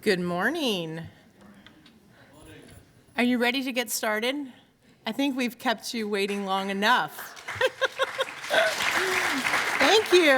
Good morning. Are you ready to get started? I think we've kept you waiting long enough. Thank you.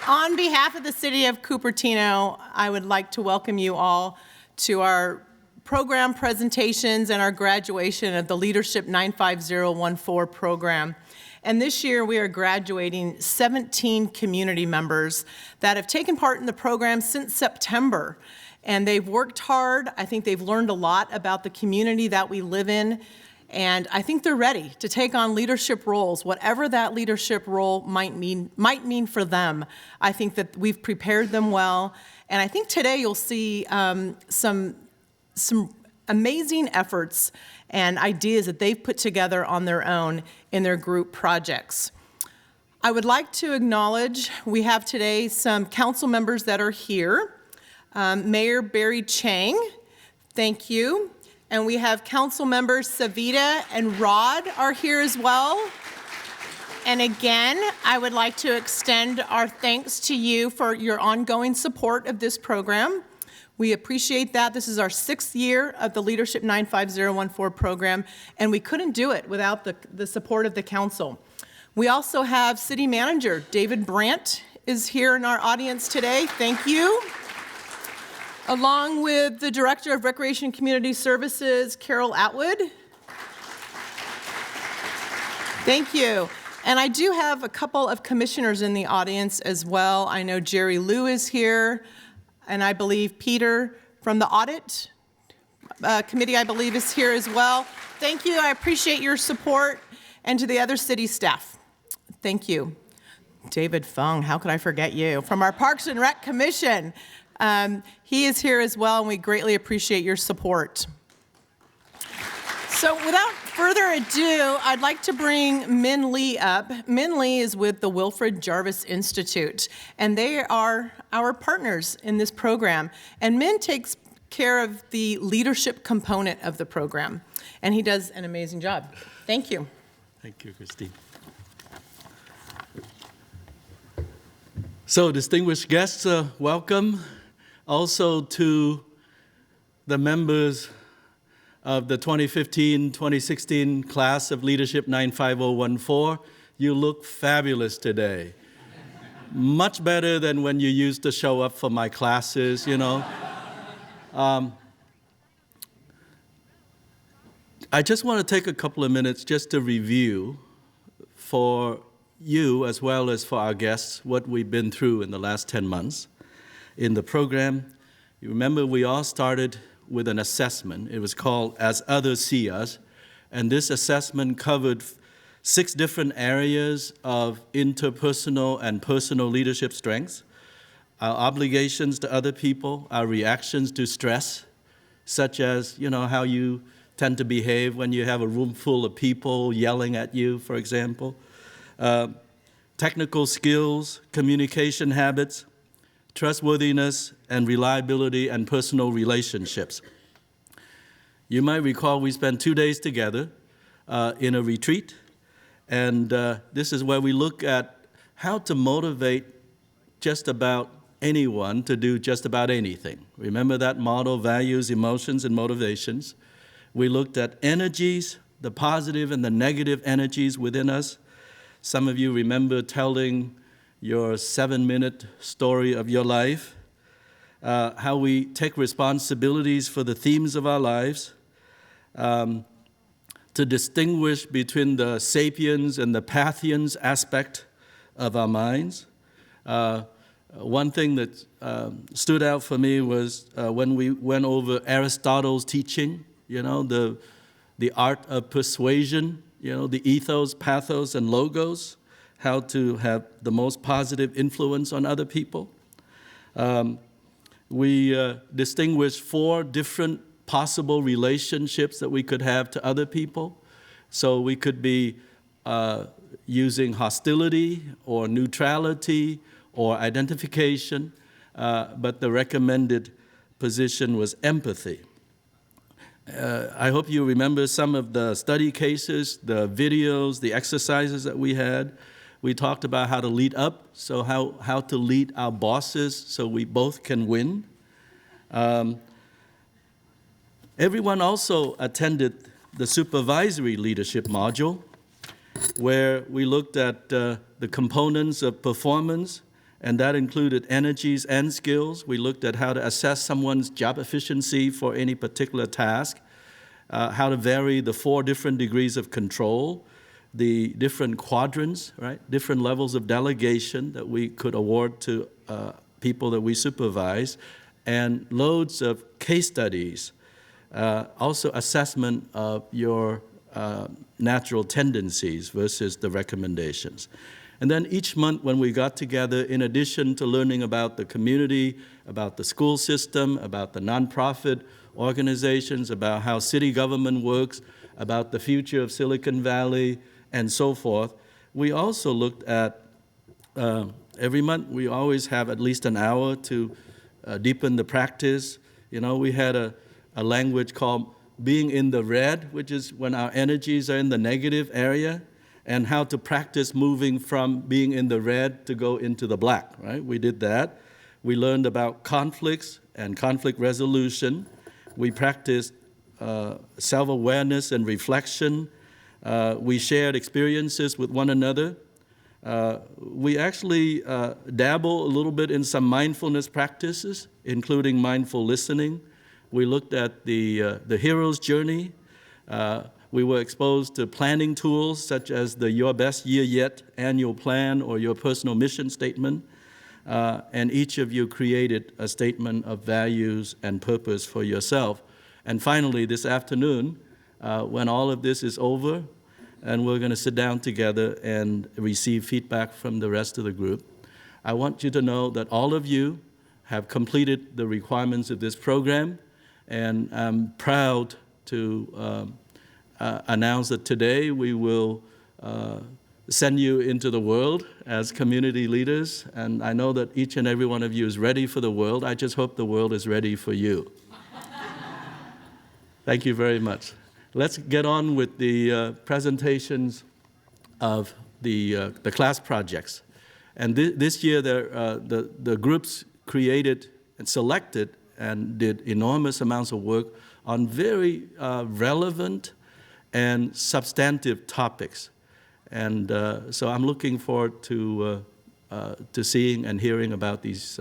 On behalf of the City of Cupertino, I would like to welcome you all to our program presentations and our graduation of the Leadership 95014 program. And this year we are graduating 17 community members that have taken part in the program since September. And they've worked hard. I think they've learned a lot about the community that we live in. And I think they're ready to take on leadership roles, whatever that leadership role might mean for them. I think that we've prepared them well. And I think today you'll see some amazing efforts and ideas that they've put together on their own in their group projects. I would like to acknowledge we have today some council members that are here. Mayor Barry Chang, thank you. And we have council members Savita and Rod are here as well. And again, I would like to extend our thanks to you for your ongoing support of this program. We appreciate that. This is our 6th year of the Leadership 95014 program, and we couldn't do it without the support of the council. We also have City Manager David Brandt is here in our audience today. Thank you. Along with the Director of Recreation and Community Services, Carol Atwood. Thank you. And I do have a couple of commissioners in the audience as well. I know Jerry Liu is here. And I believe Peter from the Audit Committee, I believe, is here as well. Thank you. I appreciate your support. And to the other city staff, thank you. David Fung, how could I forget you? From our Parks and Rec Commission. He is here as well, and we greatly appreciate your support. So without further ado, I'd like to bring Min Lee up. Min Lee is with the Wilfred Jarvis Institute, and they are our partners in this program. And Min takes care of the leadership component of the program, and he does an amazing job. Thank you. Thank you, Christine. So, distinguished guests, welcome. Also to the members of the 2015-2016 class of Leadership 95014. You look fabulous today. Much better than when you used to show up for my classes, you know. I just want to take a couple of minutes just to review for you as well as for our guests what we've been through in the last 10 months in the program. You remember we all started with an assessment. It was called As Others See Us, and this assessment covered 6 different areas of interpersonal and personal leadership strengths: our obligations to other people, our reactions to stress, such as, you know, how you tend to behave when you have a room full of people yelling at you, for example, technical skills, communication habits, trustworthiness and reliability, and personal relationships. You might recall we spent 2 days together in a retreat, and this is where we look at how to motivate just about anyone to do just about anything. Remember that model, values, emotions, and motivations. We looked at energies, the positive and the negative energies within us. Some of you remember telling your 7-minute story of your life, how we take responsibilities for the themes of our lives, to distinguish between the sapiens and the pathians aspect of our minds. One thing that stood out for me was when we went over Aristotle's teaching, you know, the art of persuasion, you know, the ethos, pathos, and logos, how to have the most positive influence on other people. We distinguished 4 different possible relationships that we could have to other people. So we could be using hostility or neutrality or identification, but the recommended position was empathy. I hope you remember some of the study cases, the videos, the exercises that we had. We talked about how to lead up, so how to lead our bosses so we both can win. Everyone also attended the supervisory leadership module, where we looked at the components of performance, and that included energies and skills. We looked at how to assess someone's job efficiency for any particular task, how to vary the 4 different degrees of control, the different quadrants, right? Different levels of delegation that we could award to people that we supervise, and loads of case studies. Also assessment of your natural tendencies versus the recommendations. And then each month when we got together, in addition to learning about the community, about the school system, about the nonprofit organizations, about how city government works, about the future of Silicon Valley, and so forth, we also looked at, every month we always have at least an hour to deepen the practice. You know, we had a language called being in the red, which is when our energies are in the negative area, and how to practice moving from being in the red to go into the black, right? We did that. We learned about conflicts and conflict resolution. We practiced self-awareness and reflection. We shared experiences with one another. We actually dabble a little bit in some mindfulness practices, including mindful listening. We looked at the hero's journey. We were exposed to planning tools such as the Your Best Year Yet annual plan or your personal mission statement. And each of you created a statement of values and purpose for yourself. And finally, this afternoon, when all of this is over, and we're going to sit down together and receive feedback from the rest of the group, I want you to know that all of you have completed the requirements of this program, and I'm proud to announce that today we will send you into the world as community leaders, and I know that each and every one of you is ready for the world. I just hope the world is ready for you. Thank you very much. Let's get on with the presentations of the class projects. And this year, the groups created and selected and did enormous amounts of work on very relevant and substantive topics. And so I'm looking forward to seeing and hearing about these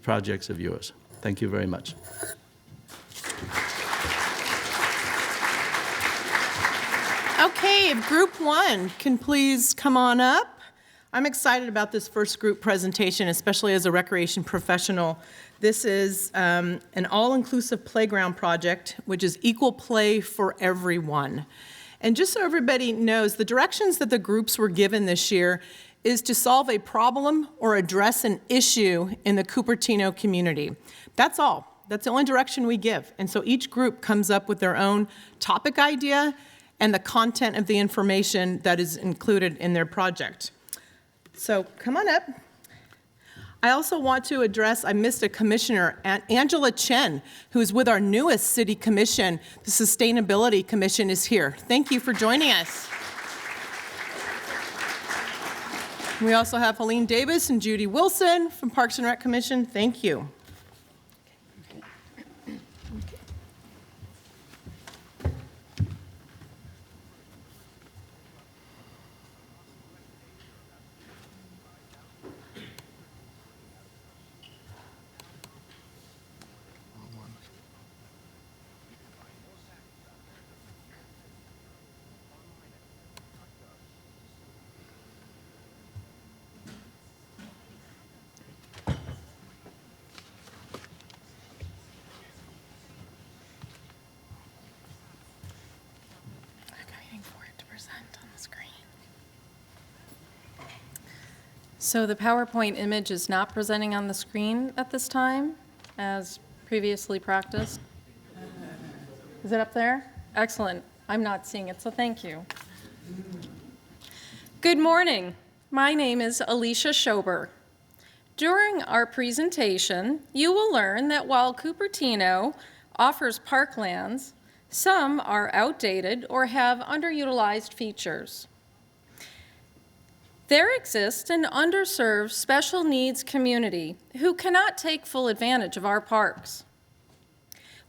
projects of yours. Thank you very much. Okay, if group 1 can please come on up. I'm excited about this first group presentation, especially as a recreation professional. This is an all-inclusive playground project, which is equal play for everyone. And just so everybody knows, the directions that the groups were given this year is to solve a problem or address an issue in the Cupertino community. That's all. That's the only direction we give. And so each group comes up with their own topic idea and the content of the information that is included in their project. So come on up. I also want to address, I missed a commissioner, Angela Chen, who is with our newest city commission. The Sustainability Commission is here. Thank you for joining us. We also have Helene Davis and Judy Wilson from Parks and Rec Commission. Thank you. So the PowerPoint image is not presenting on the screen at this time, as previously practiced. Is it up there? Excellent. I'm not seeing it, so thank you. Good morning. My name is Alicia Schober. During our presentation, you will learn that while Cupertino offers parklands, some are outdated or have underutilized features. There exists an underserved special needs community who cannot take full advantage of our parks.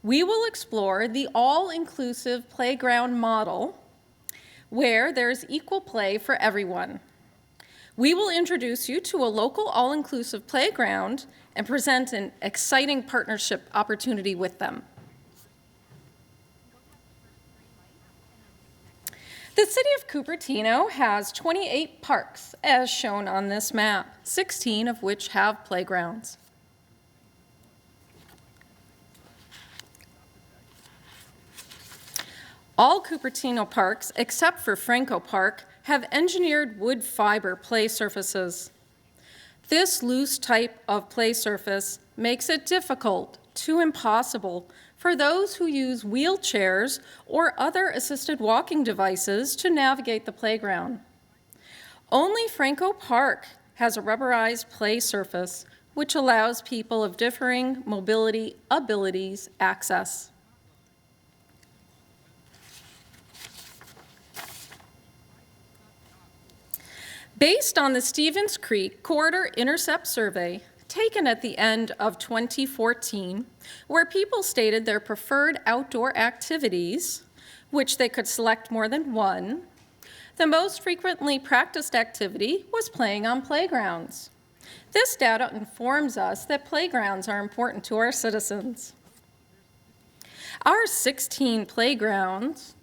We will explore the all-inclusive playground model where there's equal play for everyone. We will introduce you to a local all-inclusive playground and present an exciting partnership opportunity with them. The city of Cupertino has 28 parks, as shown on this map, 16 of which have playgrounds. All Cupertino parks, except for Franco Park, have engineered wood fiber play surfaces. This loose type of play surface makes it difficult to impossible for those who use wheelchairs or other assisted walking devices to navigate the playground. Only Franco Park has a rubberized play surface which allows people of differing mobility abilities access. Based on the Stevens Creek Corridor Intercept Survey taken at the end of 2014, where people stated their preferred outdoor activities, which they could select more than one, the most frequently practiced activity was playing on playgrounds. This data informs us that playgrounds are important to our citizens. Our 16 playgrounds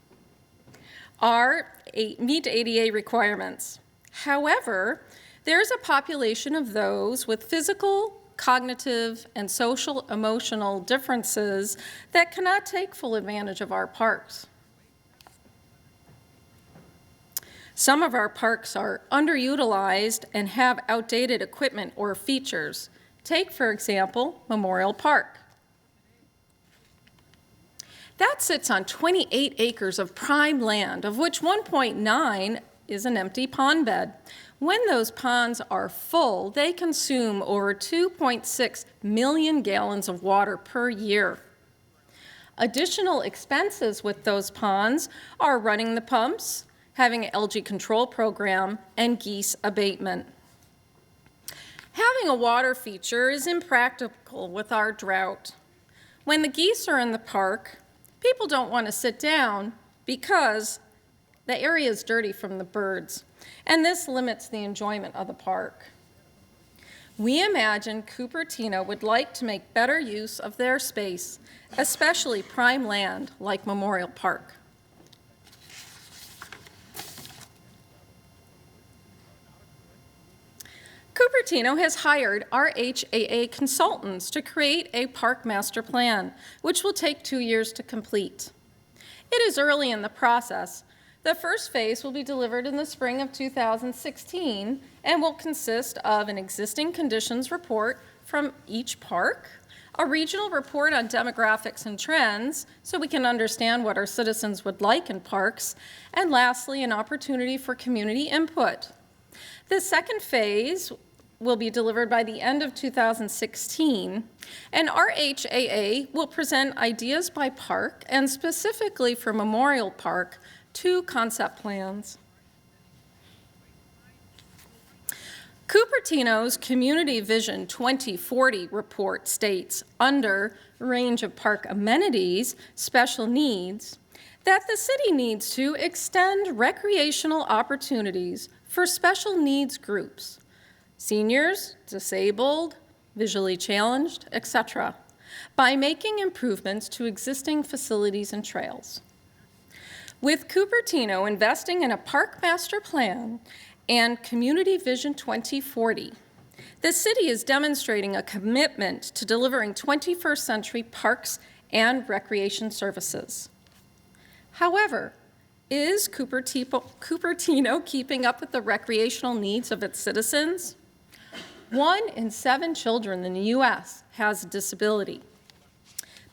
meet ADA requirements. However, there's a population of those with physical, cognitive, and social emotional differences that cannot take full advantage of our parks. Some of our parks are underutilized and have outdated equipment or features. Take, for example, Memorial Park. That sits on 28 acres of prime land, of which 1.9 is an empty pond bed. When those ponds are full, they consume over 2.6 million gallons of water per year. Additional expenses with those ponds are running the pumps, having an algae control program, and geese abatement. Having a water feature is impractical with our drought. When the geese are in the park, people don't want to sit down because the area is dirty from the birds, and this limits the enjoyment of the park. We imagine Cupertino would like to make better use of their space, especially prime land like Memorial Park. Cupertino has hired RHAA consultants to create a park master plan, which will take 2 years to complete. It is early in the process. The first phase will be delivered in the spring of 2016 and will consist of an existing conditions report from each park, a regional report on demographics and trends so we can understand what our citizens would like in parks, and lastly, an opportunity for community input. The second phase will be delivered by the end of 2016, and RHAA will present ideas by park, and specifically for Memorial Park, 2 concept plans. Cupertino's Community Vision 2040 report states, under range of park amenities, special needs, that the city needs to extend recreational opportunities for special needs groups, seniors, disabled, visually challenged, etc., by making improvements to existing facilities and trails. With Cupertino investing in a park master plan and Community Vision 2040, the city is demonstrating a commitment to delivering 21st century parks and recreation services. However, is Cupertino keeping up with the recreational needs of its citizens? 1 in 7 children in the U.S. has a disability.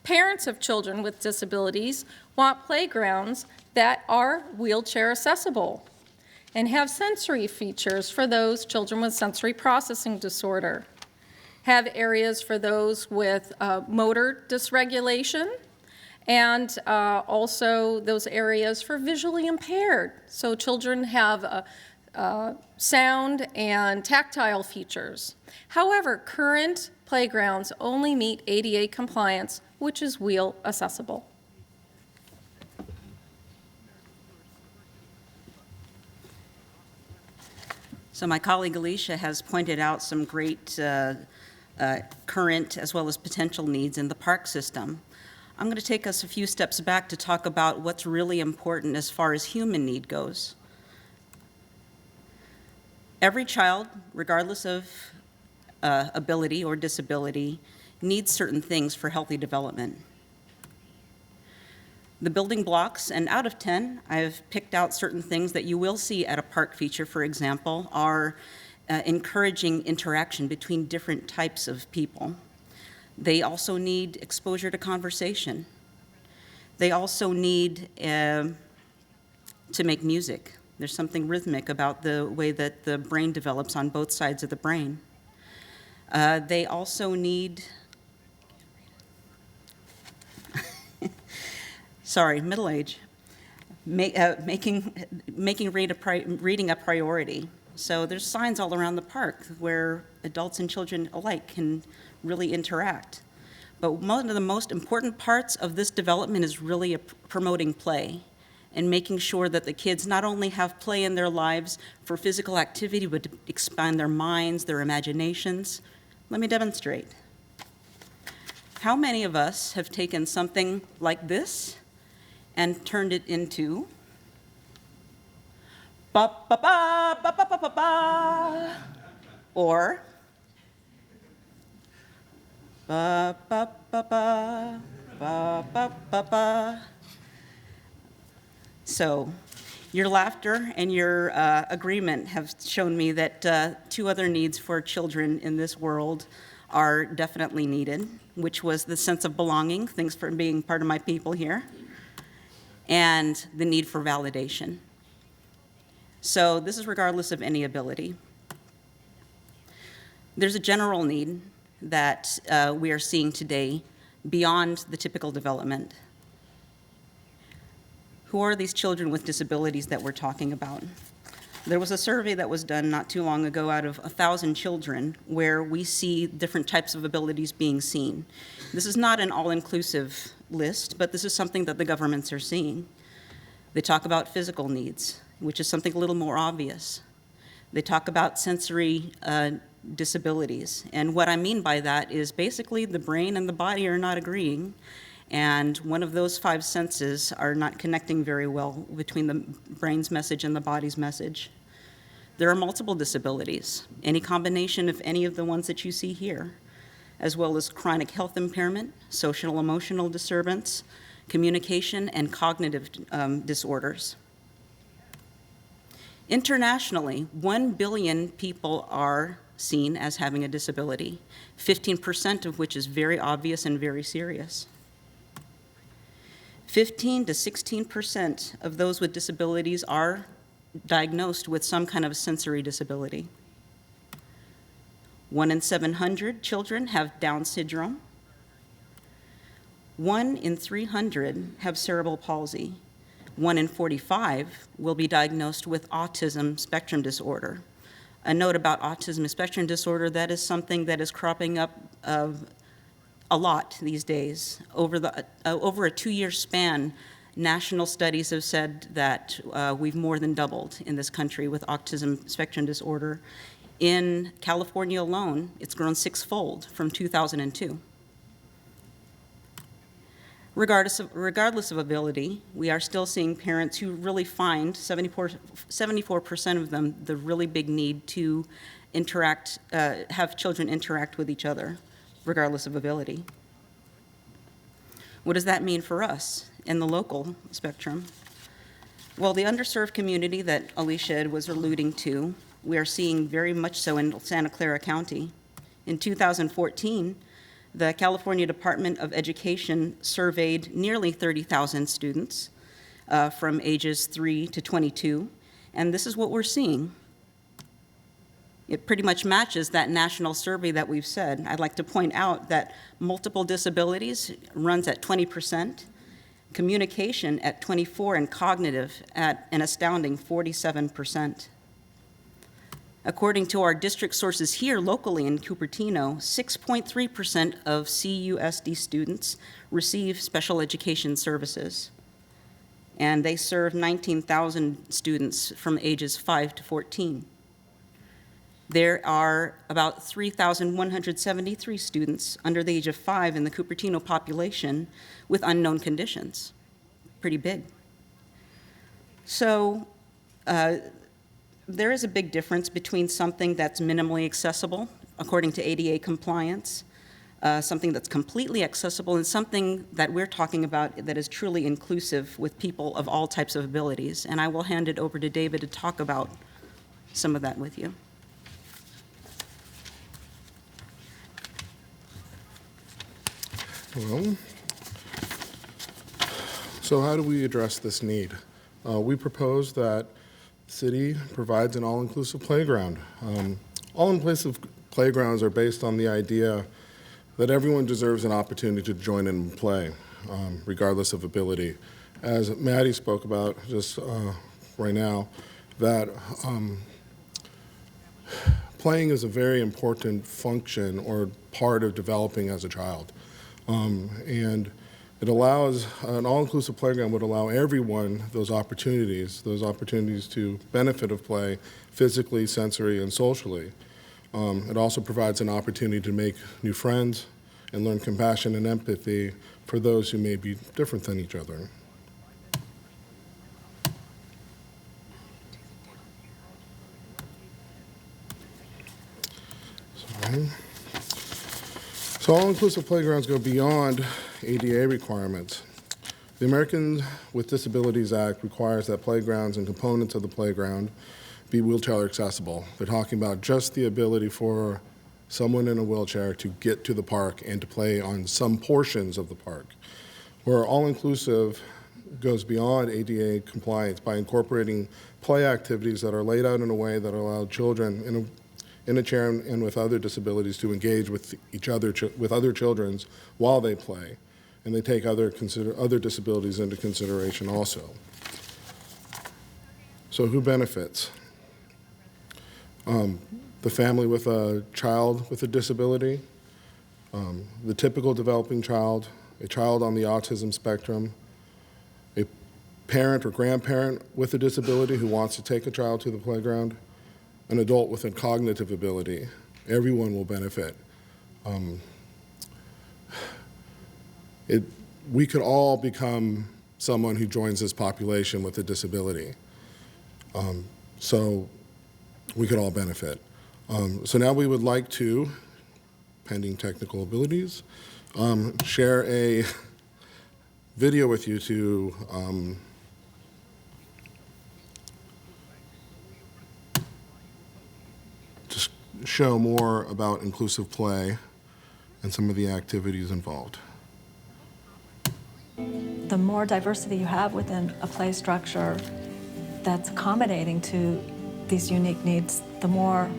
Parents of children with disabilities want playgrounds that are wheelchair accessible and have sensory features for those children with sensory processing disorder, have areas for those with motor dysregulation, and also those areas for visually impaired. So children have sound and tactile features. However, current playgrounds only meet ADA compliance which is wheel accessible. So my colleague Alicia has pointed out some great current as well as potential needs in the park system. I'm going to take us a few steps back to talk about what's really important as far as human need goes. Every child, regardless of ability or disability, needs certain things for healthy development. The building blocks, and out of 10, I've picked out certain things that you will see at a park feature, for example, are encouraging interaction between different types of people. They also need exposure to conversation. They also need to make music. There's something rhythmic about the way that the brain develops on both sides of the brain. They also need, middle age, making reading a priority. So there's signs all around the park where adults and children alike can really interact. But one of the most important parts of this development is really promoting play and making sure that the kids not only have play in their lives for physical activity, but to expand their minds, their imaginations. Let me demonstrate. How many of us have taken something like this and turned it into ba ba ba ba ba ba ba ba, or ba ba ba ba ba ba ba ba? So your laughter and your agreement have shown me that two other needs for children in this world are definitely needed, which was the sense of belonging, thanks for being part of my people here, and the need for validation. So this is regardless of any ability. There's a general need that we are seeing today beyond the typical development. Who are these children with disabilities that we're talking about? There was a survey that was done not too long ago out of 1,000 children where we see different types of abilities being seen. This is not an all-inclusive list, but this is something that the governments are seeing. They talk about physical needs, which is something a little more obvious. They talk about sensory disabilities. And what I mean by that is basically the brain and the body are not agreeing, and one of those 5 senses are not connecting very well between the brain's message and the body's message. There are multiple disabilities, any combination of any of the ones that you see here, as well as chronic health impairment, social emotional disturbance, communication, and cognitive disorders. Internationally, 1 billion people are seen as having a disability, 15% of which is very obvious and very serious. 15 to 16% of those with disabilities are diagnosed with some kind of sensory disability. 1 in 700 children have Down syndrome. 1 in 300 have cerebral palsy. 1 in 45 will be diagnosed with autism spectrum disorder. A note about autism spectrum disorder, that is something that is cropping up a lot these days. Over a 2-year span, national studies have said that we've more than doubled in this country with autism spectrum disorder. In California alone, it's grown 6-fold from 2002. Regardless of ability, we are still seeing parents who really find, 74% of them, the really big need to interact, have children interact with each other, regardless of ability. What does that mean for us in the local spectrum? Well, the underserved community that Alicia was alluding to, we are seeing very much so in Santa Clara County. In 2014, the California Department of Education surveyed nearly 30,000 students from ages 3 to 22, and this is what we're seeing. It pretty much matches that national survey that we've said. I'd like to point out that multiple disabilities runs at 20%, communication at 24%, and cognitive at an astounding 47%. According to our district sources here locally in Cupertino, 6.3% of CUSD students receive special education services, and they serve 19,000 students from ages 5 to 14. There are about 3,173 students under the age of 5 in the Cupertino population with unknown conditions. Pretty big. So there is a big difference between something that's minimally accessible, according to ADA compliance, something that's completely accessible, and something that we're talking about that is truly inclusive with people of all types of abilities. And I will hand it over to David to talk about some of that with you. Well, so how do we address this need? We propose that the city provides an all-inclusive playground. All-inclusive playgrounds are based on the idea that everyone deserves an opportunity to join in and play, regardless of ability. As Maddie spoke about just right now, that playing is a very important function or part of developing as a child. And it allows, an all-inclusive playground would allow everyone those opportunities to benefit of play physically, sensory, and socially. It also provides an opportunity to make new friends and learn compassion and empathy for those who may be different than each other. So all-inclusive playgrounds go beyond ADA requirements. The Americans with Disabilities Act requires that playgrounds and components of the playground be wheelchair accessible. They're talking about just the ability for someone in a wheelchair to get to the park and to play on some portions of the park. Where all-inclusive goes beyond ADA compliance by incorporating play activities that are laid out in a way that allow children in a chair and with other disabilities to engage with each other, with other children while they play. And they take other disabilities into consideration also. So who benefits? The family with a child with a disability, the typical developing child, a child on the autism spectrum, a parent or grandparent with a disability who wants to take a child to the playground, an adult with a cognitive ability. Everyone will benefit. We could all become someone who joins this population with a disability. So we could all benefit. So now we would like to, pending technical abilities, share a video with you to just show more about inclusive play and some of the activities involved. The more diversity you have within a play structure that's accommodating to these unique needs, the more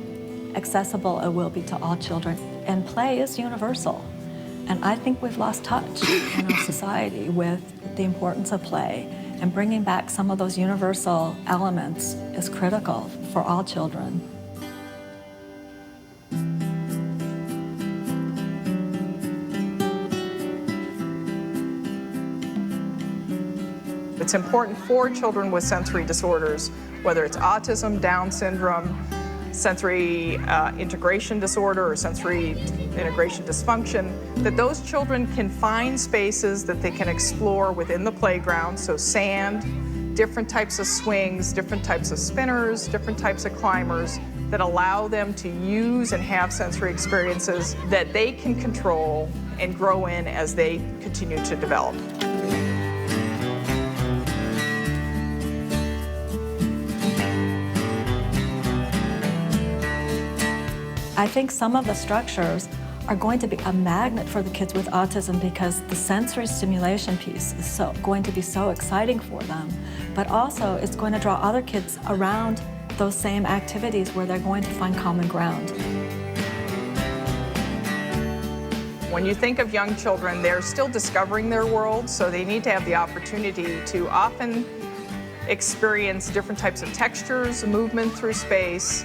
accessible it will be to all children. And play is universal. And I think we've lost touch in our society with the importance of play. And bringing back some of those universal elements is critical for all children. It's important for children with sensory disorders, whether it's autism, Down syndrome, sensory integration disorder, or sensory integration dysfunction, that those children can find spaces that they can explore within the playground, so sand, different types of swings, different types of spinners, different types of climbers, that allow them to use and have sensory experiences that they can control and grow in as they continue to develop. I think some of the structures are going to be a magnet for the kids with autism because the sensory stimulation piece is going to be so exciting for them, but also it's going to draw other kids around those same activities where they're going to find common ground. When you think of young children, they're still discovering their world, so they need to have the opportunity to often experience different types of textures, movement through space,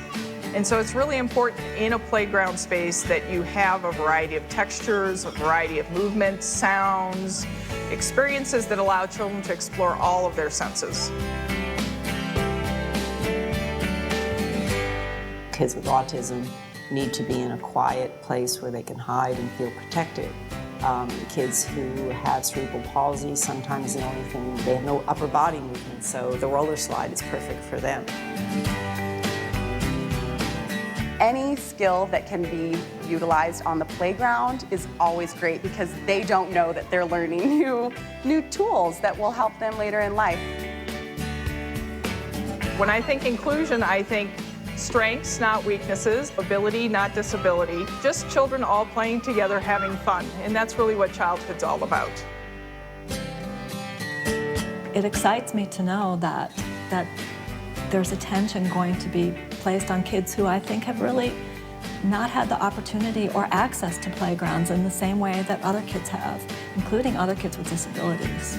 And so it's really important in a playground space that you have a variety of textures, a variety of movements, sounds, experiences that allow children to explore all of their senses. Kids with autism need to be in a quiet place where they can hide and feel protected. Kids who have cerebral palsy, sometimes they have no upper body movement, so the roller slide is perfect for them. Any skill that can be utilized on the playground is always great because they don't know that they're learning new tools that will help them later in life. When I think inclusion, I think strengths, not weaknesses, ability, not disability, just children all playing together, having fun, and that's really what childhood's all about. It excites me to know that there's attention going to be placed on kids who I think have really not had the opportunity or access to playgrounds in the same way that other kids have, including other kids with disabilities.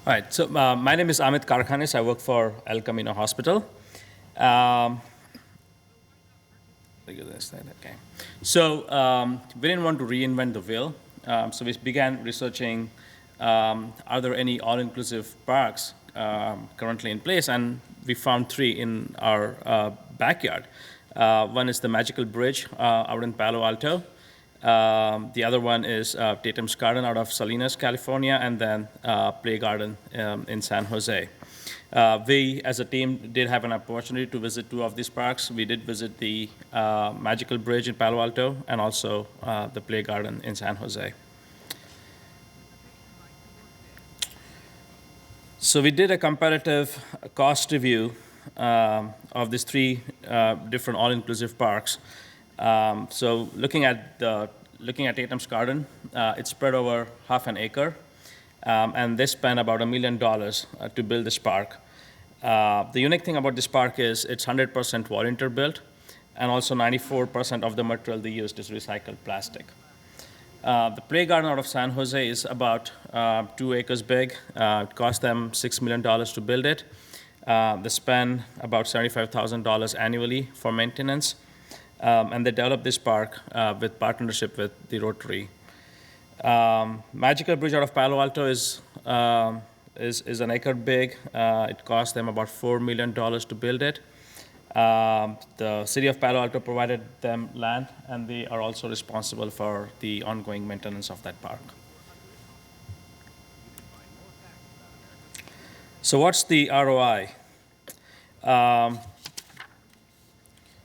All right, so my name is Amit Karkhanis. I work for El Camino Hospital. Look at this, okay. So we didn't want to reinvent the wheel, so we began researching are there any all-inclusive parks currently in place, and we found 3 in our backyard. One is the Magical Bridge out in Palo Alto. The other one is Tatum's Garden out of Salinas, California, and then Play Garden in San Jose. We, as a team, did have an opportunity to visit 2 of these parks. We did visit the Magical Bridge in Palo Alto and also the Play Garden in San Jose. So we did a comparative cost review of these 3 different all-inclusive parks. So looking at Tatum's Garden, it's spread over half an acre, and they spent about $1 million to build this park. The unique thing about this park is it's 100% volunteer built, and also 94% of the material they used is recycled plastic. The Play Garden out of San Jose is about 2 acres big. It cost them $6 million to build it. They spend about $75,000 annually for maintenance. And they developed this park with partnership with the Rotary. Magical Bridge out of Palo Alto is an acre big. It cost them about $4 million to build it. The city of Palo Alto provided them land, and they are also responsible for the ongoing maintenance of that park. So what's the ROI?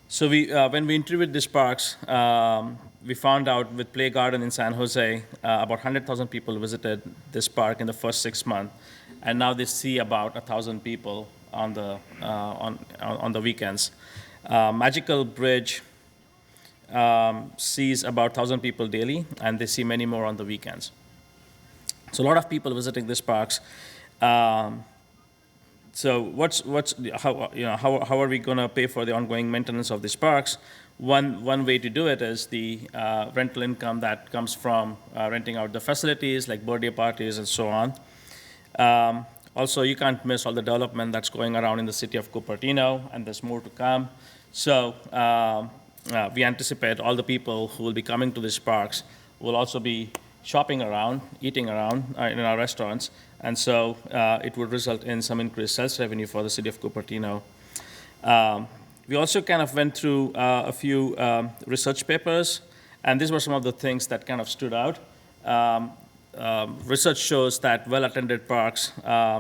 So when we interviewed these parks, we found out with Play Garden in San Jose, about 100,000 people visited this park in the first 6 months, and now they see about 1,000 people on the weekends. Magical Bridge sees about 1,000 people daily, and they see many more on the weekends. So a lot of people visiting these parks. So how are we going to pay for the ongoing maintenance of these parks? One way to do it is the rental income that comes from renting out the facilities like birthday parties and so on. Also, you can't miss all the development that's going around in the city of Cupertino, and there's more to come. So we anticipate all the people who will be coming to these parks will also be shopping around, eating around in our restaurants, and so it would result in some increased sales revenue for the city of Cupertino. We also kind of went through a few research papers, and these were some of the things that kind of stood out. Research shows that well-attended parks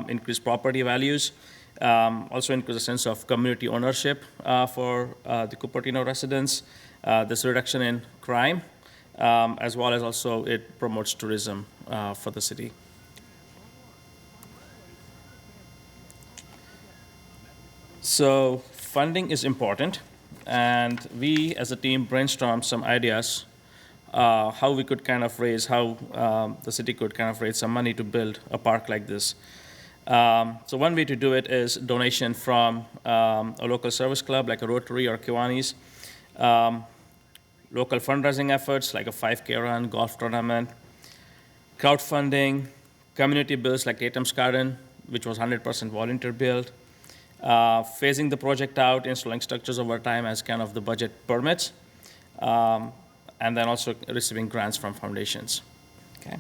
increase property values, also increase a sense of community ownership for the Cupertino residents. There's a reduction in crime, as well as also it promotes tourism for the city. So funding is important, and we as a team brainstormed some ideas how we could kind of raise, how the city could kind of raise some money to build a park like this. So one way to do it is donation from a local service club like a Rotary or Kiwanis, local fundraising efforts like a 5K run, golf tournament, crowdfunding, community builds like Tatum's Garden, which was 100% volunteer built, phasing the project out, installing structures over time as kind of the budget permits, and then also receiving grants from foundations. Okay.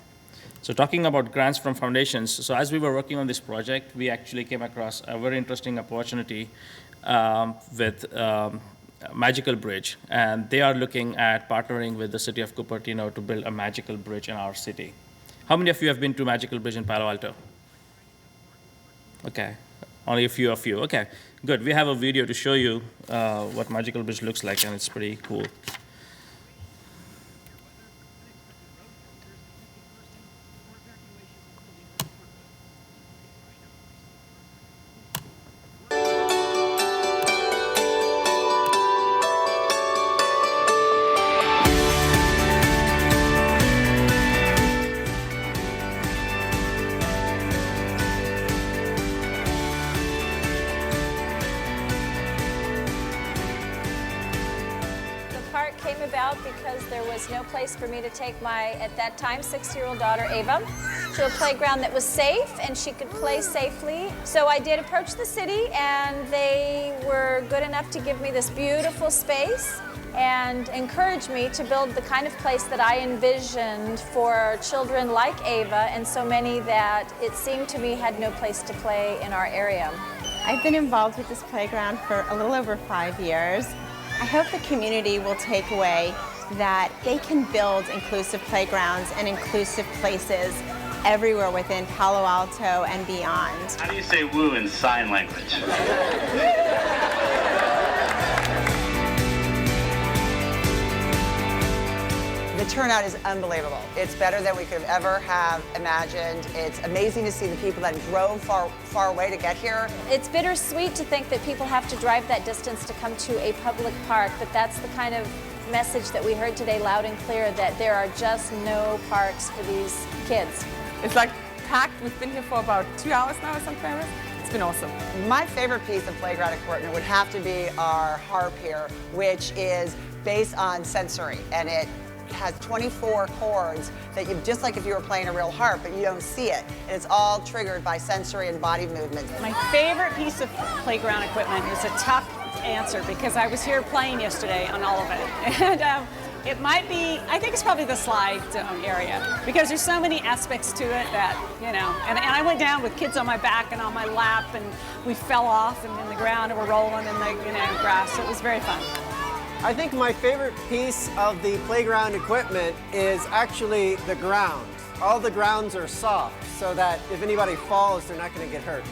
So talking about grants from foundations, so as we were working on this project, we actually came across a very interesting opportunity with Magical Bridge, and they are looking at partnering with the city of Cupertino to build a magical bridge in our city. How many of you have been to Magical Bridge in Palo Alto? Okay, only a few of you. Okay, good. We have a video to show you what Magical Bridge looks like, and it's pretty cool. Came about because there was no place for me to take my, at that time, 6-year-old daughter, Ava, to a playground that was safe and she could play safely. So I did approach the city, and they were good enough to give me this beautiful space and encourage me to build the kind of place that I envisioned for children like Ava and so many that it seemed to me had no place to play in our area. I've been involved with this playground for a little over 5 years. I hope the community will take away that they can build inclusive playgrounds and inclusive places everywhere within Palo Alto and beyond. How do you say woo in sign language? The turnout is unbelievable. It's better than we could have ever have imagined. It's amazing to see the people that drove far away to get here. It's bittersweet to think that people have to drive that distance to come to a public park, but that's the kind of message that we heard today loud and clear, that there are just no parks for these kids. It's like packed. We've been here for about 2 hours now or something like this. It's been awesome. My favorite piece of playground equipment would have to be our harp here, which is based on sensory, and it has 24 chords that you, just like if you were playing a real harp, but you don't see it. And it's all triggered by sensory and body movements. My favorite piece of playground equipment is a tough answer because I was here playing yesterday on all of it. And it might be, I think it's probably the slide area because there's so many aspects to it that, you know, and I went down with kids on my back and on my lap, and we fell off and in the ground and we're rolling in the, you know, grass. So it was very fun. I think my favorite piece of the playground equipment is actually the ground. All the grounds are soft so that if anybody falls, they're not going to get hurt.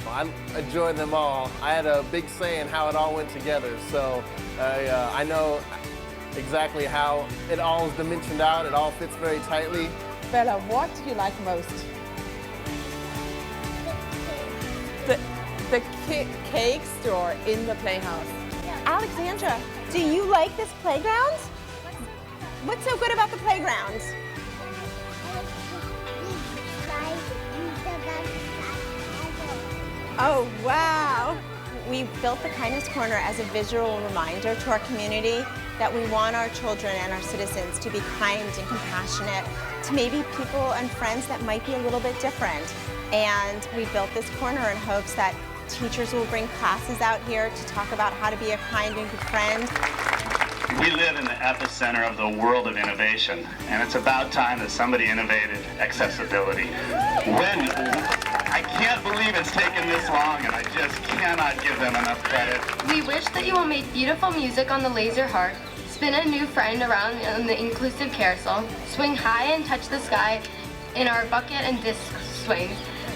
Well, I enjoyed them all. I had a big say in how it all went together, so I know exactly how it all is dimensioned out. It all fits very tightly. Bella, what do you like most? The cake store in the playhouse. Alexandra, do you like this playground? What's so good about the playground? Oh, wow. We built the Kindness Corner as a visual reminder to our community that we want our children and our citizens to be kind and compassionate to maybe people and friends that might be a little bit different. And we built this corner in hopes that teachers will bring classes out here to talk about how to be a kind and good friend. We live in the epicenter of the world of innovation, and it's about time that somebody innovated accessibility. I can't believe it's taken this long, and I just cannot give them enough credit. We wish that you will make beautiful music on the laser harp, spin a new friend around on the inclusive carousel, swing high and touch the sky in our bucket and disc swing.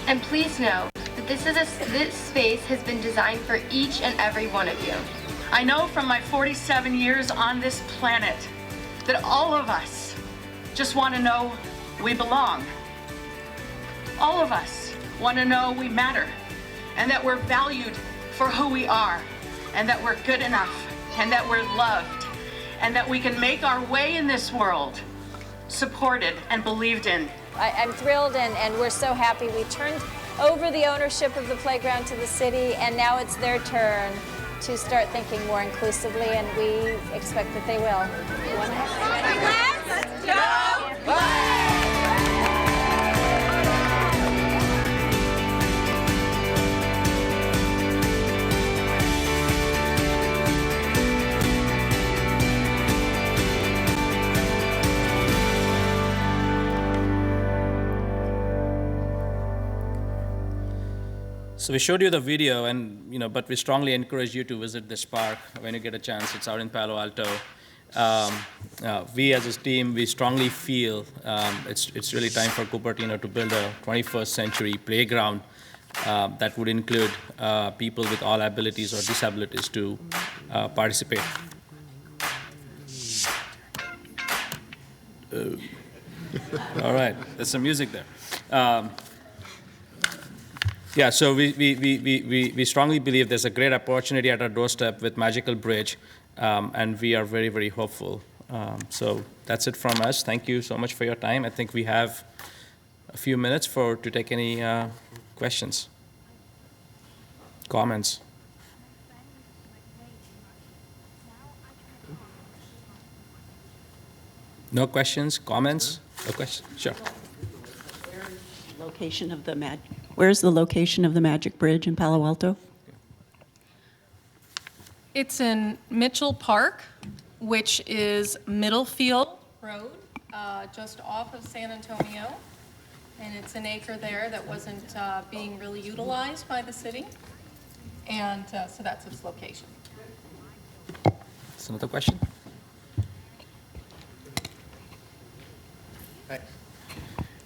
And please know that this space has been designed for each and every one of you. I know from my 47 years on this planet that all of us just want to know we belong. All of us want to know we matter and that we're valued for who we are, and that we're good enough, and that we're loved, and that we can make our way in this world, supported and believed in. I'm thrilled, and we're so happy. We turned over the ownership of the playground to the city, and now it's their turn to start thinking more inclusively, and we expect that they will. Let's go play! So we showed you the video, but we strongly encourage you to visit this park when you get a chance. It's out in Palo Alto. We as a team, we strongly feel it's really time for Cupertino to build a 21st century playground that would include people with all abilities or disabilities to participate. All right, there's some music there. Yeah, so we strongly believe there's a great opportunity at our doorstep with Magical Bridge, and we are very, very hopeful. So that's it from us. Thank you so much for your time. I think we have a few minutes to take any questions, comments. No questions, comments? No questions? Sure. Location of the Where's the location of the Magic Bridge in Palo Alto? It's in Mitchell Park, which is Middlefield Road, just off of San Antonio. And it's an acre there that wasn't being really utilized by the city. And so that's its location. That's another question?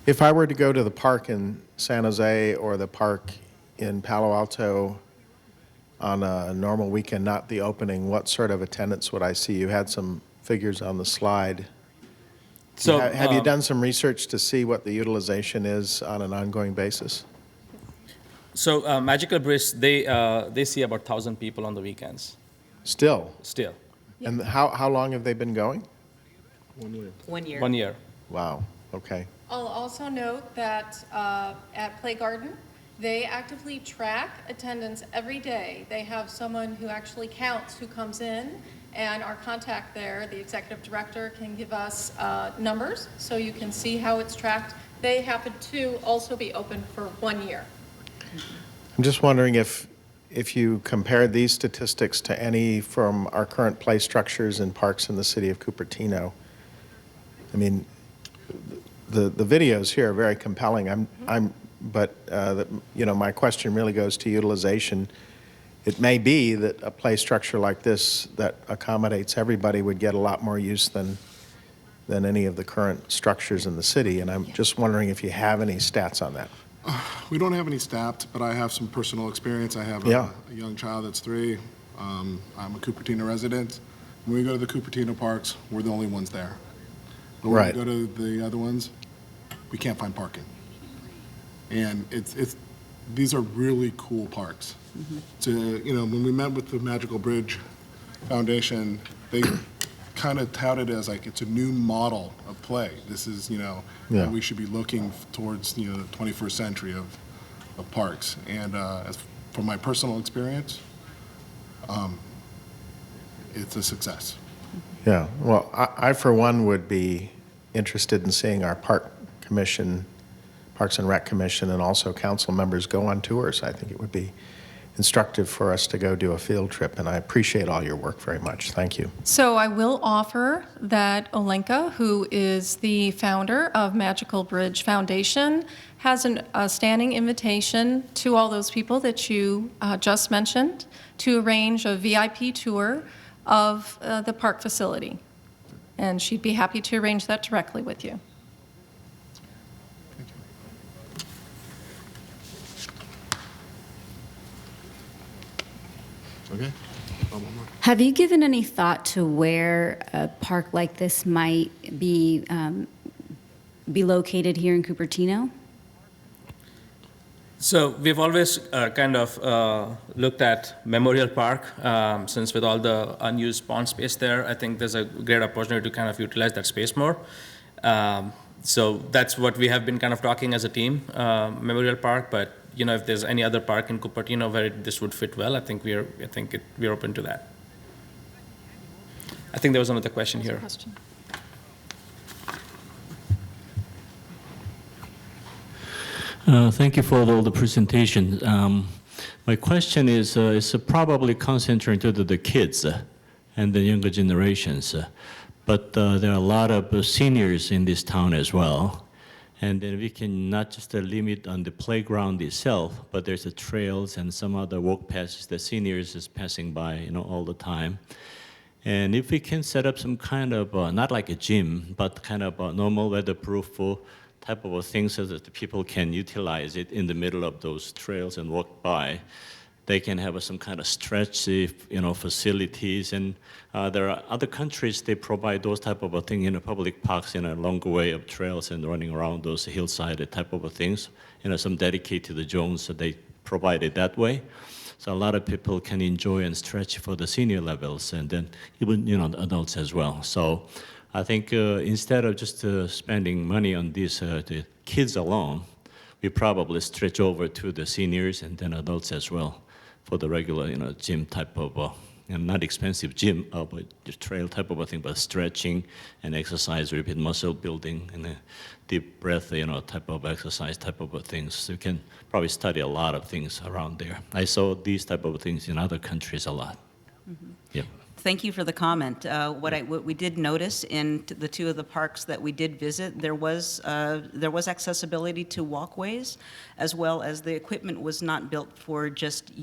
If I were to go to the park in San Jose or the park in Palo Alto on a normal weekend, not the opening, what sort of attendance would I see? You had some figures on the slide. So, have you done some research to see what the utilization is on an ongoing basis? So Magical Bridge, they see about 1,000 people on the weekends. Still? Still. And how long have they been going? 1 year. 1 year. 1 year. Wow, okay. I'll also note that at Play Garden, they actively track attendance every day. They have someone who actually counts who comes in, and our contact there, the executive director, can give us numbers so you can see how it's tracked. They happen to also be open for 1 year. I'm just wondering if you compared these statistics to any from our current play structures and parks in the city of Cupertino. I mean, the videos here are very compelling. But my question really goes to utilization. It may be that a play structure like this that accommodates everybody would get a lot more use than any of the current structures in the city, and I'm just wondering if you have any stats on that. We don't have any stats, but I have some personal experience. I have a young child that's 3. I'm a Cupertino resident. When we go to the Cupertino parks, we're the only ones there. But when we go to the other ones, we can't find parking. And these are really cool parks. When we met with the Magical Bridge Foundation, they kind of touted it as like it's a new model of play. This is, that we should be looking towards, the 21st century of parks. And as from my personal experience, it's a success. Yeah, well, I for one would be interested in seeing our Parks and Rec Commission, and also council members go on tours. I think it would be instructive for us to go do a field trip, and I appreciate all your work very much. Thank you. So I will offer that Olenka, who is the founder of Magical Bridge Foundation, has a standing invitation to all those people that you just mentioned to arrange a VIP tour of the park facility. And she'd be happy to arrange that directly with you. Okay. Have you given any thought to where a park like this might be located here in Cupertino? So we've always kind of looked at Memorial Park, since with all the unused pond space there, I think there's a great opportunity to kind of utilize that space more. So that's what we have been kind of talking as a team, Memorial Park. But if there's any other park in Cupertino where this would fit well, I think we're open to that. I think there was another question here. Thank you for all the presentation. My question is probably concentrated to the kids and the younger generations, but there are a lot of seniors in this town as well. And then we can not just limit on the playground itself, but there's the trails and some other walk paths that seniors is passing by, all the time. And if we can set up some kind of, not like a gym, but kind of a normal weatherproof type of things so that the people can utilize it in the middle of those trails and walk by. They can have some kind of stretch, facilities. And there are other countries, they provide those type of thing in public parks in a longer way of trails and running around those hillside type of things. Some dedicated zones that they provide it that way. So a lot of people can enjoy and stretch for the senior levels and then even, adults as well. So I think instead of just spending money on these the kids alone, we probably stretch over to the seniors and then adults as well for the regular, gym type of, not expensive gym, but the trail type of a thing, but stretching and exercise, repeat muscle building and deep breath, type of exercise type of things. So you can probably study a lot of things around there. I saw these type of things in other countries a lot. Mm-hmm. Yeah. Thank you for the comment. What we did notice in the two of the parks that we did visit, there was accessibility to walkways, as well as the equipment was not built for just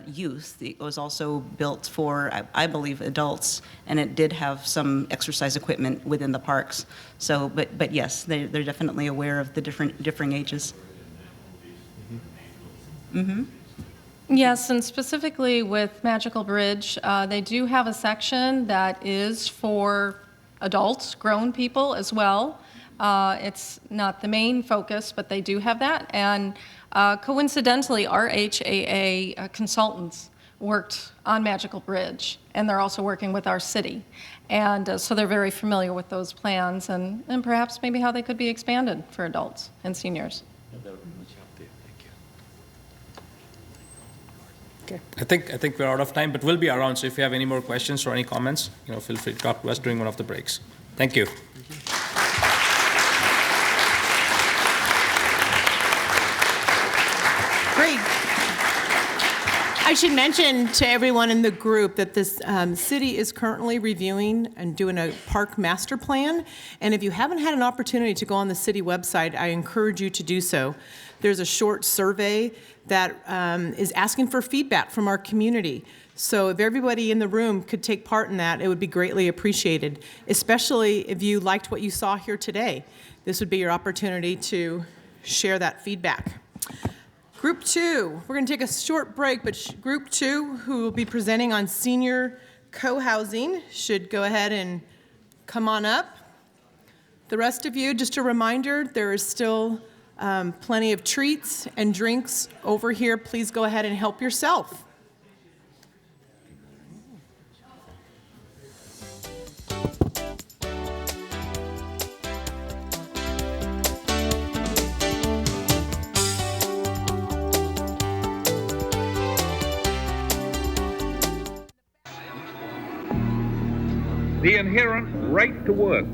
youth. It was also built for, I believe, adults, and it did have some exercise equipment within the parks. So, but yes, they're definitely aware of the differing ages. Mm-hmm. Yes, and specifically with Magical Bridge, they do have a section that is for adults, grown people as well. It's not the main focus, but they do have that. And coincidentally, our HAA consultants worked on Magical Bridge, and they're also working with our city. And so they're very familiar with those plans and perhaps maybe how they could be expanded for adults and seniors. Okay. I think we're out of time, but we'll be around. So if you have any more questions or any comments, feel free to talk to us during one of the breaks. Thank you. Great. I should mention to everyone in the group that this city is currently reviewing and doing a park master plan. And if you haven't had an opportunity to go on the city website, I encourage you to do so. There's a short survey that is asking for feedback from our community. So if everybody in the room could take part in that, it would be greatly appreciated, especially if you liked what you saw here today. This would be your opportunity to share that feedback. Group 2, we're going to take a short break, but Group 2, who will be presenting on senior co-housing, should go ahead and come on up. The rest of you, just a reminder, there is still plenty of treats and drinks over here. Please go ahead and help yourself. The inherent right to work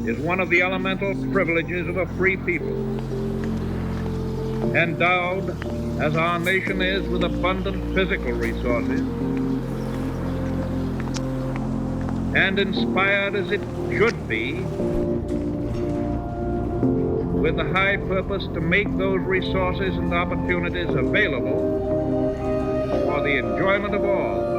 is one of the elemental privileges of a free people. Endowed, as our nation is, with abundant physical resources, and inspired as it should be, with the high purpose to make those resources and opportunities available for the enjoyment of all.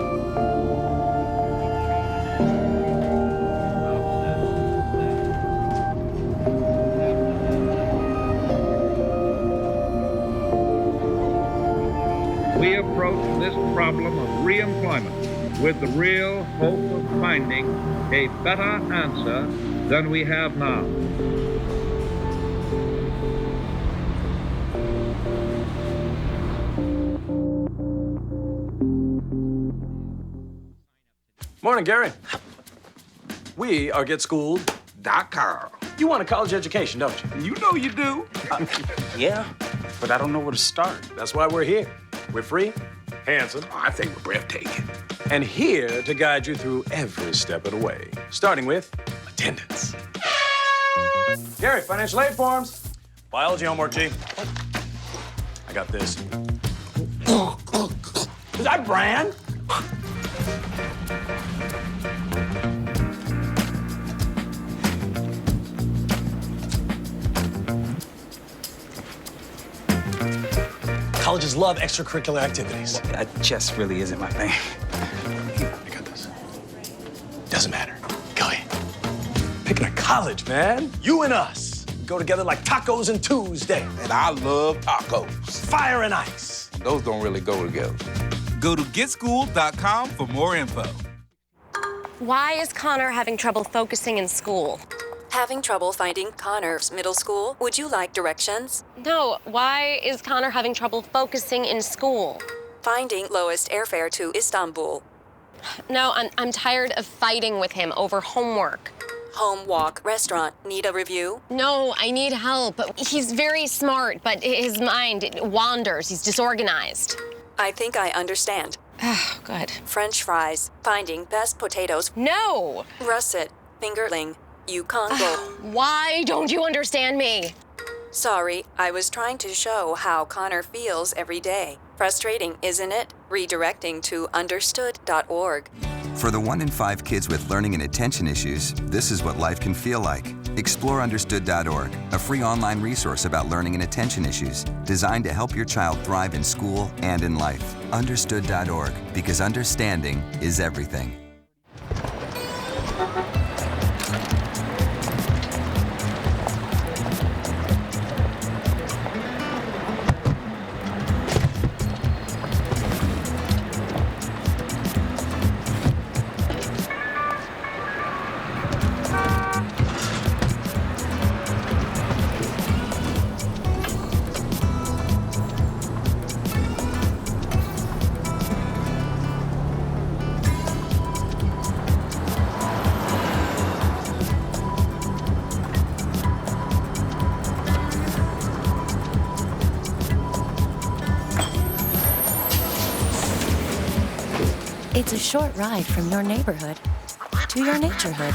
We approach this problem of re-employment with the real hope of finding a better answer than we have now. Morning, Gary. We are GetSchooled.com. You want a college education, don't you? You know you do. Yeah, but I don't know where to start. That's why we're here. We're free, handsome. I think we're breathtaking. And here to guide you through every step of the way, starting with attendance. Gary, financial aid forms. Biology homework, G. I got this. Is that Bran? Colleges love extracurricular activities. Chess really isn't my thing. I got this. Doesn't matter. Go ahead. Picking a college, man. You and us go together like tacos and Tuesday. And I love tacos. Fire and ice. Those don't really go together. Go to GetSchooled.com for more info. Why is Connor having trouble focusing in school? Having trouble finding Connor's middle school? Would you like directions? No, why is Connor having trouble focusing in school? Finding lowest airfare to Istanbul. No, I'm tired of fighting with him over homework. Home walk restaurant. Need a review? No, I need help. He's very smart, but his mind wanders. He's disorganized. I think I understand. Oh, good. French fries. Finding best potatoes. No! Russet. Fingerling. Congo. Why don't you understand me? Sorry, I was trying to show how Connor feels every day. Frustrating, isn't it? Redirecting to understood.org. For the 1 in 5 kids with learning and attention issues, this is what life can feel like. Explore understood.org, a free online resource about learning and attention issues, designed to help your child thrive in school and in life. Understood.org, because understanding is everything. It's a short ride from your neighborhood to your naturehood.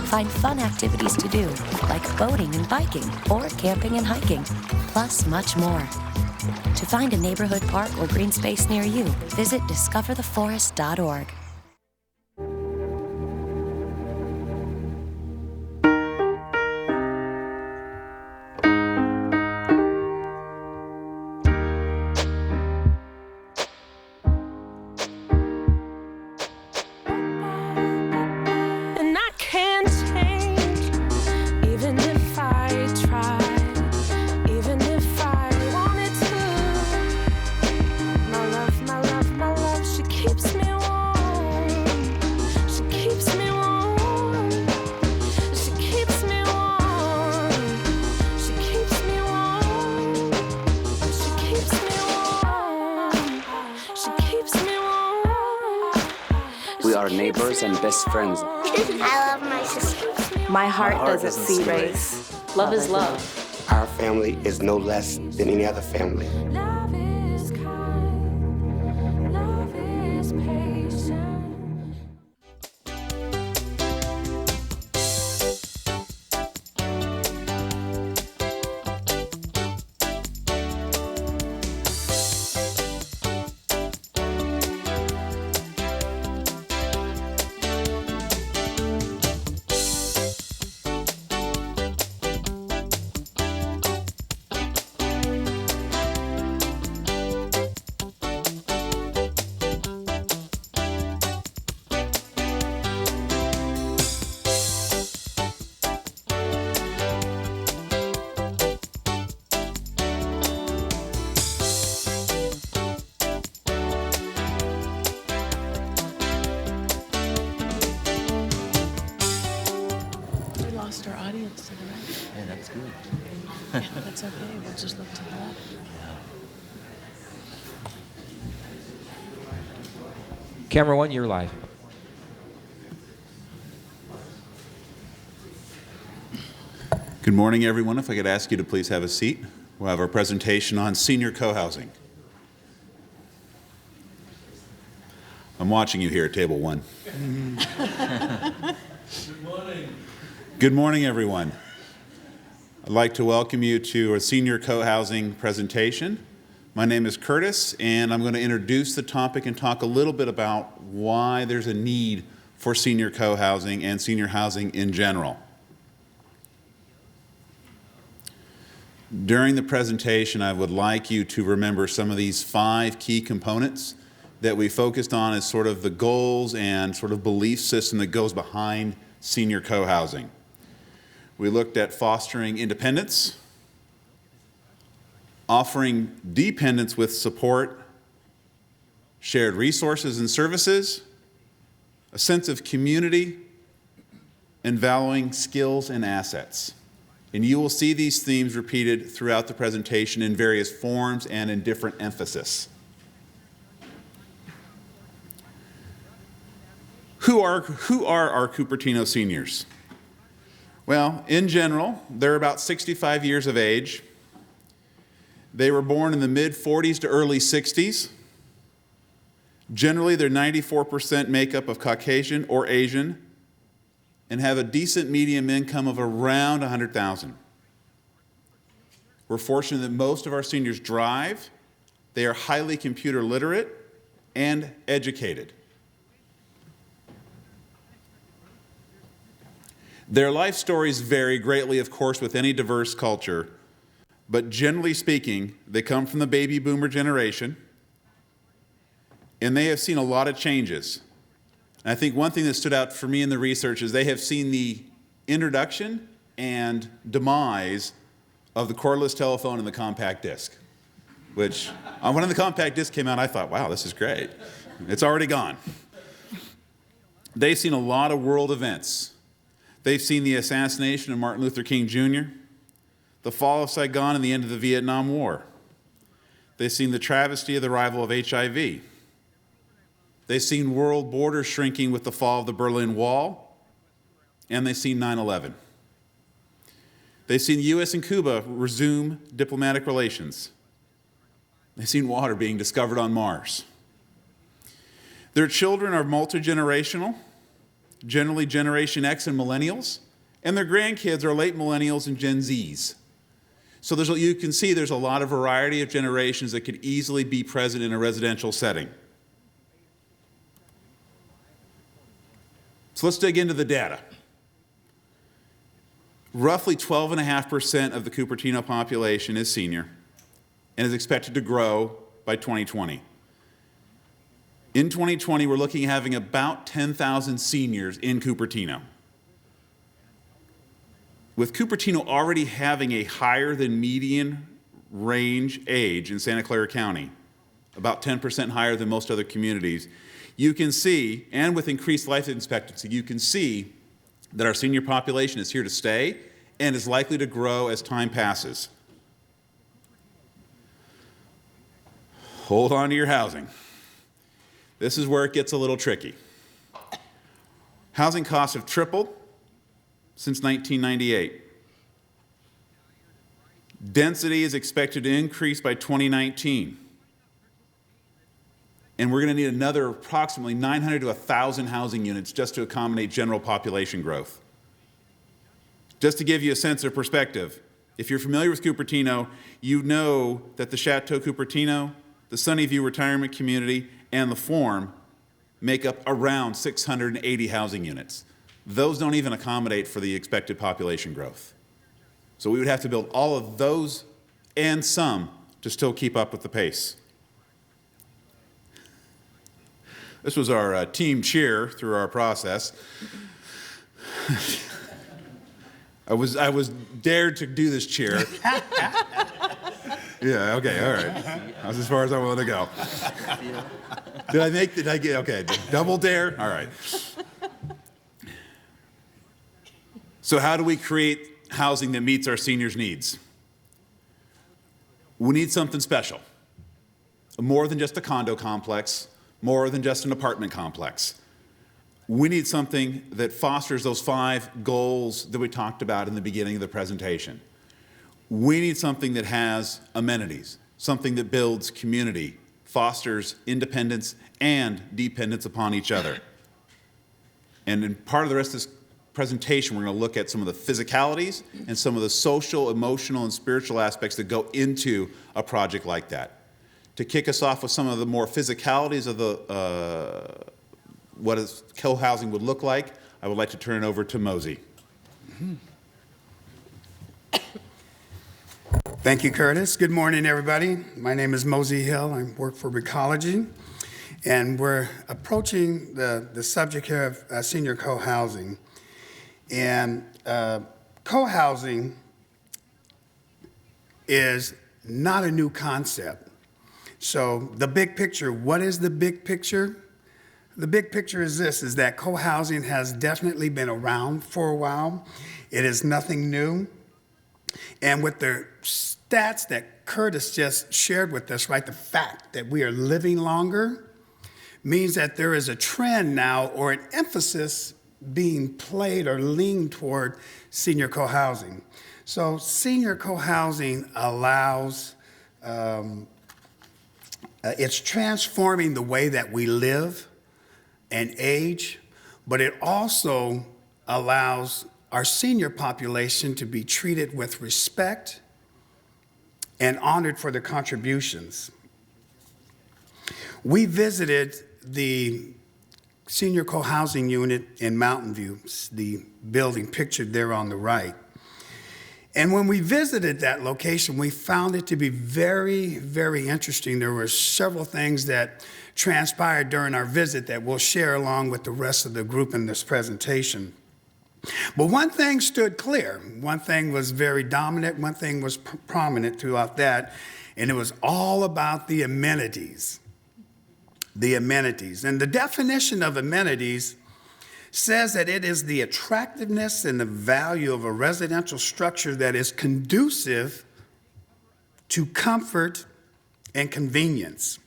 Find fun activities to do, like boating and biking, or camping and hiking, plus much more. To find a neighborhood park or green space near you, visit discovertheforest.org. We are neighbors and best friends. I love my sister. My heart doesn't see race. Love is love. Our family is no less than any other family. Our audience to the right. Yeah, that's good. Yeah, that's okay. We'll just look to the left. Camera one, you're live. Good morning, everyone. If I could ask you to please have a seat. We'll have our presentation on senior co-housing. I'm watching you here at table 1. Good morning. Good morning, everyone. I'd like to welcome you to a senior co-housing presentation. My name is Curtis, and I'm going to introduce the topic and talk a little bit about why there's a need for senior co-housing and senior housing in general. During the presentation, I would like you to remember some of these 5 key components that we focused on as sort of the goals and sort of belief system that goes behind senior co-housing. We looked at fostering independence, offering dependence with support, shared resources and services, a sense of community, and valuing skills and assets. And you will see these themes repeated throughout the presentation in various forms and in different emphasis. Who are our Cupertino seniors? Well, in general, they're about 65 years of age. They were born in the mid-40s to early 60s. Generally, they're 94% makeup of Caucasian or Asian, and have a decent median income of around $100,000. We're fortunate that most of our seniors drive. They are highly computer literate and educated. Their life stories vary greatly, of course, with any diverse culture, but generally speaking, they come from the baby boomer generation, and they have seen a lot of changes. And I think one thing that stood out for me in the research is they have seen the introduction and demise of the cordless telephone and the compact disc, which when the compact disc came out, I thought, wow, this is great. It's already gone. They've seen a lot of world events. They've seen the assassination of Martin Luther King Jr., the fall of Saigon and the end of the Vietnam War. They've seen the travesty of the arrival of HIV. They've seen world borders shrinking with the fall of the Berlin Wall, and they've seen 9/11. They've seen the U.S. and Cuba resume diplomatic relations. They've seen water being discovered on Mars. Their children are multi-generational, generally Generation X and Millennials, and their grandkids are late Millennials and Gen Zs. So you can see there's a lot of variety of generations that could easily be present in a residential setting. So let's dig into the data. Roughly 12.5% of the Cupertino population is senior and is expected to grow by 2020. In 2020, we're looking at having about 10,000 seniors in Cupertino. With Cupertino already having a higher than median range age in Santa Clara County, about 10% higher than most other communities, you can see, and with increased life expectancy, you can see that our senior population is here to stay and is likely to grow as time passes. Hold on to your housing. This is where it gets a little tricky. Housing costs have tripled since 1998. Density is expected to increase by 2019. And we're going to need another approximately 900 to 1,000 housing units just to accommodate general population growth. Just to give you a sense of perspective, if you're familiar with Cupertino, you know that the Chateau Cupertino, the Sunnyview Retirement Community, and the Forum make up around 680 housing units. Those don't even accommodate for the expected population growth. So we would have to build all of those and some to still keep up with the pace. This was our team cheer through our process. I was dared to do this cheer. Yeah, okay, all right. That's as far as I wanted to go. Did I get, okay, double dare? All right. So how do we create housing that meets our seniors' needs? We need something special. More than just a condo complex, more than just an apartment complex. We need something that fosters those 5 goals that we talked about in the beginning of the presentation. We need something that has amenities, something that builds community, fosters independence and dependence upon each other. And in part of the rest of this presentation, we're going to look at some of the physicalities and some of the social, emotional, and spiritual aspects that go into a project like that. To kick us off with some of the more physicalities of the what co-housing would look like, I would like to turn it over to Mosey. Thank you, Curtis. Good morning, everybody. My name is Mosey Hill. I work for Recology, and we're approaching the subject here of senior co-housing. And co-housing is not a new concept. So the big picture, what is the big picture? The big picture is this, is that co-housing has definitely been around for a while. It is nothing new. And with the stats that Curtis just shared with us, right, the fact that we are living longer means that there is a trend now or an emphasis being played or leaned toward senior co-housing. So senior co-housing allows, it's transforming the way that we live and age, but it also allows our senior population to be treated with respect and honored for their contributions. We visited the senior co-housing unit in Mountain View, the building pictured there on the right. And when we visited that location, we found it to be very, very interesting. There were several things that transpired during our visit that we'll share along with the rest of the group in this presentation. But one thing stood clear. One thing was very dominant. One thing was prominent throughout that, and it was all about the amenities. The amenities. And the definition of amenities says that it is the attractiveness and the value of a residential structure that is conducive to comfort and convenience.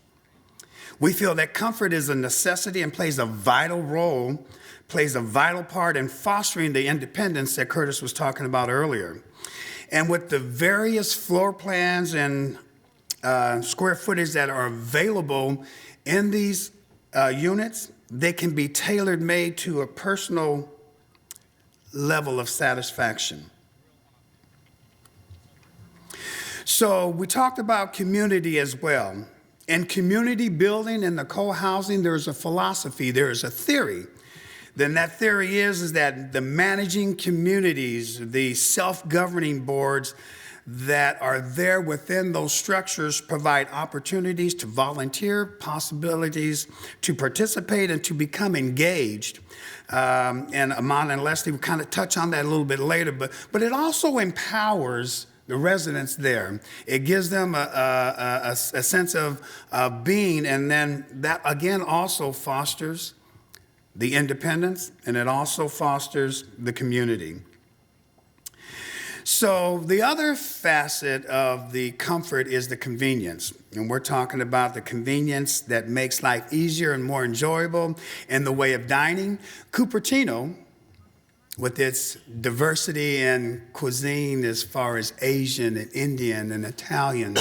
We feel that comfort is a necessity and plays a vital role, plays a vital part in fostering the independence that Curtis was talking about earlier. And with the various floor plans and square footage that are available in these units, they can be tailored made to a personal level of satisfaction. So we talked about community as well. In community building and the co-housing, there's a philosophy, there's a theory. Then that theory is that the managing communities, the self-governing boards that are there within those structures provide opportunities to volunteer, possibilities to participate and to become engaged. And Amon and Leslie will kind of touch on that a little bit later, but it also empowers the residents there. It gives them a sense of being, and then that again also fosters the independence, and it also fosters the community. So the other facet of the comfort is the convenience. And we're talking about the convenience that makes life easier and more enjoyable in the way of dining. Cupertino, with its diversity in cuisine as far as Asian and Indian and Italian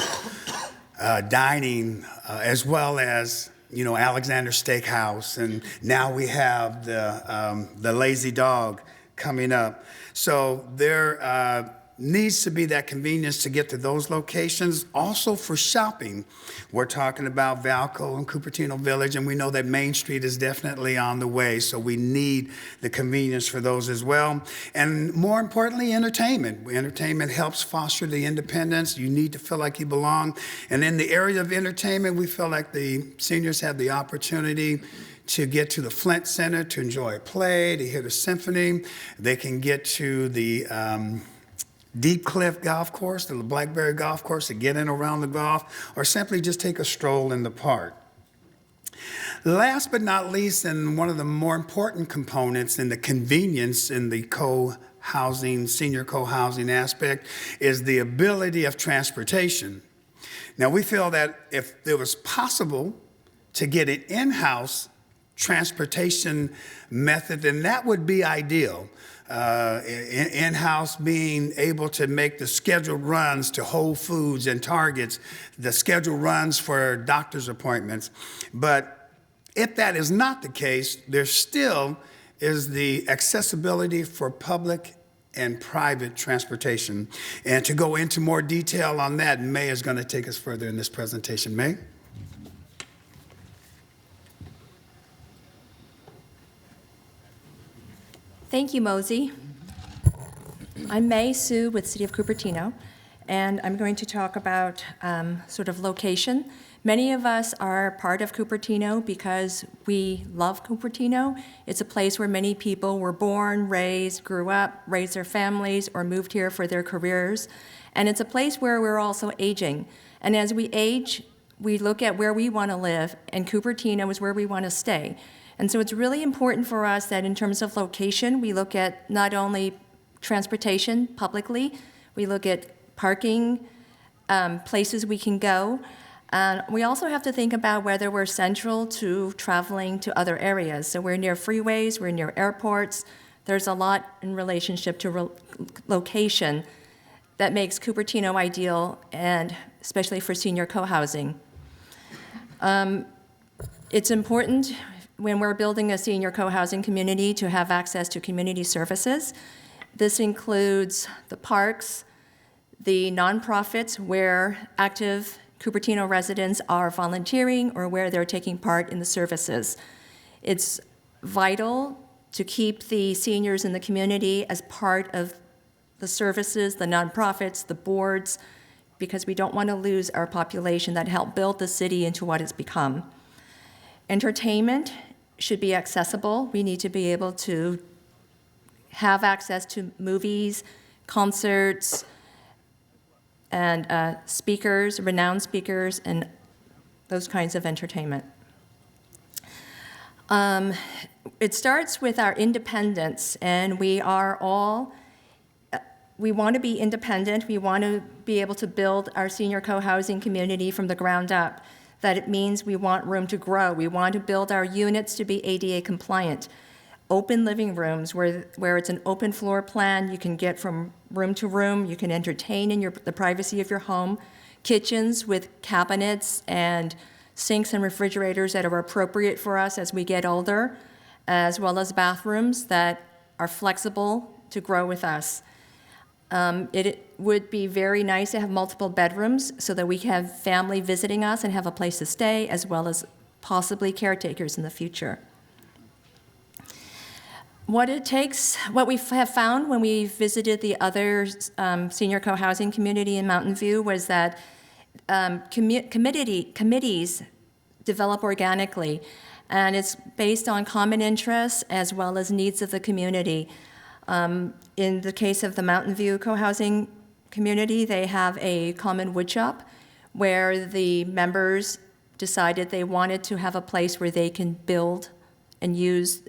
dining, as well as Alexander Steakhouse, and now we have the Lazy Dog coming up. So there needs to be that convenience to get to those locations. Also for shopping, we're talking about Valco and Cupertino Village, and we know that Main Street is definitely on the way, so we need the convenience for those as well. And more importantly, entertainment. Entertainment helps foster the independence. You need to feel like you belong. And in the area of entertainment, we feel like the seniors have the opportunity to get to the Flint Center to enjoy a play, to hear the symphony. They can get to the Deep Cliff Golf Course, the Blackberry Golf Course, to get in around the golf, or simply just take a stroll in the park. Last but not least, and one of the more important components in the convenience in the co-housing, senior co-housing aspect, is the ability of transportation. Now, we feel that if it was possible to get an in-house transportation method, then that would be ideal. In-house being able to make the scheduled runs to Whole Foods and Targets, the scheduled runs for doctor's appointments. But if that is not the case, there still is the accessibility for public and private transportation. And to go into more detail on that, May is going to take us further in this presentation. May? Thank you, Mosey. I'm May Sue with City of Cupertino, and I'm going to talk about sort of location. Many of us are part of Cupertino because we love Cupertino. It's a place where many people were born, raised, grew up, raised their families, or moved here for their careers. And it's a place where we're also aging. And as we age, we look at where we want to live, and Cupertino is where we want to stay. And so it's really important for us that in terms of location, we look at not only transportation publicly, we look at parking, places we can go. We also have to think about whether we're central to traveling to other areas. So we're near freeways, we're near airports. There's a lot in relationship to location that makes Cupertino ideal, and especially for senior co-housing. It's important when we're building a senior co-housing community to have access to community services. This includes the parks, the nonprofits where active Cupertino residents are volunteering or where they're taking part in the services. It's vital to keep the seniors in the community as part of the services, the nonprofits, the boards, because we don't want to lose our population that helped build the city into what it's become. Entertainment should be accessible. We need to be able to have access to movies, concerts, and speakers, renowned speakers, and those kinds of entertainment. It starts with our independence, and we want to be independent. We want to be able to build our senior co-housing community from the ground up. That it means we want room to grow. We want to build our units to be ADA compliant. Open living rooms where it's an open floor plan. You can get from room to room. You can entertain in the privacy of your home. Kitchens with cabinets and sinks and refrigerators that are appropriate for us as we get older, as well as bathrooms that are flexible to grow with us. It would be very nice to have multiple bedrooms so that we can have family visiting us and have a place to stay, as well as possibly caretakers in the future. What we have found when we visited the other senior co-housing community in Mountain View was that committees develop organically, and it's based on common interests as well as needs of the community. In the case of the Mountain View co-housing community, they have a common woodshop where the members decided they wanted to have a place where they can build and use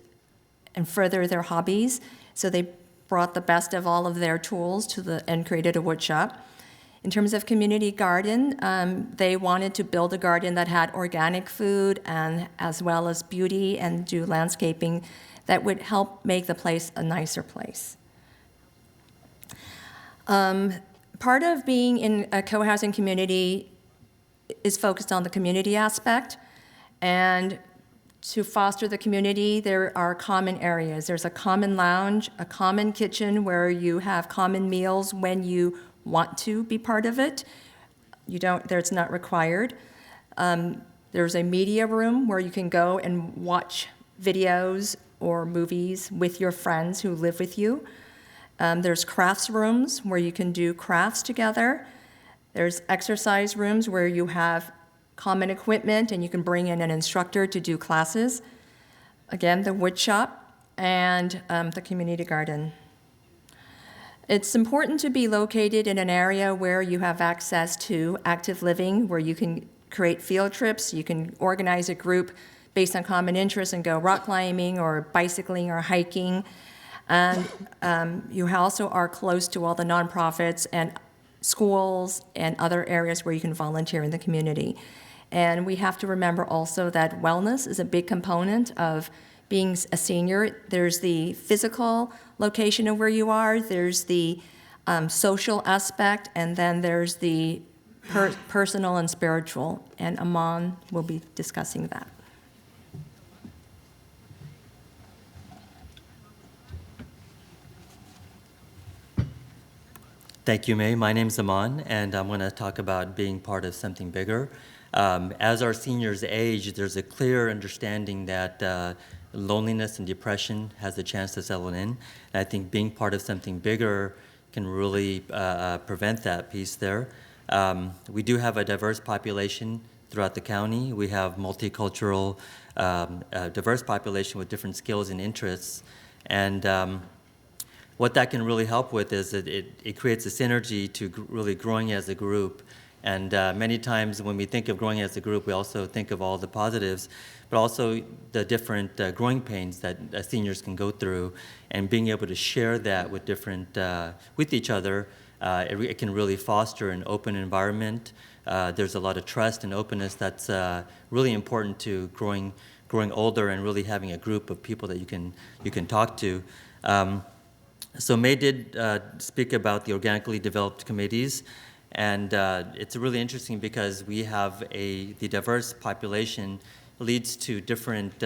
and further their hobbies. So they brought the best of all of their tools and created a woodshop. In terms of community garden, they wanted to build a garden that had organic food and as well as beauty, and do landscaping that would help make the place a nicer place. Part of being in a co-housing community is focused on the community aspect, and to foster the community, there are common areas. There's a common lounge, a common kitchen where you have common meals when you want to be part of it. It's not required. There's a media room where you can go and watch videos or movies with your friends who live with you. There's crafts rooms where you can do crafts together. There's exercise rooms where you have common equipment and you can bring in an instructor to do classes. Again, the wood shop and the community garden. It's important to be located in an area where you have access to active living, where you can create field trips, you can organize a group based on common interests and go rock climbing or bicycling or hiking. And you also are close to all the nonprofits and schools and other areas where you can volunteer in the community. And we have to remember also that wellness is a big component of being a senior. There's the physical location of where you are, there's the social aspect, and then there's the personal and spiritual. And Amon will be discussing that. Thank you, May. My name's Aman, and I'm going to talk about being part of something bigger. As our seniors age, there's a clear understanding that loneliness and depression has a chance to settle in. And I think being part of something bigger can really prevent that piece there. We do have a diverse population throughout the county. We have multicultural, diverse population with different skills and interests. And what that can really help with is that it creates a synergy to really growing as a group. And many times when we think of growing as a group, we also think of all the positives, but also the different growing pains that seniors can go through. And being able to share that with with each other, it can really foster an open environment. There's a lot of trust and openness that's really important to growing older and really having a group of people that you can talk to. So May did speak about the organically developed committees, and it's really interesting because we have the diverse population leads to different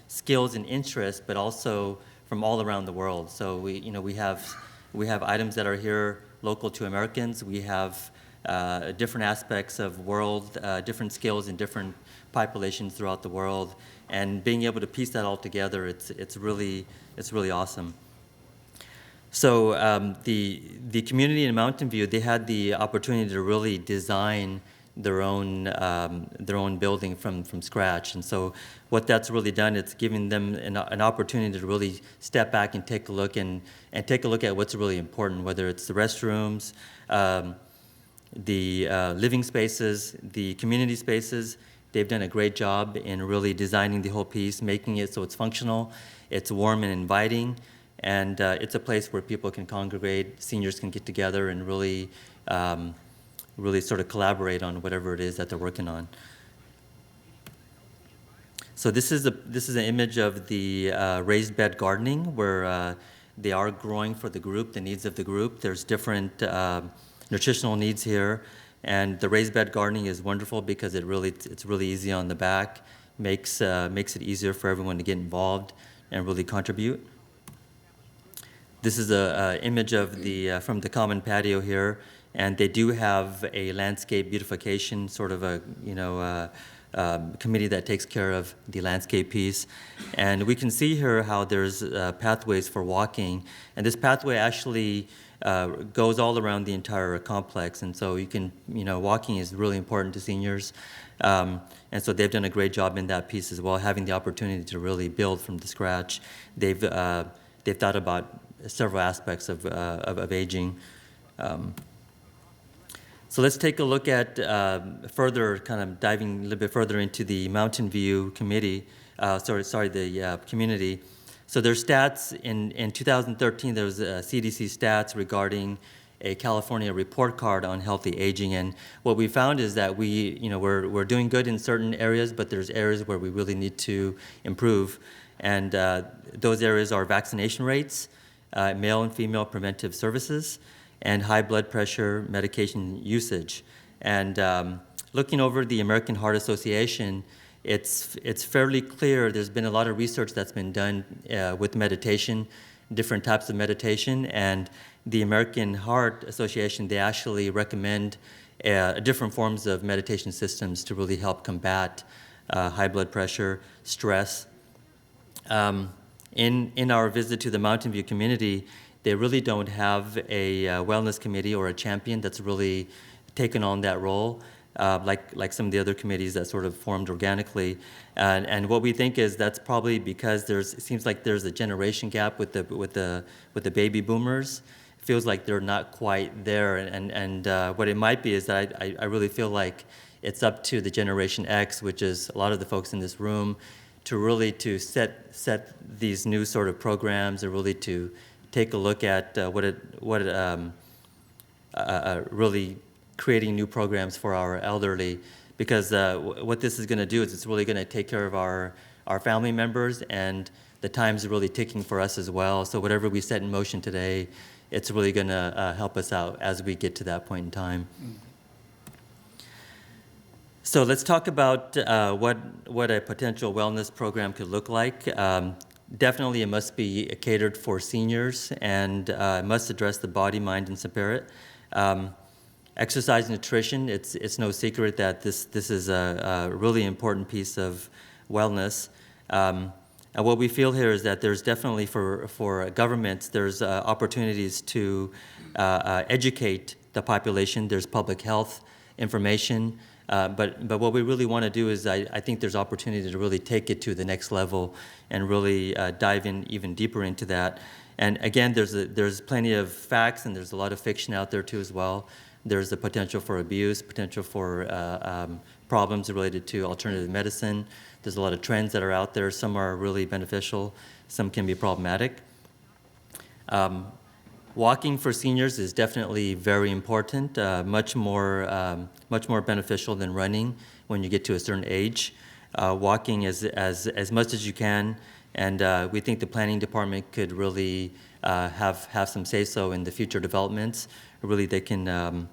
skills and interests, but also from all around the world. So we have items that are here local to Americans. We have different aspects of world, different skills in different populations throughout the world, and being able to piece that all together, it's really awesome. So the community in Mountain View, they had the opportunity to really design their own building from scratch. And so what that's really done, it's giving them an opportunity to really step back and take a look take a look at what's really important, whether it's the restrooms, the living spaces, the community spaces. They've done a great job in really designing the whole piece, making it so it's functional, it's warm and inviting. And it's a place where people can congregate, seniors can get together and really sort of collaborate on whatever it is that they're working on. So this is an image of the raised bed gardening where they are growing for the group, the needs of the group. There's different nutritional needs here, and the raised bed gardening is wonderful because it's really easy on the back, makes it easier for everyone to get involved and really contribute. This is an image of from the common patio here, and they do have a landscape beautification sort of a committee that takes care of the landscape piece. And we can see here how there's pathways for walking, and this pathway actually goes all around the entire complex. And so walking is really important to seniors, and so they've done a great job in that piece as well, having the opportunity to really build from the scratch. They've thought about several aspects of aging. So let's take a look at further, kind of diving a little bit further into the Mountain View committee, the community. So there's stats in 2013, there was CDC stats regarding a California report card on healthy aging. And what we found is that we're doing good in certain areas, but there's areas where we really need to improve. And those areas are vaccination rates, male and female preventive services, and high blood pressure medication usage. And looking over the American Heart Association, it's fairly clear. There's been a lot of research that's been done with meditation, different types of meditation, and the American Heart Association, they actually recommend different forms of meditation systems to really help combat high blood pressure, stress. In our visit to the Mountain View community, they really don't have a wellness committee or a champion that's really taken on that role, like some of the other committees that sort of formed organically. And what we think is that's probably because it seems like there's a generation gap with the baby boomers. It feels like they're not quite there. And what it might be is that I really feel like it's up to the Generation X, which is a lot of the folks in this room, to really set these new sort of programs, and really to take a look at really creating new programs for our elderly, because what this is going to do is it's really going to take care of our family members, and the time's really ticking for us as well. So whatever we set in motion today, it's really going to help us out as we get to that point in time. So let's talk about what a potential wellness program could look like. Definitely it must be catered for seniors, and it must address the body, mind, and spirit. Exercise and nutrition, it's no secret that this is a really important piece of wellness. And what we feel here is that there's definitely for governments, there's opportunities to educate the population. There's public health information. But what we really want to do is I think there's opportunity to really take it to the next level and really dive in even deeper into that. And again, there's plenty of facts, and there's a lot of fiction out there too as well. There's the potential for abuse, potential for problems related to alternative medicine. There's a lot of trends that are out there. Some are really beneficial. Some can be problematic. Walking for seniors is definitely very important, much more beneficial than running when you get to a certain age. Walking as much as you can, and we think the planning department could really have some say-so in the future developments. Really, they can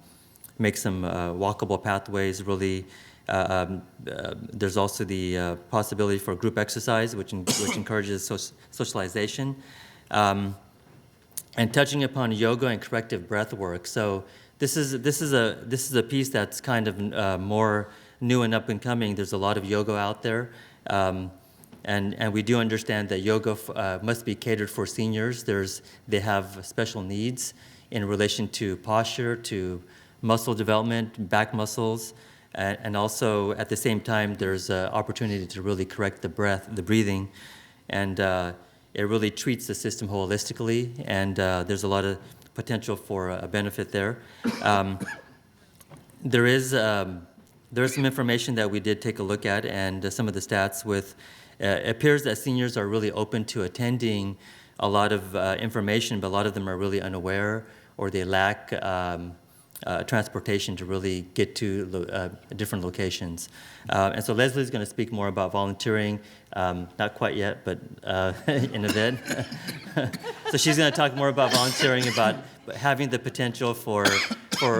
make some walkable pathways. Really, there's also the possibility for group exercise, which encourages socialization. And touching upon yoga and corrective breath work. So this is a piece that's kind of more new and up and coming. There's a lot of yoga out there, and we do understand that yoga must be catered for seniors. They have special needs in relation to posture, to muscle development, back muscles, and also at the same time there's an opportunity to really correct the breathing, and it really treats the system holistically, and there's a lot of potential for a benefit there. There is some information that we did take a look at, and some of the stats with, it appears that seniors are really open to attending a lot of information, but a lot of them are really unaware, or they lack transportation to really get to different locations. And so Leslie's going to speak more about volunteering, not quite yet, but in a bit. So she's going to talk more about volunteering, about having the potential for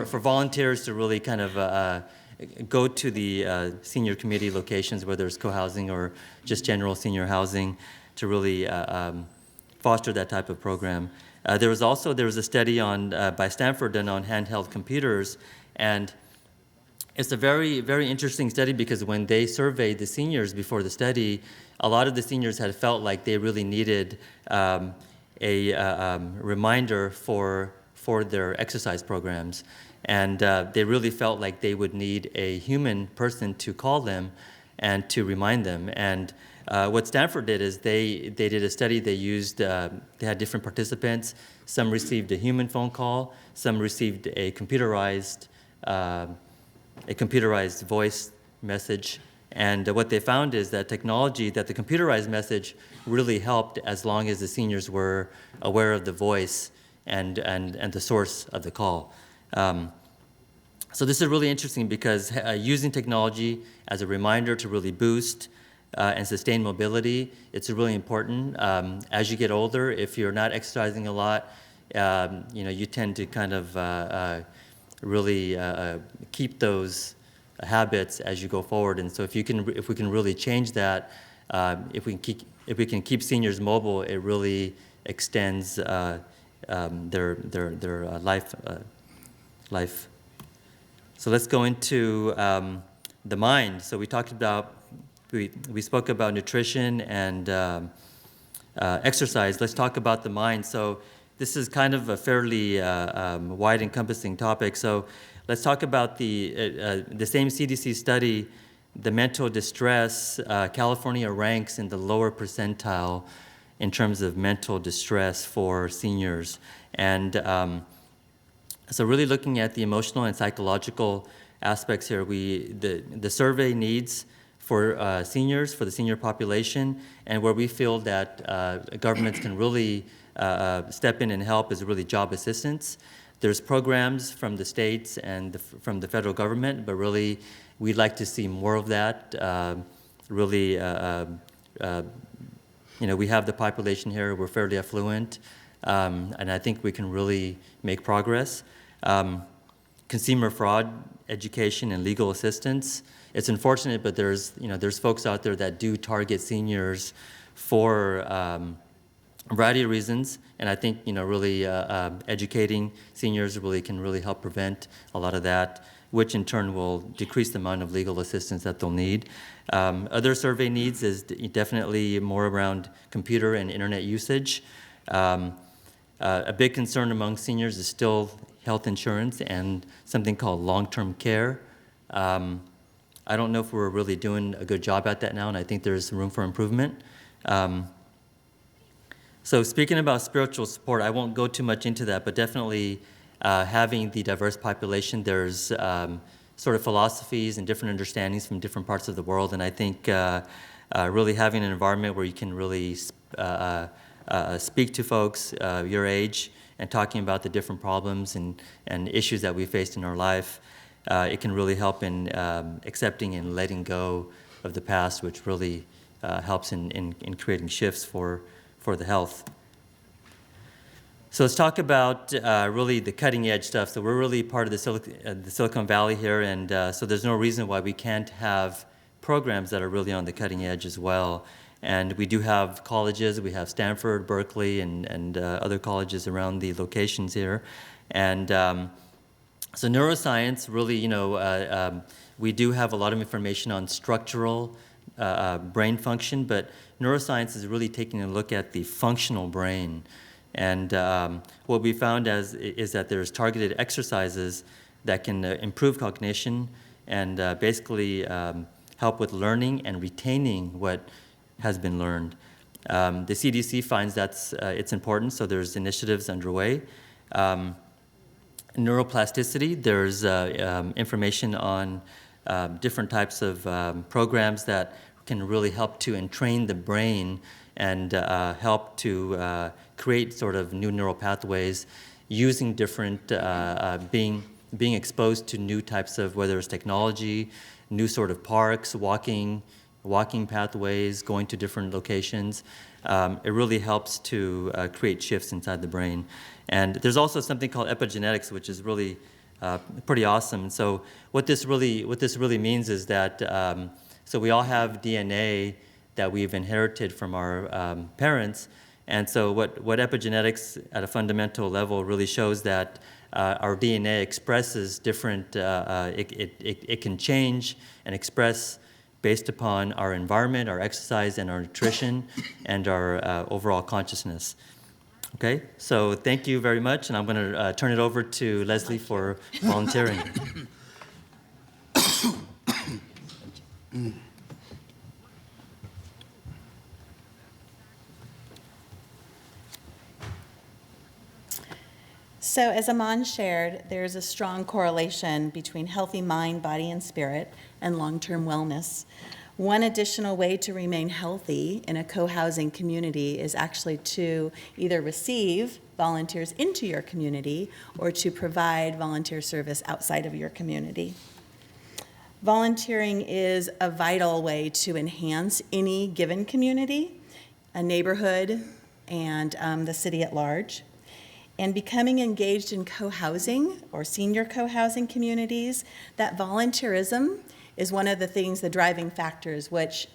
volunteers to really kind of go to the senior community locations, whether it's co-housing or just general senior housing, to really foster that type of program. There was a study by Stanford done on handheld computers, and it's a very, very interesting study because when they surveyed the seniors before the study, a lot of the seniors had felt like they really needed a reminder for their exercise programs, and they really felt like they would need a human person to call them and to remind them. And what Stanford did is they did a study. They had different participants. Some received a human phone call. Some received a computerized voice message. And what they found is that the computerized message really helped as long as the seniors were aware of the voice and the source of the call. So this is really interesting because using technology as a reminder to really boost and sustain mobility, it's really important. As you get older, if you're not exercising a lot, you tend to kind of really keep those habits as you go forward. And so if we can really change that, if we can keep seniors mobile, it really extends their life. So let's go into the mind. So we spoke about nutrition and exercise. Let's talk about the mind. So this is kind of a fairly wide encompassing topic. So let's talk about the same CDC study, the mental distress. California ranks in the lower percentile in terms of mental distress for seniors. And so really looking at the emotional and psychological aspects here, the survey needs for seniors, for the senior population, and where we feel that governments can really step in and help is really job assistance. There's programs from the states and from the federal government, but really we'd like to see more of that. We have the population here, we're fairly affluent, and I think we can really make progress. Consumer fraud education and legal assistance. It's unfortunate, but there's folks out there that do target seniors for a variety of reasons, and I think really educating seniors really can really help prevent a lot of that, which in turn will decrease the amount of legal assistance that they'll need. Other survey needs is definitely more around computer and internet usage. A big concern among seniors is still health insurance and something called long-term care. I don't know if we're really doing a good job at that now, and I think there's room for improvement. So speaking about spiritual support, I won't go too much into that, but definitely having the diverse population, there's sort of philosophies and different understandings from different parts of the world, and I think really having an environment where you can really speak to folks your age and talking about the different problems and issues that we faced in our life, it can really help in accepting and letting go of the past, which really helps in creating shifts for the health. So let's talk about really the cutting edge stuff. So we're really part of the Silicon Valley here, and so there's no reason why we can't have programs that are really on the cutting edge as well. And we do have colleges. We have Stanford, Berkeley, and other colleges around the locations here. And so neuroscience, really, we do have a lot of information on structural brain function, but neuroscience is really taking a look at the functional brain. And what we found is that there's targeted exercises that can improve cognition and basically help with learning and retaining what has been learned. The CDC finds that's it's important, so there's initiatives underway. Neuroplasticity, there's information on different types of programs that can really help to entrain the brain and help to create sort of new neural pathways using different, being exposed to new types of, whether it's technology, new sort of parks, walking pathways, going to different locations. It really helps to create shifts inside the brain. And there's also something called epigenetics, which is really pretty awesome. So what this really means is that so we all have DNA that we've inherited from our parents. And so what epigenetics at a fundamental level really shows that our DNA expresses different, it can change and express based upon our environment, our exercise, and our nutrition, and our overall consciousness. Okay, so thank you very much, and I'm going to turn it over to Leslie for volunteering. So as Aman shared, there's a strong correlation between healthy mind, body, and spirit and long-term wellness. One additional way to remain healthy in a co-housing community is actually to either receive volunteers into your community or to provide volunteer service outside of your community. Volunteering is a vital way to enhance any given community, a neighborhood, and the city at large. And becoming engaged in co-housing or senior co-housing communities, that volunteerism is one of the things, the driving factors, which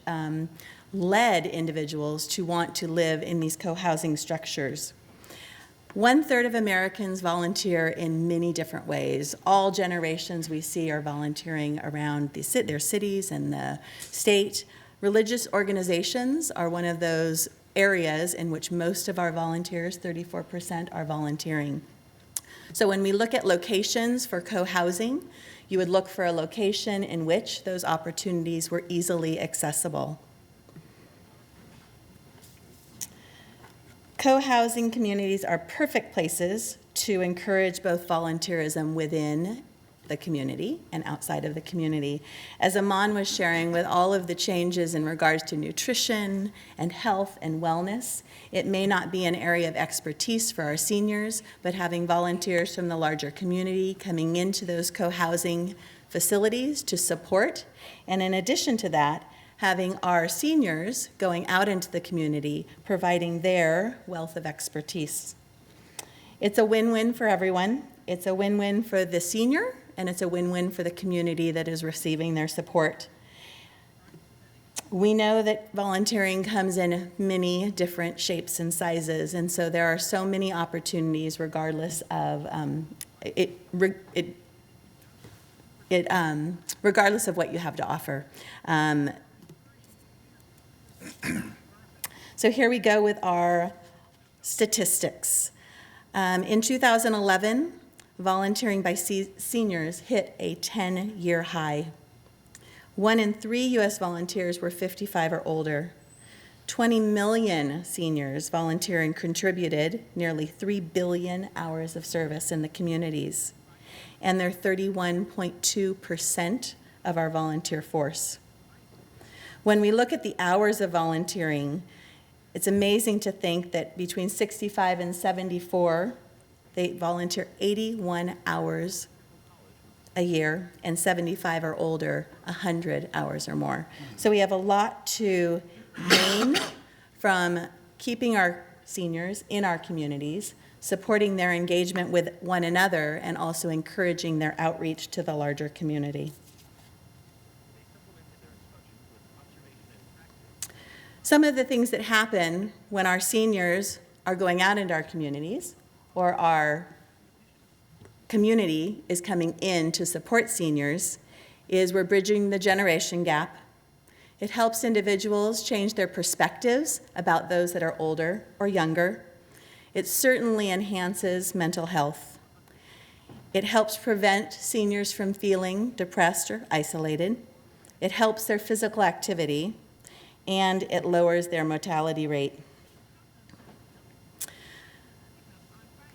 led individuals to want to live in these co-housing structures. 1/3 of Americans volunteer in many different ways. All generations we see are volunteering around their cities and the state. Religious organizations are one of those areas in which most of our volunteers, 34%, are volunteering. So when we look at locations for co-housing, you would look for a location in which those opportunities were easily accessible. Co-housing communities are perfect places to encourage both volunteerism within the community and outside of the community. As Aman was sharing, with all of the changes in regards to nutrition and health and wellness, it may not be an area of expertise for our seniors, but having volunteers from the larger community coming into those co-housing facilities to support, and in addition to that, having our seniors going out into the community, providing their wealth of expertise. It's a win-win for everyone. It's a win-win for the senior, and it's a win-win for the community that is receiving their support. We know that volunteering comes in many different shapes and sizes, and so there are so many opportunities regardless of regardless of what you have to offer. So here we go with our statistics. In 2011, volunteering by seniors hit a 10-year high. 1 in 3 U.S. volunteers were 55 or older. 20 million seniors volunteering contributed nearly 3 billion hours of service in the communities, and they're 31.2% of our volunteer force. When we look at the hours of volunteering, it's amazing to think that between 65 and 74, they volunteer 81 hours a year, and 75 or older, 100 hours or more. So we have a lot to gain from keeping our seniors in our communities, supporting their engagement with one another, and also encouraging their outreach to the larger community. Some of the things that happen when our seniors are going out into our communities, or our community is coming in to support seniors, is we're bridging the generation gap. It helps individuals change their perspectives about those that are older or younger. It certainly enhances mental health. It helps prevent seniors from feeling depressed or isolated. It helps their physical activity, and it lowers their mortality rate.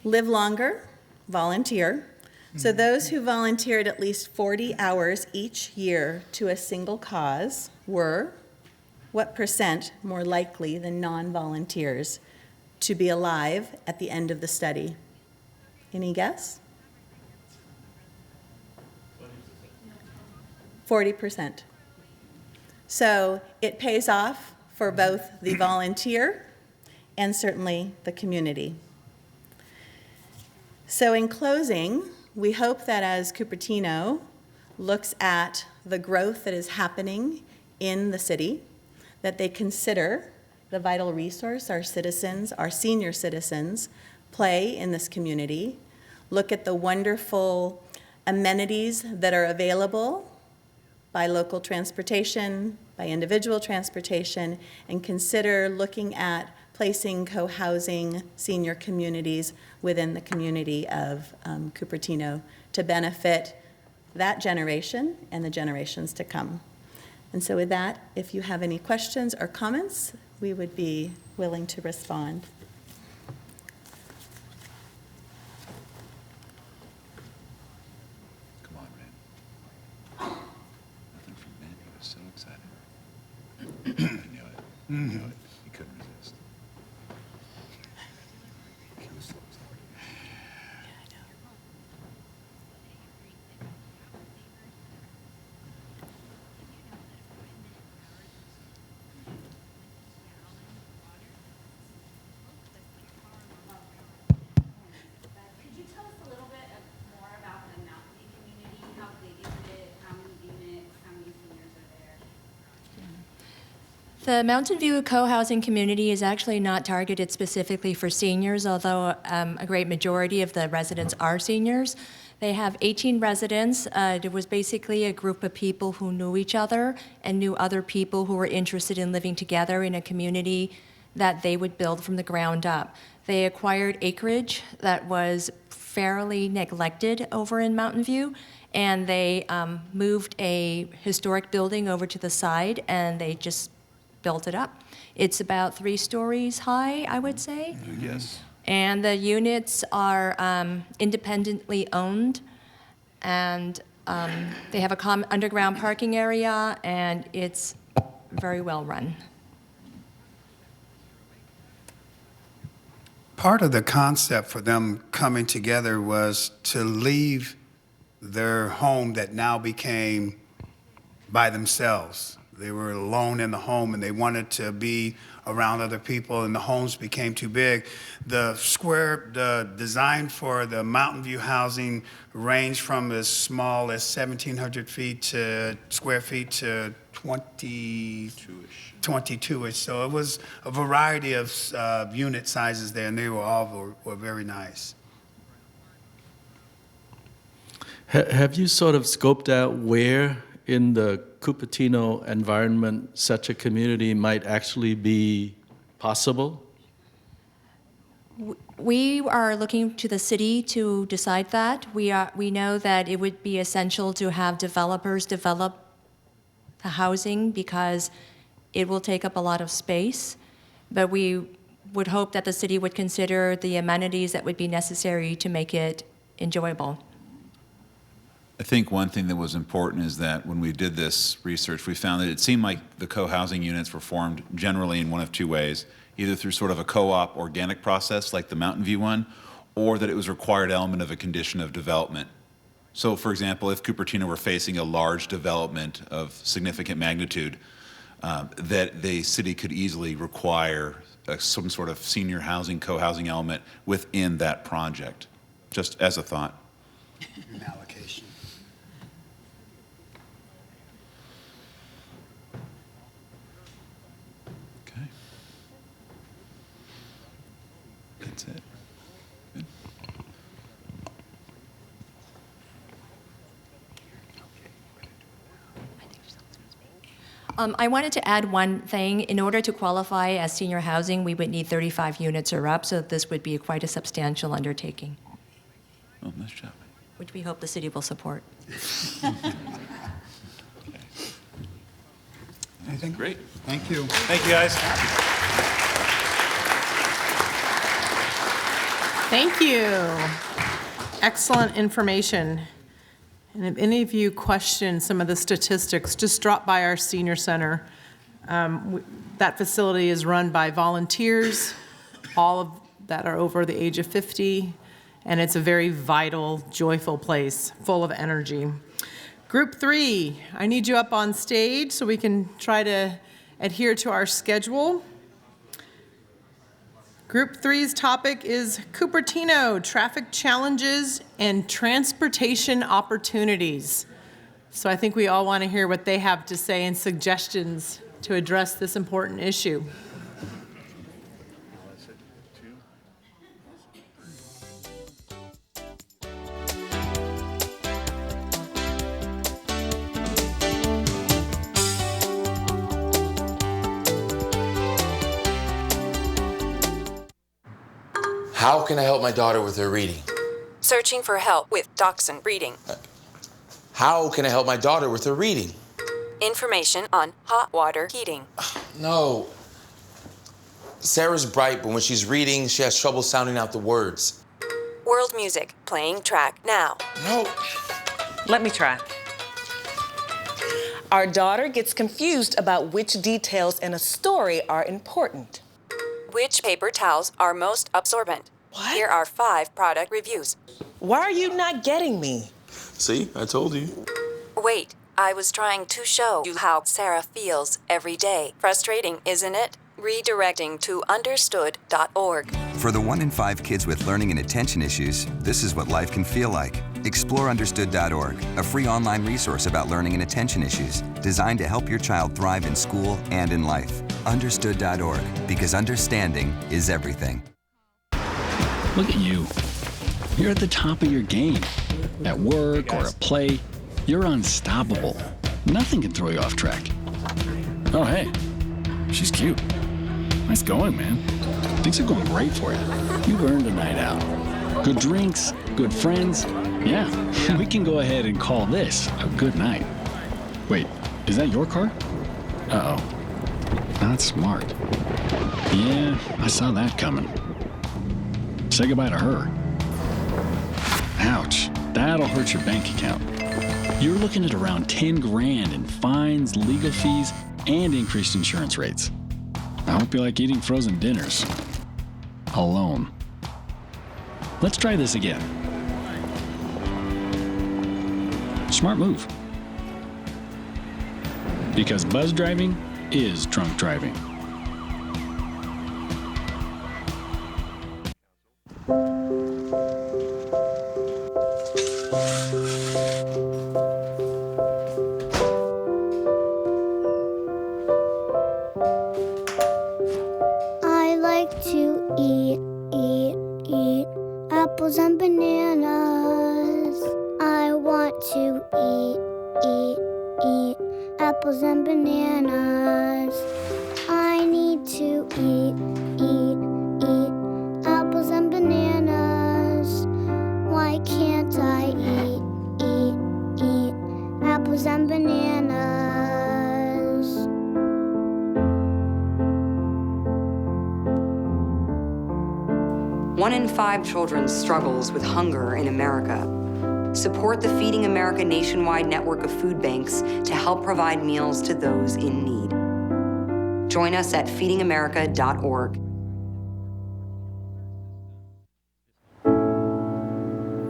Live longer, volunteer. So those who volunteered at least 40 hours each year to a single cause were what percent more likely than non-volunteers to be alive at the end of the study? Any guess? 40%. So it pays off for both the volunteer and certainly the community. So in closing, we hope that as Cupertino looks at the growth that is happening in the city, that they consider the vital resource our citizens, our senior citizens, play in this community, look at the wonderful amenities that are available by local transportation, by individual transportation, and consider looking at placing co-housing senior communities within the community of Cupertino to benefit that generation and the generations to come. And so with that, if you have any questions or comments, we would be willing to respond. Come on, man. Nothing from Ben. He was so excited. I knew it. I knew it. He couldn't resist. He was so excited. Could you tell us a little bit more about the Mountain View community? How big is it? How many units? How many seniors are there? The Mountain View co-housing community is actually not targeted specifically for seniors, although a great majority of the residents are seniors. They have 18 residents. It was basically a group of people who knew each other and knew other people who were interested in living together in a community that they would build from the ground up. They acquired acreage that was fairly neglected over in Mountain View, and they moved a historic building over to the side, and they just built it up. It's about 3 stories high, I would say. Yes. And the units are independently owned, and they have a common underground parking area, and it's very well run. Part of the concept for them coming together was to leave their home that now became by themselves. They were alone in the home and they wanted to be around other people, and the homes became too big. The design for the Mountain View housing ranged from as small as 1,700 square feet to 22-ish. So it was a variety of unit sizes there, and they were all very nice. Have you sort of scoped out where in the Cupertino environment such a community might actually be possible? We are looking to the city to decide that. We know that it would be essential to have developers develop the housing because it will take up a lot of space, but we would hope that the city would consider the amenities that would be necessary to make it enjoyable. I think one thing that was important is that when we did this research, we found that it seemed like the co-housing units were formed generally in one of two ways, either through sort of a co-op organic process like the Mountain View one, or that it was a required element of a condition of development. So for example, if Cupertino were facing a large development of significant magnitude, that the city could easily require some sort of senior housing, co-housing element within that project, just as a thought. An allocation. Okay. That's it. Good. I wanted to add one thing. In order to qualify as senior housing, we would need 35 units or up, so this would be quite a substantial undertaking. Oh, nice job. Which we hope the city will support. Anything? Great. Thank you. Thank you, guys. Thank you. Excellent information. And if any of you question some of the statistics, just drop by our senior center. That facility is run by volunteers, all of that are over the age of 50, and it's a very vital, joyful place, full of energy. Group 3, I need you up on stage so we can try to adhere to our schedule. Group 3's topic is Cupertino, traffic challenges and transportation opportunities. So I think we all want to hear what they have to say and suggestions to address this important issue. How can I help my daughter with her reading? Searching for help with Dachshund Reading. How can I help my daughter with her reading? Information on hot water heating. No. Sarah's bright, but when she's reading, she has trouble sounding out the words. World music, playing track now. No. Let me try. Our daughter gets confused about which details in a story are important. Which paper towels are most absorbent? What? Here are 5 product reviews. Why are you not getting me? See, I told you. Wait, I was trying to show you how Sarah feels every day. Frustrating, isn't it? Redirecting to understood.org. For the 1 in 5 kids with learning and attention issues, this is what life can feel like. Explore understood.org, a free online resource about learning and attention issues, designed to help your child thrive in school and in life. Understood.org, because understanding is everything. Look at you. You're at the top of your game. At work or at play, you're unstoppable. Nothing can throw you off track. Oh, hey, she's cute. Nice going, man. Things are going great for you. You've earned a night out. Good drinks, good friends. Yeah, we can go ahead and call this a good night. Wait, is that your car? Uh-oh. Not smart. Yeah, I saw that coming. Say goodbye to her. Ouch. That'll hurt your bank account. You're looking at around 10 grand in fines, legal fees, and increased insurance rates. I hope you like eating frozen dinners. Alone. Let's try this again. Smart move. Because buzz driving is drunk driving. I like to eat apples and bananas. I want to eat apples and bananas. I need to eat apples and bananas. Why can't I eat apples and bananas? One in 5 children struggles with hunger in America. Support the Feeding America nationwide network of food banks to help provide meals to those in need. Join us at feedingamerica.org.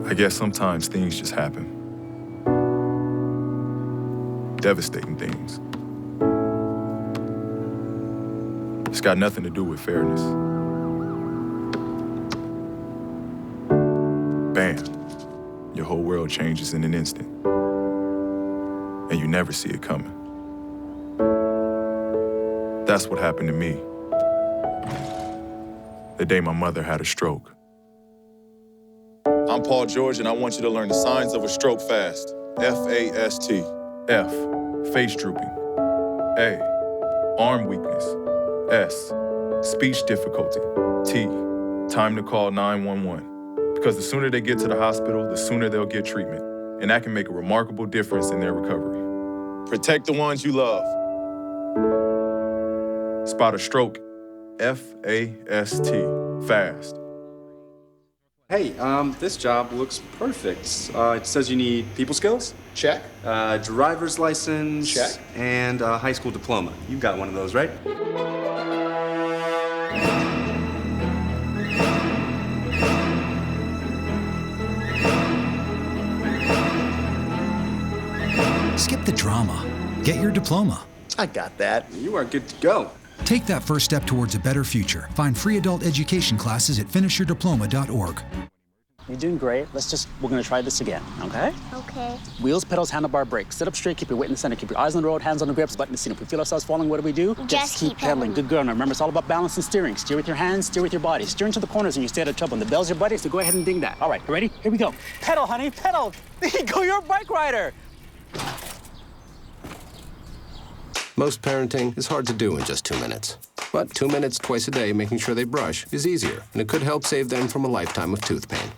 I guess sometimes things just happen. Devastating things. It's got nothing to do with fairness. Bam. Your whole world changes in an instant. And you never see it coming. That's what happened to me the day my mother had a stroke. I'm Paul George, and I want you to learn the signs of a stroke fast. F-A-S-T. F, face drooping. A, arm weakness. S, speech difficulty. T, time to call 911. Because the sooner they get to the hospital, the sooner they'll get treatment. And that can make a remarkable difference in their recovery. Protect the ones you love. Spot a stroke. F-A-S-T. Fast. Hey, this job looks perfect. It says you need people skills? Check. Driver's license? Check. And a high school diploma. You've got one of those, right? Skip the drama. Get your diploma. I got that. You are good to go. Take that first step towards a better future. Find free adult education classes at finishyourdiploma.org. You're doing great. We're gonna try this again, okay? Okay. Wheels, pedals, handlebar, brakes. Sit up straight, keep your weight in the center, keep your eyes on the road, hands on the grips, button the seat. If we feel ourselves falling, what do? Just keep pedaling. Good girl. Now remember, it's all about balance and steering. Steer with your hands, steer with your body. Steer into the corners and you stay out of trouble. And the bell's your buddy, so go ahead and ding that. All right, you ready? Here we go. Pedal, honey, pedal. There you go, you're a bike rider. Most parenting is hard to do in just 2 minutes. But 2 minutes twice a day making sure they brush is easier, and it could help save them from a lifetime of tooth pain.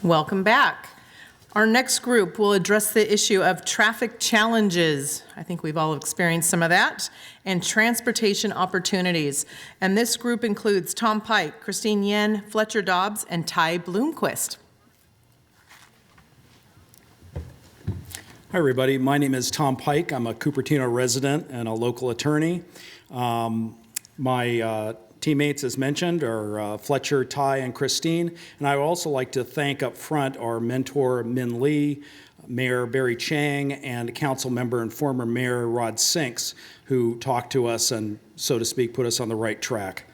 Welcome back. Our next group will address the issue of traffic challenges. I think we've all experienced some of that, and transportation opportunities. And this group includes Tom Pike, Christine Yen, Fletcher Dobbs, and Ty Bloomquist. Hi, everybody. My name is Tom Pike. I'm a Cupertino resident and a local attorney. My teammates, as mentioned, are Fletcher, Ty, and Christine. And I would also like to thank up front our mentor, Min Lee, Mayor Barry Chang, and Council member and former Mayor Rod Sinks, who talked to us and, so to speak, put us on the right track.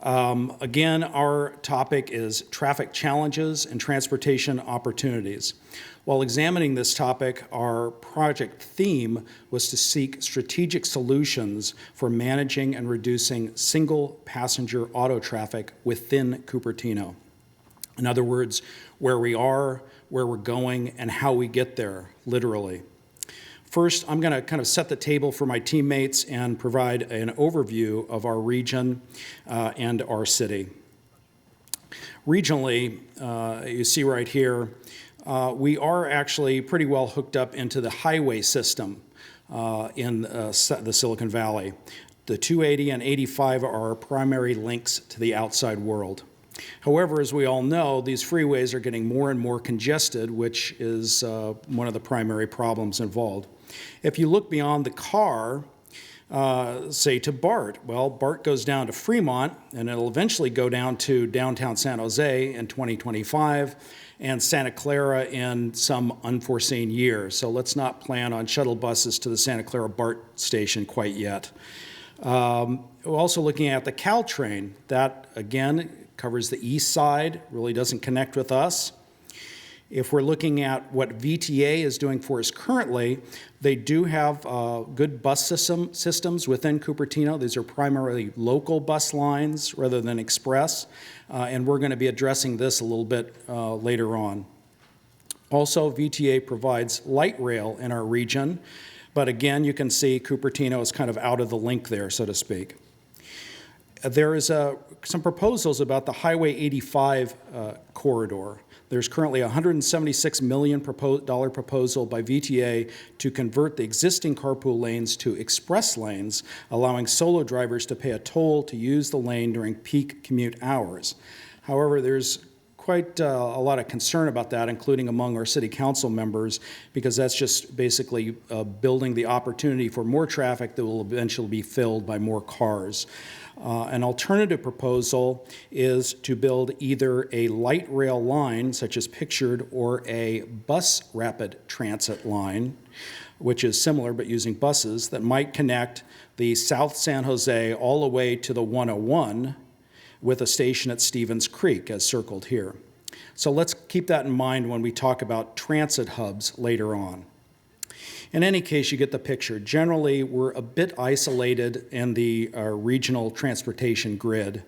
Again, our topic is traffic challenges and transportation opportunities. While examining this topic, our project theme was to seek strategic solutions for managing and reducing single passenger auto traffic within Cupertino. In other words, where we are, where we're going, and how we get there, literally. First, I'm going to kind of set the table for my teammates and provide an overview of our region and our city. Regionally, you see right here, we are actually pretty well hooked up into the highway system in the Silicon Valley. The 280 and 85 are our primary links to the outside world. However, as we all know, these freeways are getting more and more congested, which is one of the primary problems involved. If you look beyond the car, say to BART, well, BART goes down to Fremont, and it'll eventually go down to downtown San Jose in 2025, and Santa Clara in some unforeseen year. So let's not plan on shuttle buses to the Santa Clara BART station quite yet. We're also looking at the Caltrain. That, again, covers the east side, really doesn't connect with us. If we're looking at what VTA is doing for us currently, they do have good bus systems within Cupertino. These are primarily local bus lines rather than express, and we're going to be addressing this a little bit later on. Also, VTA provides light rail in our region, but again, you can see Cupertino is kind of out of the link there, so to speak. There is some proposals about the Highway 85 corridor. There's currently a $176 million proposal by VTA to convert the existing carpool lanes to express lanes, allowing solo drivers to pay a toll to use the lane during peak commute hours. However, there's quite a lot of concern about that, including among our city council members, because that's just basically building the opportunity for more traffic that will eventually be filled by more cars. An alternative proposal is to build either a light rail line, such as pictured, or a bus rapid transit line, which is similar but using buses, that might connect the South San Jose all the way to the 101 with a station at Stevens Creek, as circled here. So let's keep that in mind when we talk about transit hubs later on. In any case, you get the picture. Generally, we're a bit isolated in the regional transportation grid,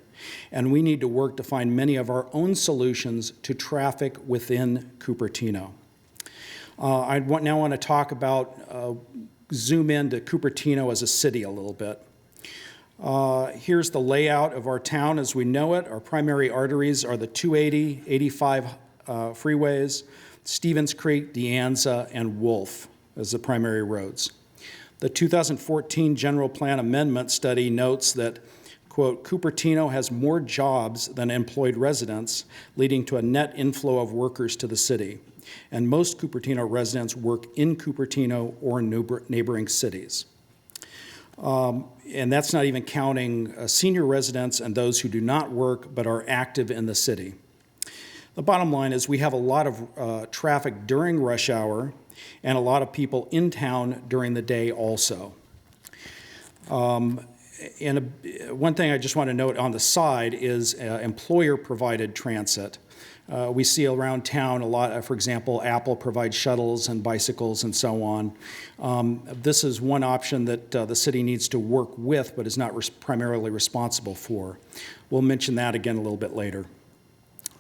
and we need to work to find many of our own solutions to traffic within Cupertino. I now want to talk about, zoom in to Cupertino as a city a little bit. Here's the layout of our town as we know it. Our primary arteries are the 280, 85 freeways, Stevens Creek, De Anza, and Wolf as the primary roads. The 2014 General Plan Amendment study notes that, quote, Cupertino has more jobs than employed residents, leading to a net inflow of workers to the city. And most Cupertino residents work in Cupertino or neighboring cities. And that's not even counting senior residents and those who do not work but are active in the city. The bottom line is we have a lot of traffic during rush hour and a lot of people in town during the day also. One thing I just want to note on the side is employer-provided transit. We see around town a lot, for example, Apple provides shuttles and bicycles and so on. This is one option that the city needs to work with but is not primarily responsible for. We'll mention that again a little bit later.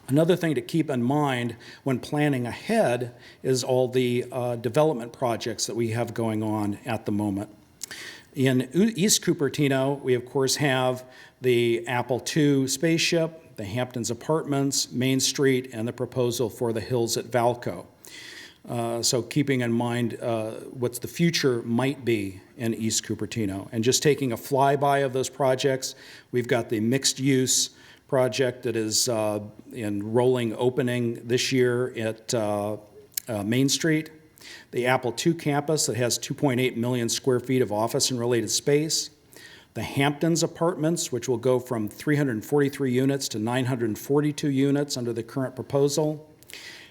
Another thing to keep in mind when planning ahead is all the development projects that we have going on at the moment. In East Cupertino, we of course have the Apple II spaceship, the Hamptons Apartments, Main Street, and the proposal for the Hills at Valco. So keeping in mind what the future might be in East Cupertino. And just taking a flyby of those projects, we've got the mixed-use project that is in rolling opening this year at Main Street, the Apple II campus that has 2.8 million square feet of office and related space, the Hamptons Apartments, which will go from 343 units to 942 units under the current proposal,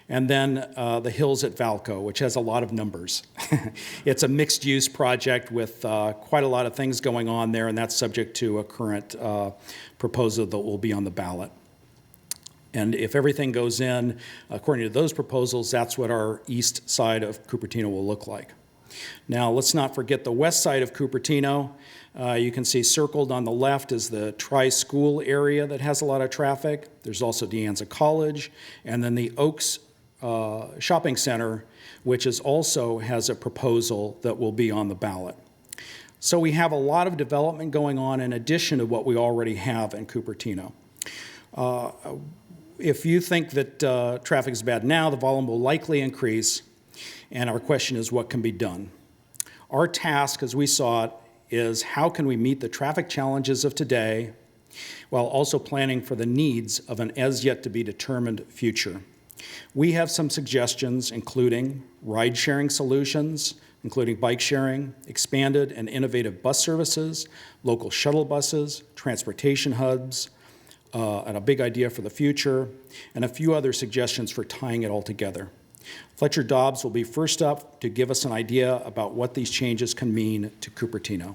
and then the Hills at Valco, which has a lot of numbers. It's a mixed-use project with quite a lot of things going on there, and that's subject to a current proposal that will be on the ballot. And if everything goes in according to those proposals, that's what our east side of Cupertino will look like. Now, let's not forget the west side of Cupertino. You can see circled on the left is the Tri-School area that has a lot of traffic. There's also De Anza College, and then the Oaks Shopping Center, which also has a proposal that will be on the ballot. So we have a lot of development going on in addition to what we already have in Cupertino. if you think that traffic is bad now, the volume will likely increase, and our question is what can be done? Our task, as we saw it, is how can we meet the traffic challenges of today while also planning for the needs of an as-yet-to-be-determined future. We have some suggestions, including ride-sharing solutions, including bike sharing, expanded and innovative bus services, local shuttle buses, transportation hubs, and a big idea for the future, and a few other suggestions for tying it all together. Fletcher Dobbs will be first up to give us an idea about what these changes can mean to Cupertino.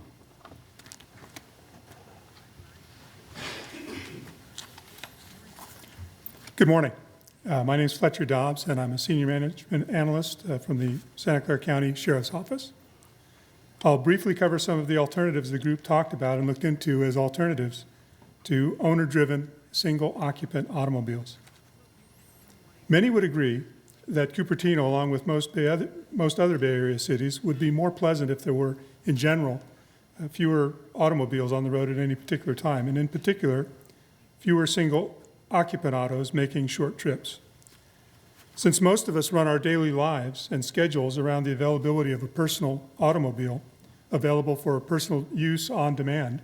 Good morning. My name is Fletcher Dobbs, and I'm a senior management analyst from the Santa Clara County Sheriff's Office. I'll briefly cover some of the alternatives the group talked about and looked into as alternatives to owner-driven, single-occupant automobiles. Many would agree that Cupertino, along with most other Bay Area cities, would be more pleasant if there were, in general, fewer automobiles on the road at any particular time, and in particular, fewer single-occupant autos making short trips. Since most of us run our daily lives and schedules around the availability of a personal automobile available for personal use on demand,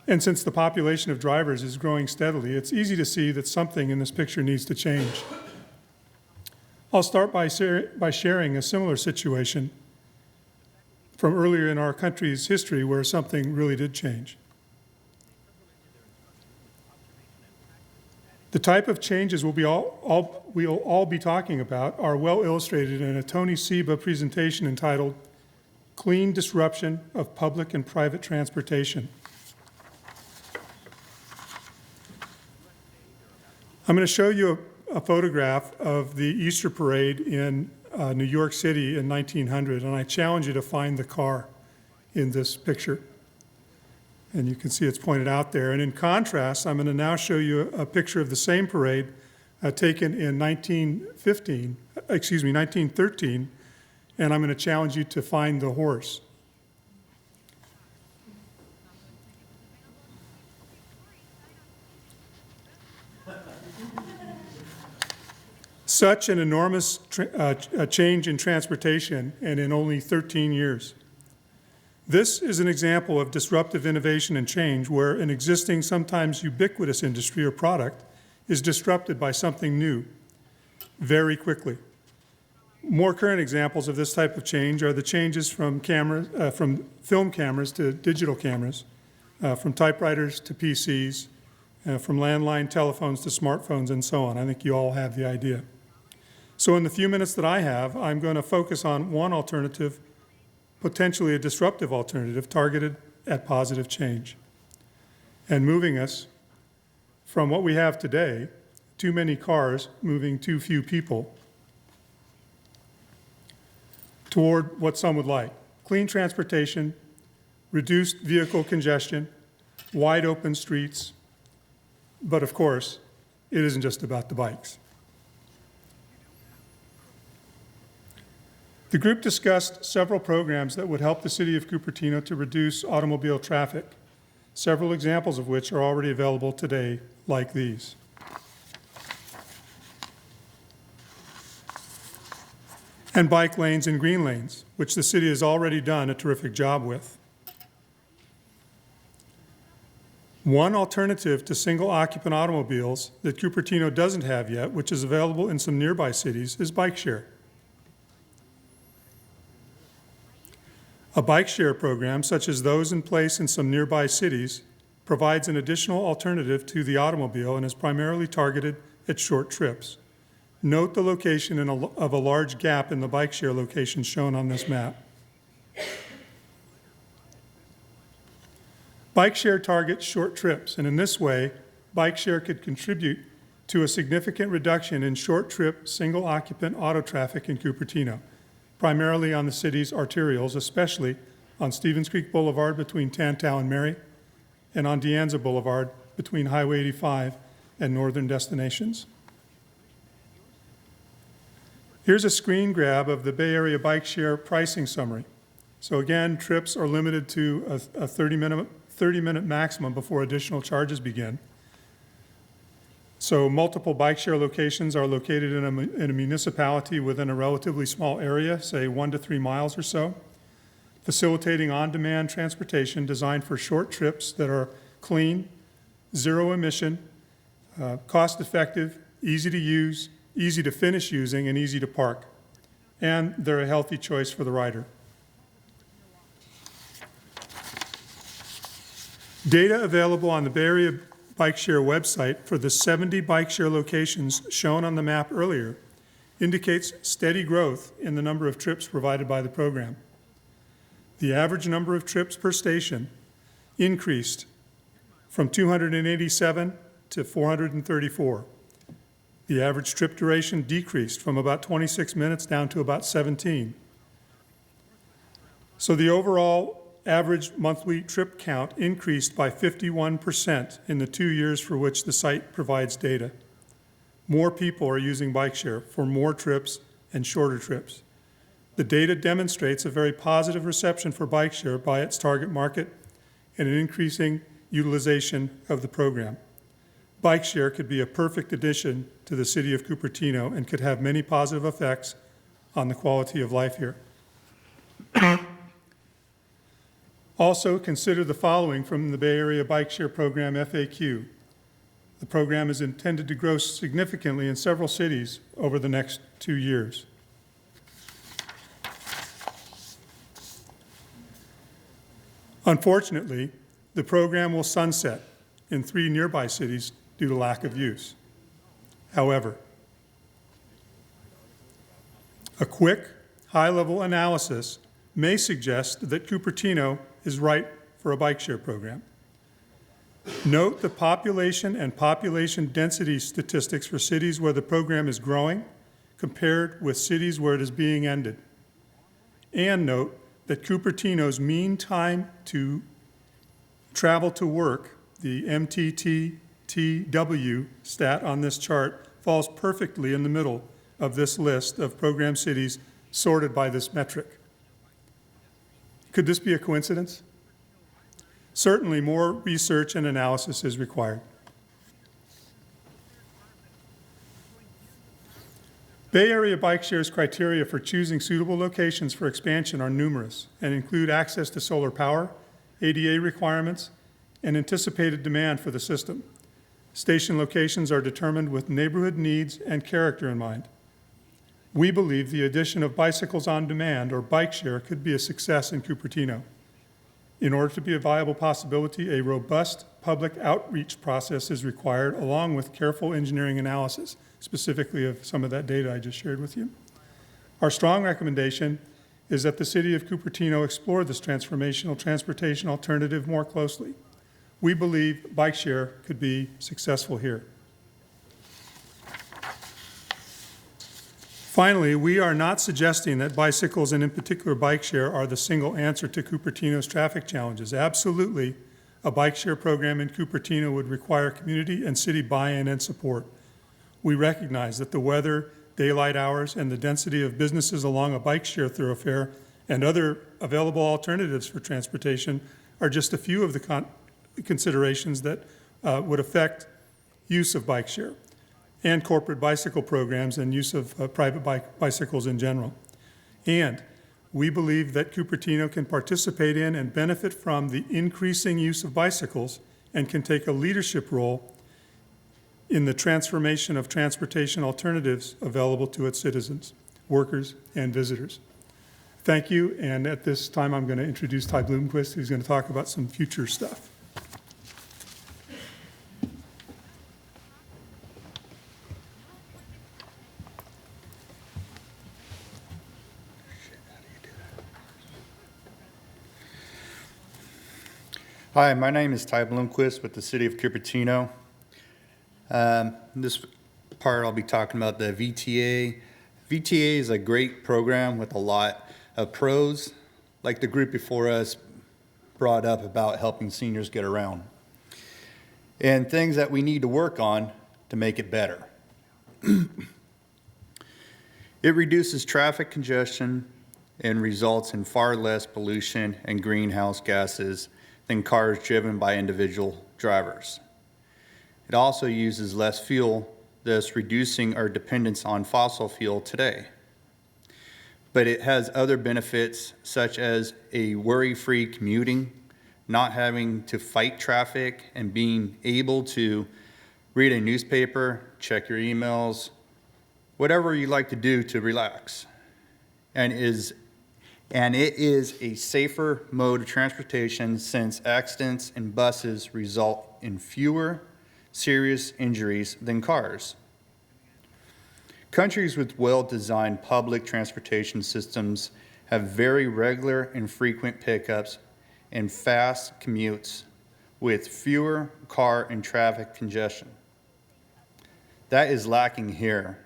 and since the population of drivers is growing steadily, it's easy to see that something in this picture needs to change. I'll start by sharing a similar situation from earlier in our country's history where something really did change. The type of changes we'll all be talking about are well illustrated in a Tony Seba presentation entitled Clean Disruption of Public and Private Transportation. I'm going to show you a photograph of the Easter parade in New York City in 1900, and I challenge you to find the car in this picture. And you can see it's pointed out there. And in contrast, I'm going to now show you a picture of the same parade taken in 1913, and I'm going to challenge you to find the horse. Such an enormous change in transportation, and in only 13 years. This is an example of disruptive innovation and change where an existing, sometimes ubiquitous industry or product is disrupted by something new very quickly. More current examples of this type of change are the changes from film cameras to digital cameras, from typewriters to PCs, from landline telephones to smartphones, and so on. I think you all have the idea. So in the few minutes that I have, I'm going to focus on one alternative, potentially a disruptive alternative targeted at positive change, and moving us from what we have today, too many cars moving too few people, toward what some would like: clean transportation, reduced vehicle congestion, wide open streets. But of course, it isn't just about the bikes. The group discussed several programs that would help the city of Cupertino to reduce automobile traffic, several examples of which are already available today, like these. And bike lanes and green lanes, which the city has already done a terrific job with. One alternative to single-occupant automobiles that Cupertino doesn't have yet, which is available in some nearby cities, is bike share. A bike share program, such as those in place in some nearby cities, provides an additional alternative to the automobile and is primarily targeted at short trips. Note the location of a large gap in the bike share location shown on this map. Bike share targets short trips, and in this way, bike share could contribute to a significant reduction in short trip, single-occupant auto traffic in Cupertino, primarily on the city's arterials, especially on Stevens Creek Boulevard between Tantau and Mary, and on De Anza Boulevard between Highway 85 and northern destinations. Here's a screen grab of the Bay Area bike share pricing summary. So again, trips are limited to a 30-minute maximum before additional charges begin. So multiple bike share locations are located in a municipality within a relatively small area, say 1 to 3 miles or so, facilitating on-demand transportation designed for short trips that are clean, zero emission, cost-effective, easy to use, easy to finish using, and easy to park. And they're a healthy choice for the rider. Data available on the Bay Area Bike Share website for the 70 bike share locations shown on the map earlier indicates steady growth in the number of trips provided by the program. The average number of trips per station increased from 287 to 434. The average trip duration decreased from about 26 minutes down to about 17. So the overall average monthly trip count increased by 51% in the 2 years for which the site provides data. More people are using bike share for more trips and shorter trips. The data demonstrates a very positive reception for bike share by its target market and an increasing utilization of the program. Bike share could be a perfect addition to the city of Cupertino and could have many positive effects on the quality of life here. Also, consider the following from the Bay Area Bike Share Program FAQ. The program is intended to grow significantly in several cities over the next 2 years. Unfortunately, the program will sunset in 3 nearby cities due to lack of use. However, a quick, high-level analysis may suggest that Cupertino is right for a bike share program. Note the population and population density statistics for cities where the program is growing compared with cities where it is being ended. And note that Cupertino's mean time to travel to work, the MTTTW stat on this chart, falls perfectly in the middle of this list of program cities sorted by this metric. Could this be a coincidence? Certainly more research and analysis is required. Bay Area Bike Share's criteria for choosing suitable locations for expansion are numerous and include access to solar power, ADA requirements, and anticipated demand for the system. Station locations are determined with neighborhood needs and character in mind. We believe the addition of bicycles on demand, or bike share, could be a success in Cupertino. In order to be a viable possibility, a robust public outreach process is required, along with careful engineering analysis, specifically of some of that data I just shared with you. Our strong recommendation is that the city of Cupertino explore this transformational transportation alternative more closely. We believe bike share could be successful here. Finally, we are not suggesting that bicycles, and in particular bike share, are the single answer to Cupertino's traffic challenges. Absolutely, a bike share program in Cupertino would require community and city buy-in and support. We recognize that the weather, daylight hours, and the density of businesses along a bike share thoroughfare and other available alternatives for transportation are just a few of the considerations that would affect use of bike share and corporate bicycle programs and use of private bicycles in general. And we believe that Cupertino can participate in and benefit from the increasing use of bicycles and can take a leadership role in the transformation of transportation alternatives available to its citizens, workers, and visitors. Thank you, and at this time I'm going to introduce Ty Bloomquist, who's going to talk about some future stuff. Hi, my name is Ty Bloomquist with the City of Cupertino. This part I'll be talking about the VTA. VTA is a great program with a lot of pros, like the group before us brought up about helping seniors get around, and things that we need to work on to make it better. It reduces traffic congestion and results in far less pollution and greenhouse gases than cars driven by individual drivers. It also uses less fuel, thus reducing our dependence on fossil fuel today. But it has other benefits such as a worry-free commuting, not having to fight traffic, and being able to read a newspaper, check your emails, whatever you like to do to relax. And it is a safer mode of transportation since accidents in buses result in fewer serious injuries than cars. Countries with well-designed public transportation systems have very regular and frequent pickups and fast commutes with fewer car and traffic congestion. That is lacking here,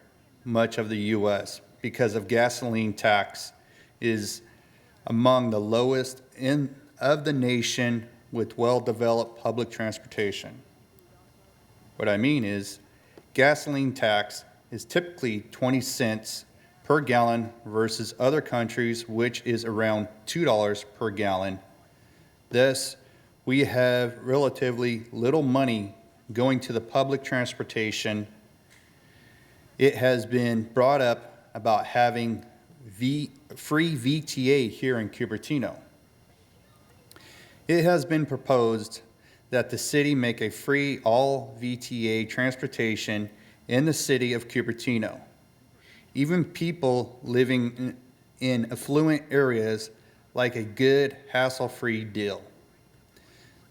much of the U.S., because of gasoline tax is among the lowest of the nation with well-developed public transportation. What I mean is, gasoline tax is typically 20 cents per gallon versus other countries, which is around $2 per gallon. Thus, we have relatively little money going to the public transportation. It has been brought up about having free VTA here in Cupertino. It has been proposed that the city make a free all VTA transportation in the city of Cupertino. Even people living in affluent areas like a good hassle-free deal.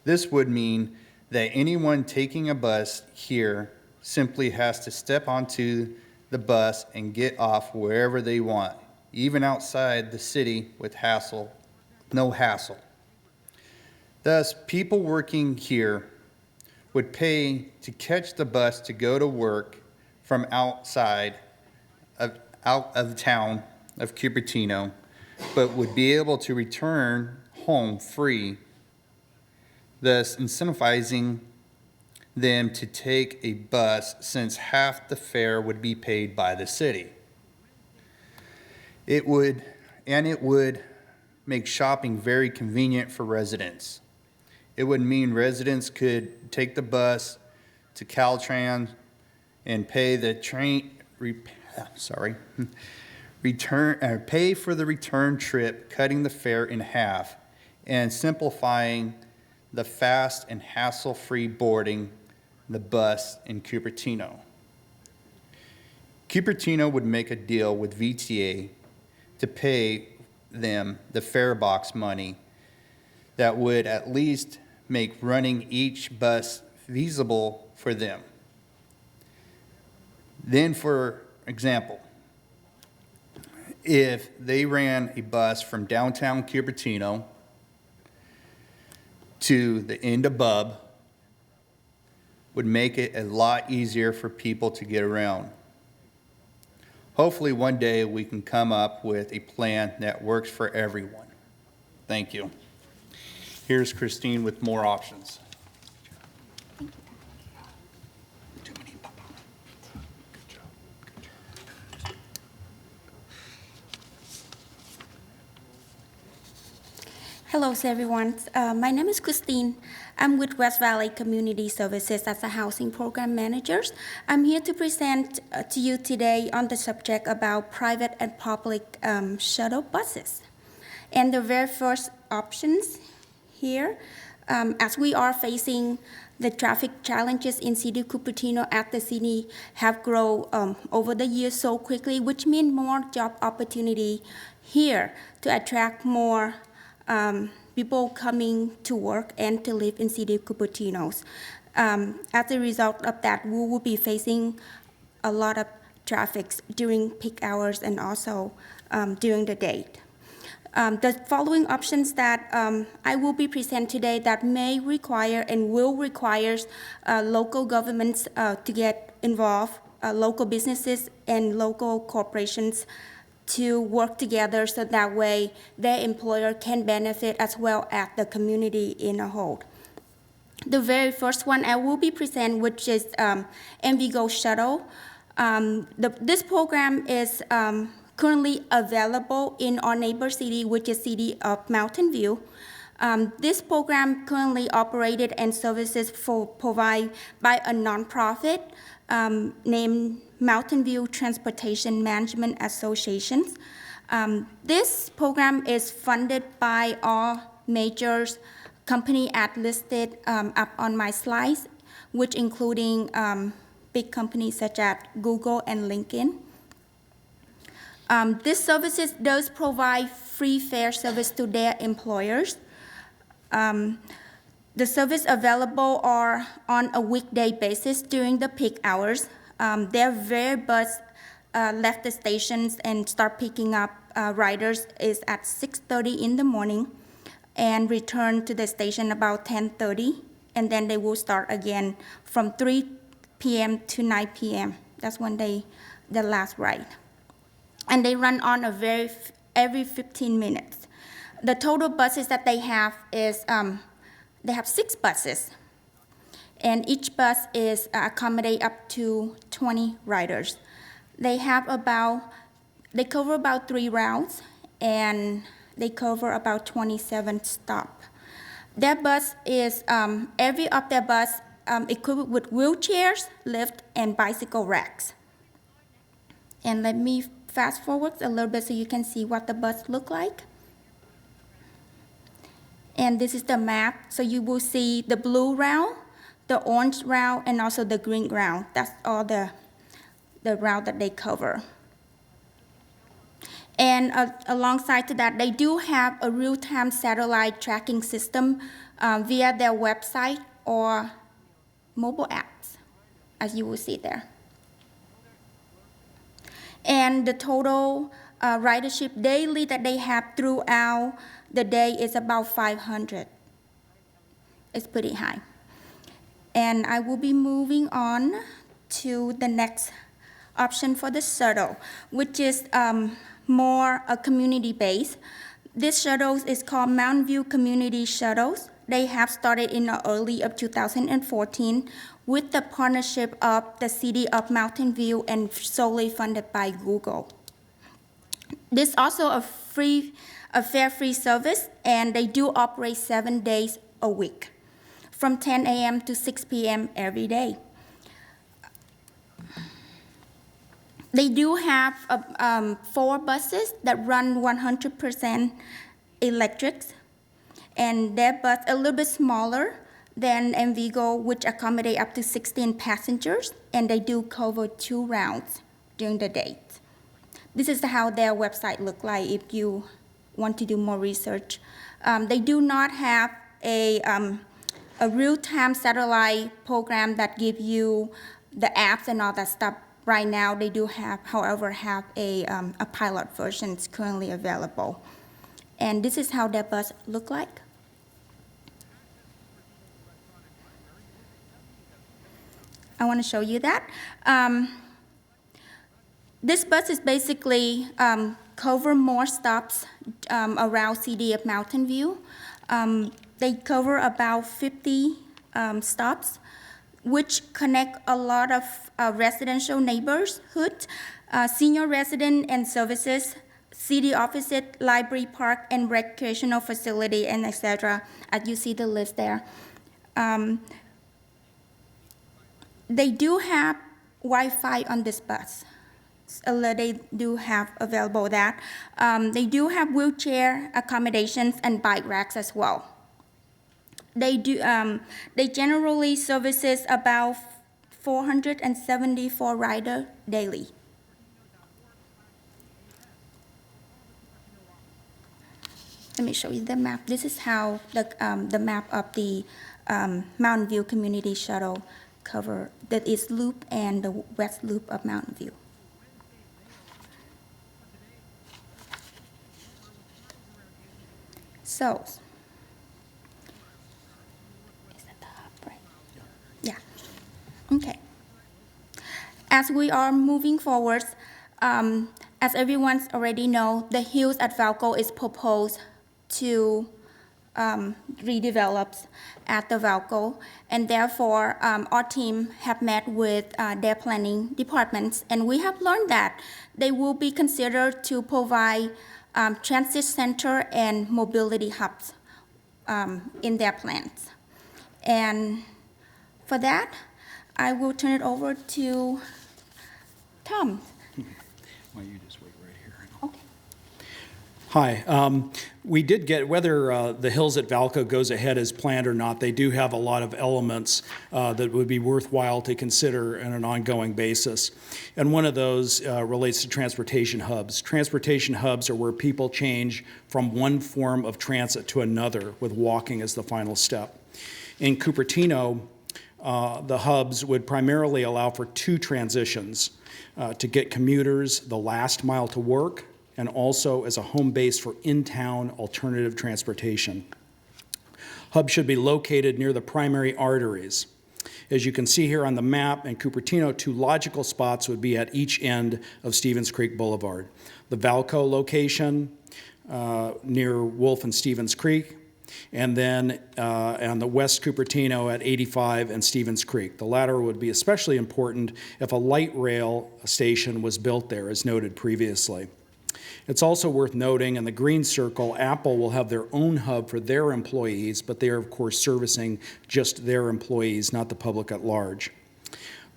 This would mean that anyone taking a bus here simply has to step onto the bus and get off wherever they want, even outside the city with no hassle. Thus, people working here would pay to catch the bus to go to work from out of town of Cupertino, but would be able to return home free, thus incentivizing them to take a bus since half the fare would be paid by the city. It would make shopping very convenient for residents. It would mean residents could take the bus to Caltrans and pay the pay for the return trip, cutting the fare in half and simplifying the fast and hassle-free boarding the bus in Cupertino. Cupertino would make a deal with VTA to pay them the fare box money that would at least make running each bus feasible for them. Then, for example, if they ran a bus from downtown Cupertino to the end of Bub, would make it a lot easier for people to get around. Hopefully one day we can come up with a plan that works for everyone. Thank you. Here's Christine with more options. Hello, everyone. My name is Christine. I'm with West Valley Community Services as a housing program manager. I'm here to present to you today on the subject about private and public shuttle buses. And the very first options here, as we are facing the traffic challenges in City of Cupertino as the city have grown over the years so quickly, which means more job opportunity here to attract more people coming to work and to live in City of Cupertino. As a result of that, we will be facing a lot of traffic during peak hours and also during the day. The following options that I will be presenting today that may require and will require local governments to get involved, local businesses and local corporations to work together so that way their employer can benefit as well as the community in a whole. The very first one I will be presenting, which is MVGO Shuttle. This program is currently available in our neighbor city, which is City of Mountain View. This program currently operated and services provided by a nonprofit named Mountain View Transportation Management Association. This program is funded by all major company as listed up on my slides, which including big companies such as Google and LinkedIn. This services does provide free fare service to their employers. The service available are on a weekday basis during the peak hours. Their very bus left the stations and start picking up riders is at 6:30 in the morning and return to the station about 10:30, and then they will start again from 3 p.m. to 9 p.m. That's when the last ride. And they run on every 15 minutes. The total buses that they have is, they have 6 buses, and each bus is accommodate up to 20 riders. They cover about 3 routes, and they cover about 27 stops. Their bus is, every of their bus equipped with wheelchairs, lift, and bicycle racks. And let me fast forward a little bit so you can see what the bus look like. And this is the map. So you will see the blue route, the orange route, and also the green route. That's all the route that they cover. And alongside to that, they do have a real-time satellite tracking system via their website or mobile apps, as you will see there. And the total ridership daily that they have throughout the day is about 500. It's pretty high. And I will be moving on to the next option for the shuttle, which is more community-based. This shuttle is called Mountain View Community Shuttles. They have started in the early of 2014 with the partnership of the City of Mountain View and solely funded by Google. This is also a fare-free service, and they do operate 7 days a week, from 10 a.m. to 6 p.m. every day. They do have 4 buses that run 100% electric, and their bus a little bit smaller than Envigo, which accommodate up to 16 passengers, and they do cover 2 routes during the day. This is how their website look like if you want to do more research. They do not have a real-time satellite program that give you the apps and all that stuff right now. They do have, however, have a pilot version currently available. And this is how their bus look like. I want to show you that. This bus is basically cover more stops around City of Mountain View. They cover about 50 stops, which connect a lot of residential neighborhoods, senior resident and services, city offices, library, park, and recreational facility, and etc. As you see the list there. They do have Wi-Fi on this bus. They do have available that. They do have wheelchair accommodations and bike racks as well. They generally services about 474 riders daily. Let me show you the map. This is how the map of the Mountain View Community Shuttle cover the East Loop and the West Loop of Mountain View. So, is that the hub, right? Yeah. Okay. As we are moving forward, as everyone's already know, the hills at Valco is proposed to redevelop at the Valco, and therefore our team have met with their planning departments, and we have learned that they will be considered to provide transit center and mobility hubs in their plans. And for that, I will turn it over to Tom. Why don't you just wait right here? Okay. Hi. We did get, whether the Hills at Valco goes ahead as planned or not, they do have a lot of elements that would be worthwhile to consider on an ongoing basis. And one of those relates to transportation hubs. Transportation hubs are where people change from one form of transit to another, with walking as the final step. In Cupertino, the hubs would primarily allow for two transitions to get commuters the last mile to work, and also as a home base for in-town alternative transportation. Hubs should be located near the primary arteries. As you can see here on the map, in Cupertino, two logical spots would be at each end of Stevens Creek Boulevard. The Valco location near Wolf and Stevens Creek, and then on the West Cupertino at 85 and Stevens Creek. The latter would be especially important if a light rail station was built there, as noted previously. It's also worth noting in the green circle, Apple will have their own hub for their employees, but they are, of course, servicing just their employees, not the public at large.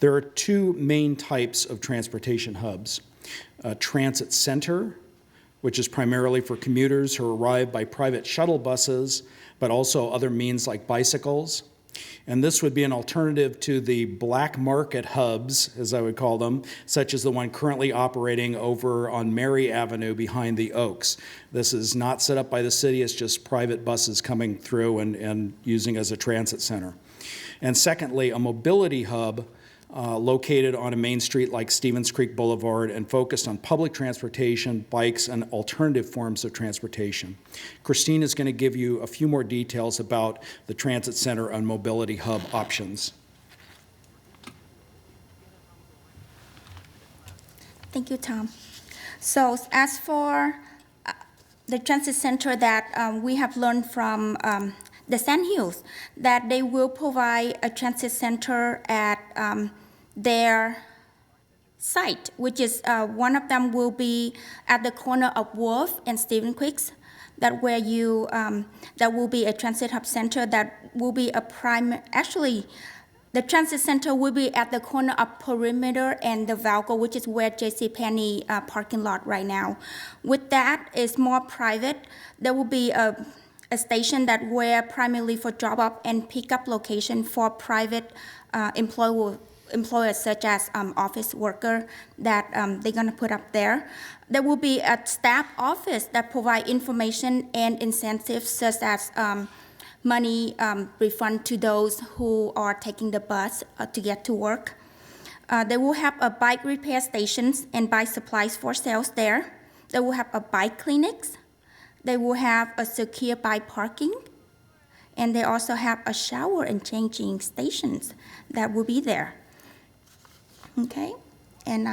There are two main types of transportation hubs. A transit center, which is primarily for commuters who arrive by private shuttle buses, but also other means like bicycles. And this would be an alternative to the black market hubs, as I would call them, such as the one currently operating over on Mary Avenue behind the Oaks. This is not set up by the city, it's just private buses coming through and using as a transit center. And secondly, a mobility hub located on a main street like Stevens Creek Boulevard and focused on public transportation, bikes, and alternative forms of transportation. Christine is going to give you a few more details about the transit center and mobility hub options. Thank you, Tom. So as for the transit center that we have learned from the Sand Hills, that they will provide a transit center at their site, which is one of them will be at the corner of Wolf and Stevens Creek. That where you that will be a transit hub center that will be a actually. The transit center will be at the corner of Perimeter and the Valco, which is where JCPenney parking lot right now. With that, it's more private. There will be a station that where primarily for drop-off and pick-up location for private employers such as office worker that they're going to put up there. There will be a staff office that provide information and incentives such as money refund to those who are taking the bus to get to work. They will have a bike repair stations and buy supplies for sales there. They will have a bike clinics. They will have a secure bike parking. And they also have a shower and changing stations that will be there. Okay, and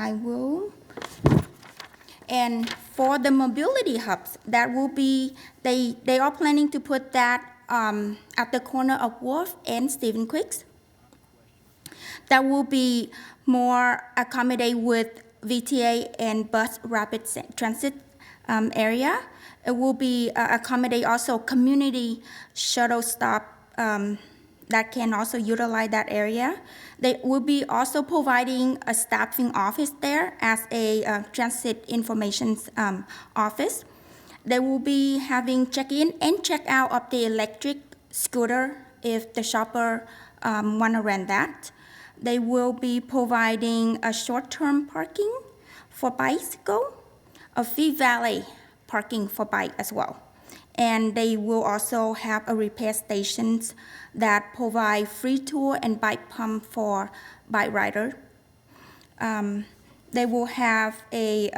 and for the mobility hubs, that will be, they are planning to put that at the corner of Wolf and Stevens Creek. That will be more accommodate with VTA and bus rapid transit area. It will be accommodate also community shuttle stop that can also utilize that area. They will be also providing a staffing office there as a transit information office. They will be having check-in and check-out of the electric scooter if the shopper want to rent that. They will be providing a short-term parking for bicycle, a fee valet parking for bike as well. And they will also have a repair stations that provide free tour and bike pump for bike rider. They will have a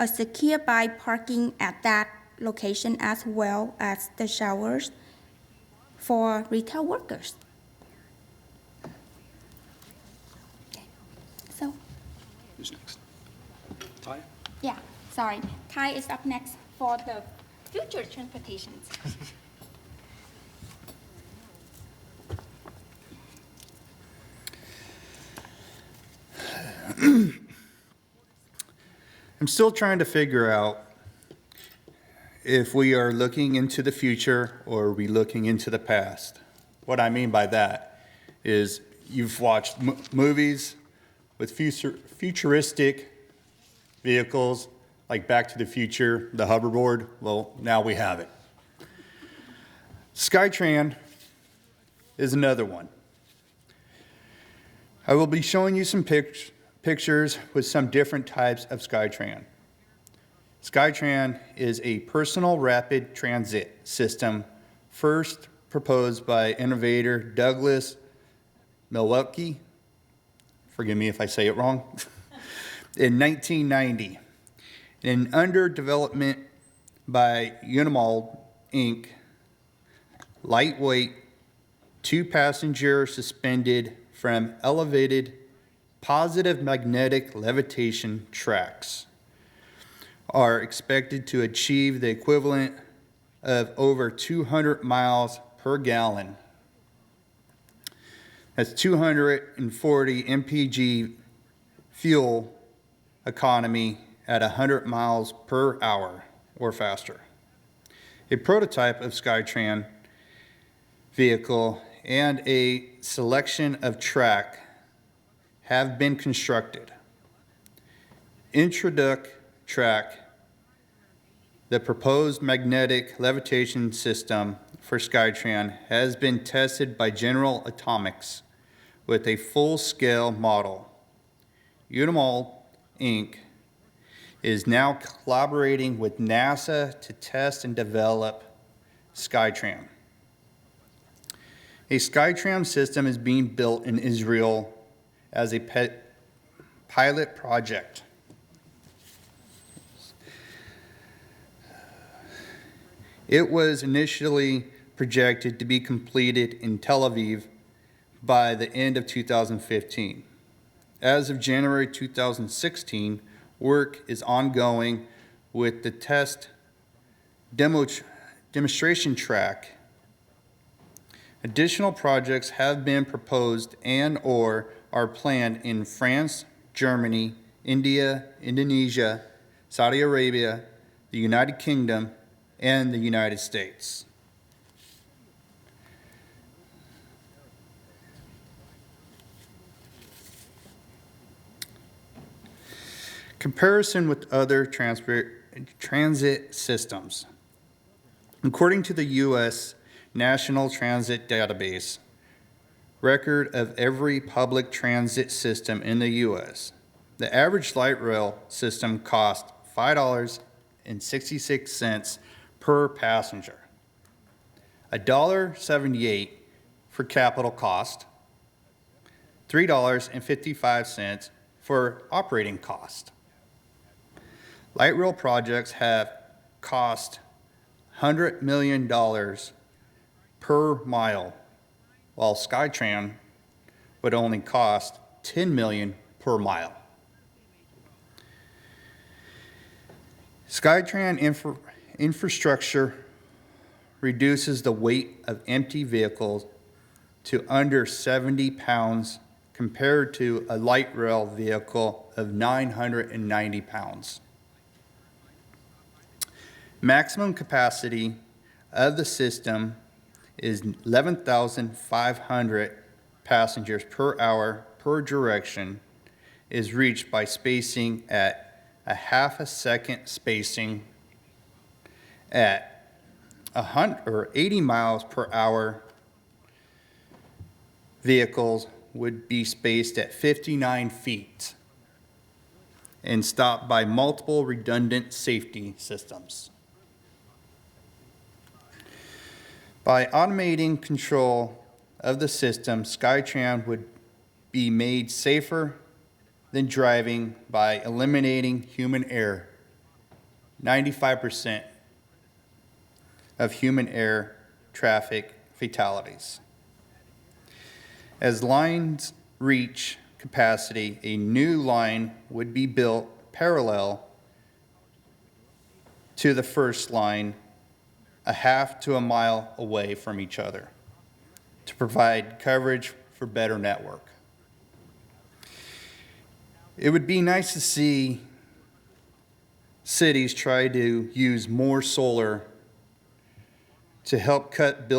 secure bike parking at that location as well as the showers for retail workers. Okay. So. Who's next? Ty? Yeah, sorry. Ty is up next for the future transportations. I'm still trying to figure out if we are looking into the future or are we looking into the past. What I mean by that is you've watched movies with futuristic vehicles like Back to the Future, the hoverboard. Well, now we have it. Skytran is another one. I will be showing you some pictures with some different types of Skytran. Skytran is a personal rapid transit system first proposed by innovator Douglas Milwaukee, forgive me if I say it wrong, in 1990, and under development by Unimold Inc., lightweight, two-passenger suspended from elevated positive magnetic levitation tracks are expected to achieve the equivalent of over 200 miles per gallon. That's 240 mpg fuel economy at 100 miles per hour or faster. A prototype of Skytran vehicle and a selection of track have been constructed. Introduct track, the proposed magnetic levitation system for Skytran, has been tested by General Atomics with a full-scale model. Unimold Inc. is now collaborating with NASA to test and develop Skytran. A Skytran system is being built in Israel as a pilot project. It was initially projected to be completed in Tel Aviv by the end of 2015. As of January 2016, work is ongoing with the test demonstration track. Additional projects have been proposed and or are planned in France, Germany, India, Indonesia, Saudi Arabia, the United Kingdom, and the United States. Comparison with other transit systems. According to the U.S. National Transit Database, record of every public transit system in the U.S., the average light rail system cost $5.66 per passenger, $1.78 for capital cost, $3.55 for operating cost. Light rail projects have cost $100 million per mile, while Skytran would only cost $10 million per mile. Skytran infrastructure reduces the weight of empty vehicles to under 70 pounds compared to a light rail vehicle of 990 pounds. Maximum capacity of the system is 11,500 passengers per hour per direction, is reached by spacing at a half a second spacing at 80 miles per hour. Vehicles would be spaced at 59 feet and stopped by multiple redundant safety systems. By automating control of the system, Skytran would be made safer than driving by eliminating human error. 95% of human error traffic fatalities. As lines reach capacity, a new line would be built parallel to the first line, a half to a mile away from each other, to provide coverage for better network. It would be nice to see cities try to use more solar to help cut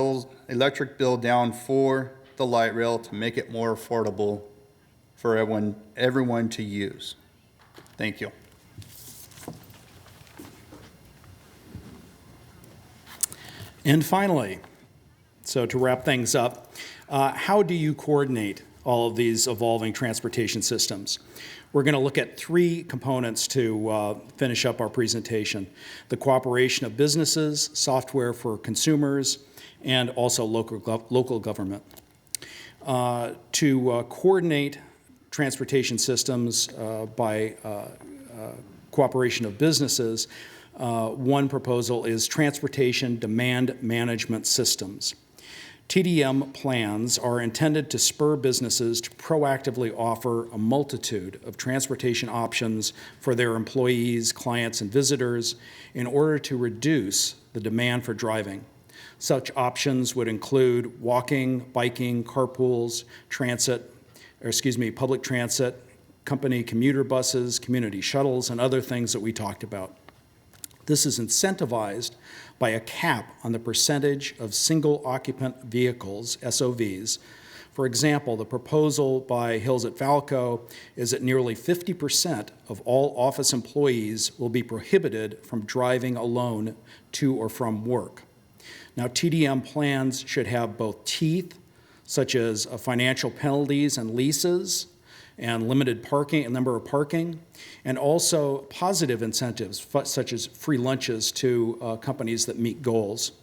electric bill down for the light rail to make it more affordable for everyone to use. Thank you. And finally, so to wrap things up, how do you coordinate all of these evolving transportation systems? We're going to look at three components to finish up our presentation: the cooperation of businesses, software for consumers, and also local government. To coordinate transportation systems by cooperation of businesses, one proposal is transportation demand management systems. TDM plans are intended to spur businesses to proactively offer a multitude of transportation options for their employees, clients, and visitors in order to reduce the demand for driving. Such options would include walking, biking, carpools, public transit, company commuter buses, community shuttles, and other things that we talked about. This is incentivized by a cap on the percentage of single-occupant vehicles, SOVs. For example, the proposal by Hills at Falco is that nearly 50% of all office employees will be prohibited from driving alone to or from work. Now, TDM plans should have both teeth, such as financial penalties and leases, and limited parking, a number of parking, and also positive incentives, such as free lunches to companies that meet goals,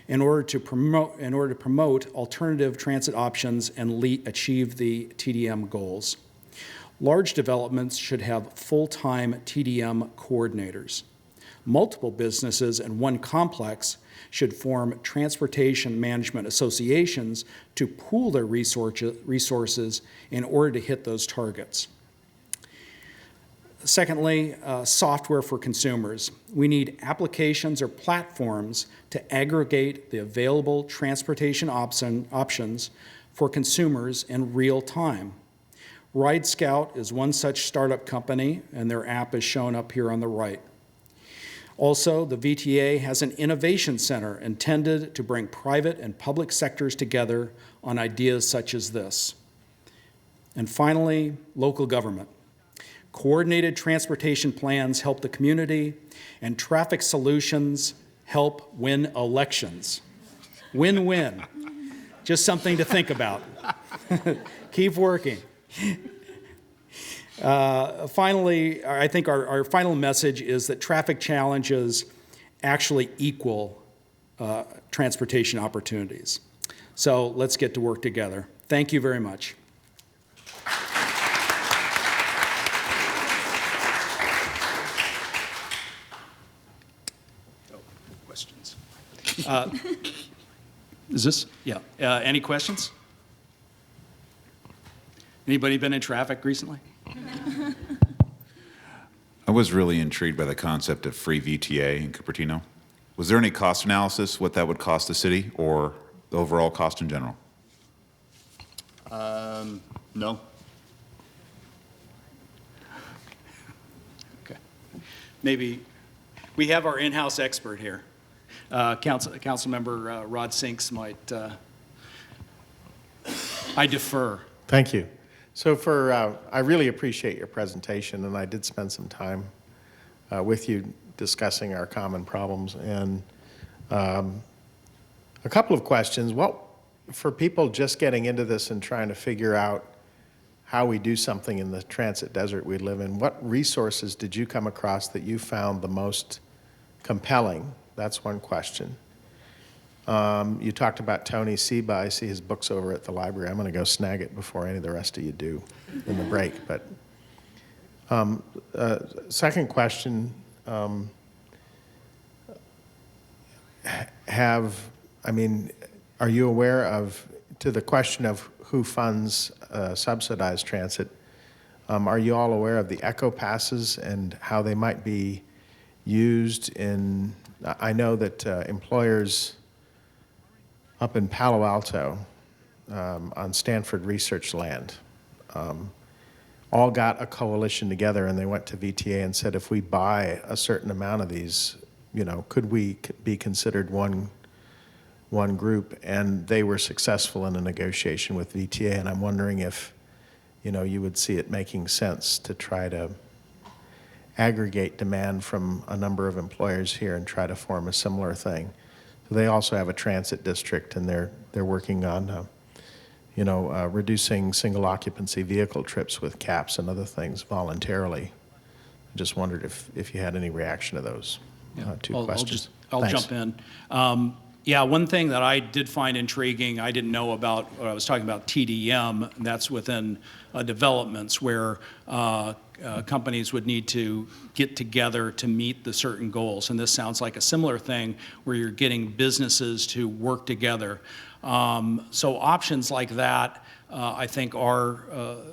in order to promote alternative transit options and achieve the TDM goals. Large developments should have full-time TDM coordinators. Multiple businesses in one complex should form transportation management associations to pool their resources in order to hit those targets. Secondly, software for consumers. We need applications or platforms to aggregate the available transportation options for consumers in real time. Ride Scout is one such startup company, and their app is shown up here on the right. Also, the VTA has an innovation center intended to bring private and public sectors together on ideas such as this. And finally, local government. Coordinated transportation plans help the community, and traffic solutions help win elections. Win-win. Just something to think about. Keep working. Finally, I think our final message is that traffic challenges actually equal transportation opportunities. So let's get to work together. Thank you very much. Questions? Is this? Yeah. Any questions? Anybody been in traffic recently? I was really intrigued by the concept of free VTA in Cupertino. Was there any cost analysis, what that would cost the city, or the overall cost in general? No. Okay. Maybe we have our in-house expert here. Councilmember Rod Sinks might. I defer. Thank you. So I really appreciate your presentation, and I did spend some time with you discussing our common problems. And a couple of questions. For people just getting into this and trying to figure out how we do something in the transit desert we live in, what resources did you come across that you found the most compelling? That's one question. You talked about Tony Seba. I see his book's over at the library. I'm going to go snag it before any of the rest of you do in the break. But second question, are you aware of, to the question of who funds subsidized transit, are you all aware of the eco passes and how they might be used in, I know that employers up in Palo Alto on Stanford Research Land all got a coalition together and they went to VTA and said, if we buy a certain amount of these, could we be considered one group? And they were successful in a negotiation with VTA, and I'm wondering if, you would see it making sense to try to aggregate demand from a number of employers here and try to form a similar thing. So they also have a transit district, and they're working on reducing single occupancy vehicle trips with caps and other things voluntarily. I just wondered if you had any reaction to those two questions. I'll Thanks. jump in. Yeah, one thing that I did find intriguing, I didn't know about, I was talking about TDM, and that's within developments where companies would need to get together to meet the certain goals. And this sounds like a similar thing where you're getting businesses to work together. So options like that, I think, are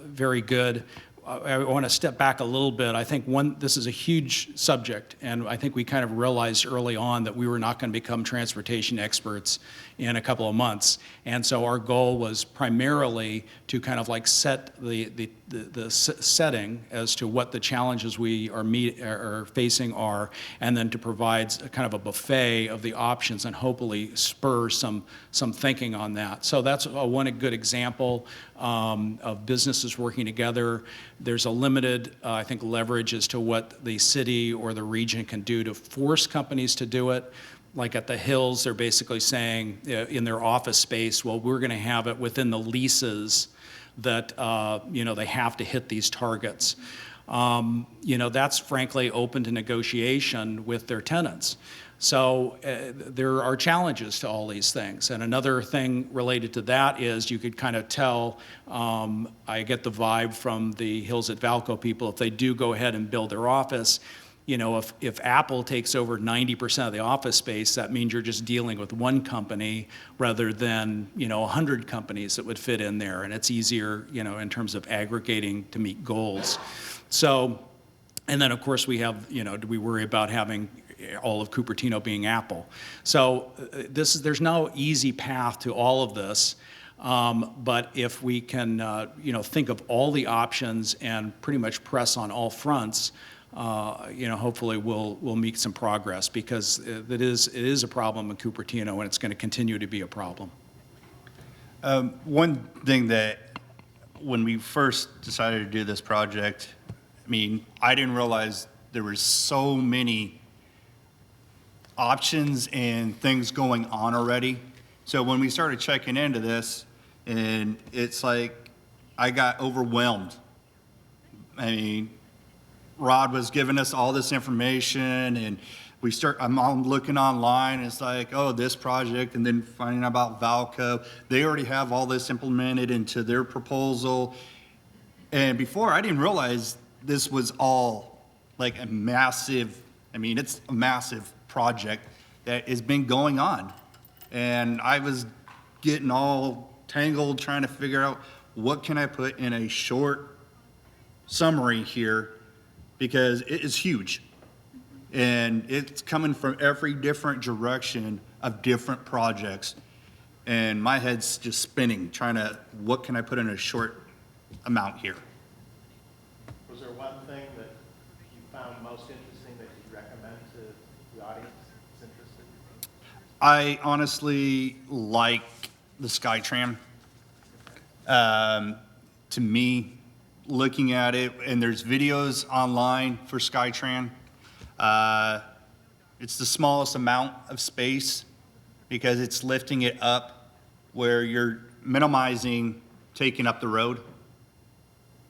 very good. I want to step back a little bit. I think this is a huge subject, and I think we kind of realized early on that we were not going to become transportation experts in a couple of months. And so our goal was primarily to kind of like set the setting as to what the challenges we are facing are, and then to provide a kind of a buffet of the options and hopefully spur some thinking on that. So that's one good example of businesses working together. There's a limited, I think, leverage as to what the city or the region can do to force companies to do it. Like at the Hills, they're basically saying in their office space, well, we're going to have it within the leases that they have to hit these targets. That's frankly open to negotiation with their tenants. So there are challenges to all these things. And another thing related to that is you could kind of tell, I get the vibe from the Hills at Valco people, if they do go ahead and build their office, if Apple takes over 90% of the office space, that means you're just dealing with one company rather than 100 companies that would fit in there, and it's easier in terms of aggregating to meet goals. So, and then of course we have do we worry about having all of Cupertino being Apple? So there's no easy path to all of this. But if we can think of all the options and pretty much press on all fronts, hopefully we'll make some progress, because it is a problem in Cupertino, and it's going to continue to be a problem. One thing that when we first decided to do this project, I didn't realize there were so many options and things going on already. So when we started checking into this, and it's like I got overwhelmed. Rod was giving us all this information, and I'm looking online, and it's like, oh, this project, and then finding out about Valco. They already have all this implemented into their proposal. And before, I didn't realize this was all like a massive, it's a massive project that has been going on. And I was getting all tangled trying to figure out what can I put in a short summary here, because it is huge. And it's coming from every different direction of different projects. And my head's just spinning, what can I put in a short amount here? Was there one thing that you found most interesting that you'd recommend to the audience that's interested? I honestly like the SkyTram. To me, looking at it, and there's videos online for SkyTram. It's the smallest amount of space because it's lifting it up where you're minimizing taking up the road.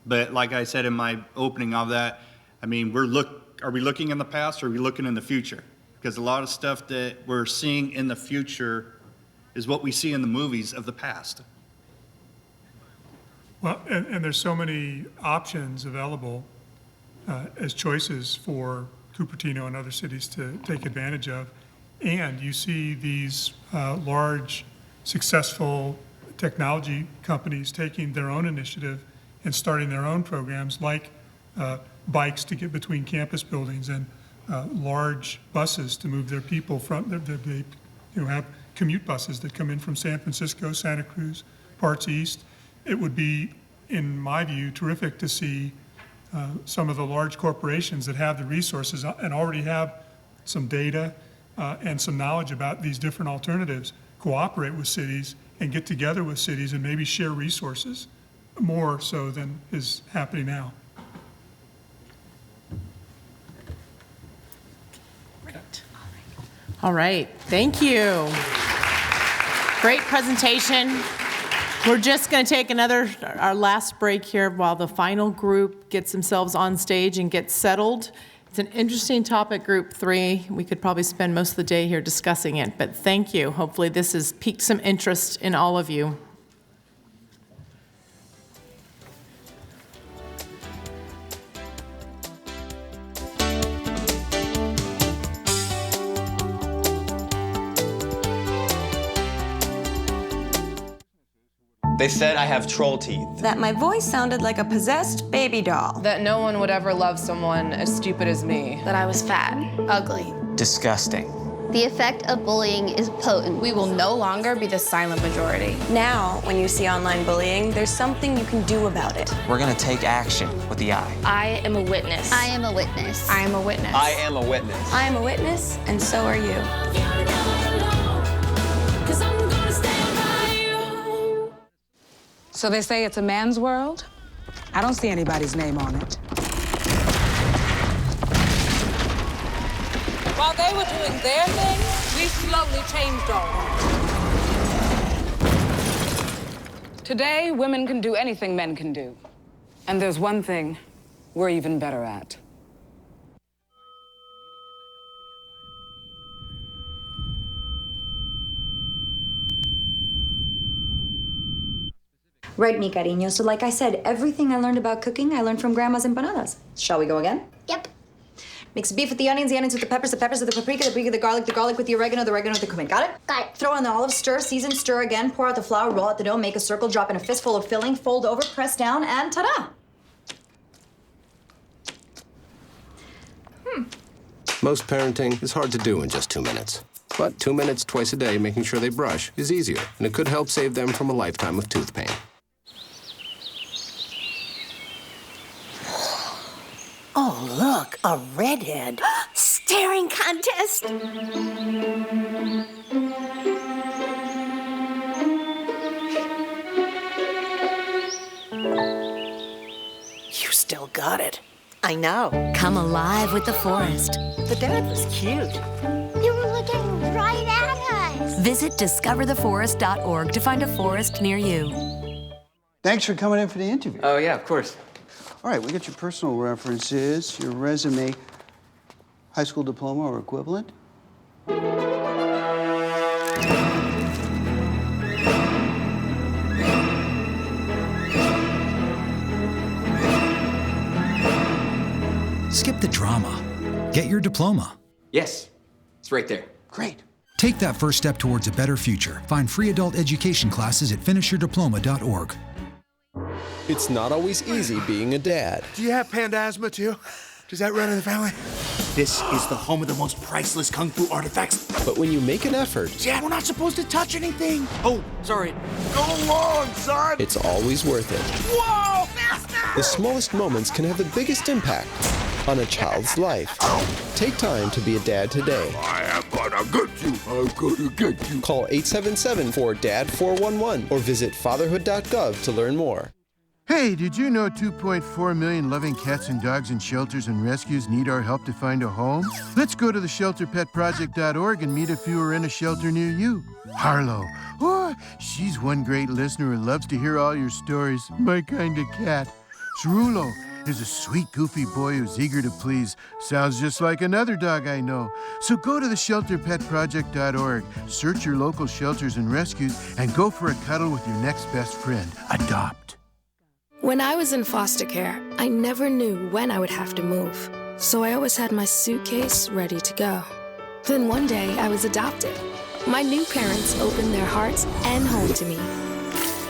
But like I said in my opening of that, are we looking in the past or are we looking in the future? Because a lot of stuff that we're seeing in the future is what we see in the movies of the past. Well, and there's so many options available as choices for Cupertino and other cities to take advantage of. And you see these large, successful technology companies taking their own initiative and starting their own programs, like bikes to get between campus buildings and large buses to move their people from, they have commute buses that come in from San Francisco, Santa Cruz, parts east. It would be, in my view, terrific to see some of the large corporations that have the resources and already have some data and some knowledge about these different alternatives cooperate with cities and get together with cities and maybe share resources more so than is happening now. All right, thank you. Great presentation. We're just going to take our last break here while the final group gets themselves on stage and gets settled. It's an interesting topic, Group 3. We could probably spend most of the day here discussing it, but thank you. Hopefully this has piqued some interest in all of you. They said I have troll teeth. That my voice sounded like a possessed baby doll. That no one would ever love someone as stupid as me. That I was fat, ugly. Disgusting. The effect of bullying is potent. We will no longer be the silent majority. Now, when you see online bullying, there's something you can do about it. We're gonna take action with the I. I am a witness. I am a witness. I am a witness. I am a witness. I am a witness, and so are you. So they say it's a man's world? I don't see anybody's name on it. While they were doing their thing, we slowly changed ours. Today, women can do anything men can do. And there's one thing we're even better at. Right, mi cariño. So like I said, everything I learned about cooking, I learned from Grandma's empanadas. Shall we go again? Yep. Mix beef with the onions with the peppers with the paprika with the garlic with the oregano with the cumin. Got it? Got it. Throw in the olives, stir, season, stir again, pour out the flour, roll out the dough, make a circle, drop in a fistful of filling, fold over, press down, and ta-da! Most parenting is hard to do in just 2 minutes. But 2 minutes twice a day making sure they brush is easier, and it could help save them from a lifetime of tooth pain. Oh, look, a redhead. Staring contest. You still got it. I know. Come alive with the forest. The dad was cute. You were looking right at us. Visit discovertheforest.org to find a forest near you. Thanks for coming in for the interview. Oh, yeah, of course. All right, we got your personal references, your resume, high school diploma or equivalent. Skip the drama. Get your diploma. Yes, it's right there. Great. Take that first step towards a better future. Find free adult education classes at finishyourdiploma.org. It's not always easy being a dad. Do you have panda asthma too? Does that run in the family? This is the home of the most priceless kung fu artifacts. But when you make an effort, Dad, we're not supposed to touch anything. Oh, sorry. Go along, son. it's always worth it. Whoa, faster! The smallest moments can have the biggest impact on a child's life. Take time to be a dad today. I am gonna get you. I'm gonna get you. Call 877-4DAD-411 or visit fatherhood.gov to learn more. Hey, did you know 2.4 million loving cats and dogs in shelters and rescues need our help to find a home? Let's go to theshelterpetproject.org and meet a few who are in a shelter near you. Harlow, oh, she's one great listener who loves to hear all your stories. My kind of cat. Cerulo is a sweet, goofy boy who's eager to please. Sounds just like another dog I know. So go to theshelterpetproject.org, search your local shelters and rescues, and go for a cuddle with your next best friend. Adopt. When I was in foster care, I never knew when I would have to move. So I always had my suitcase ready to go. Then one day, I was adopted. My new parents opened their hearts and home to me.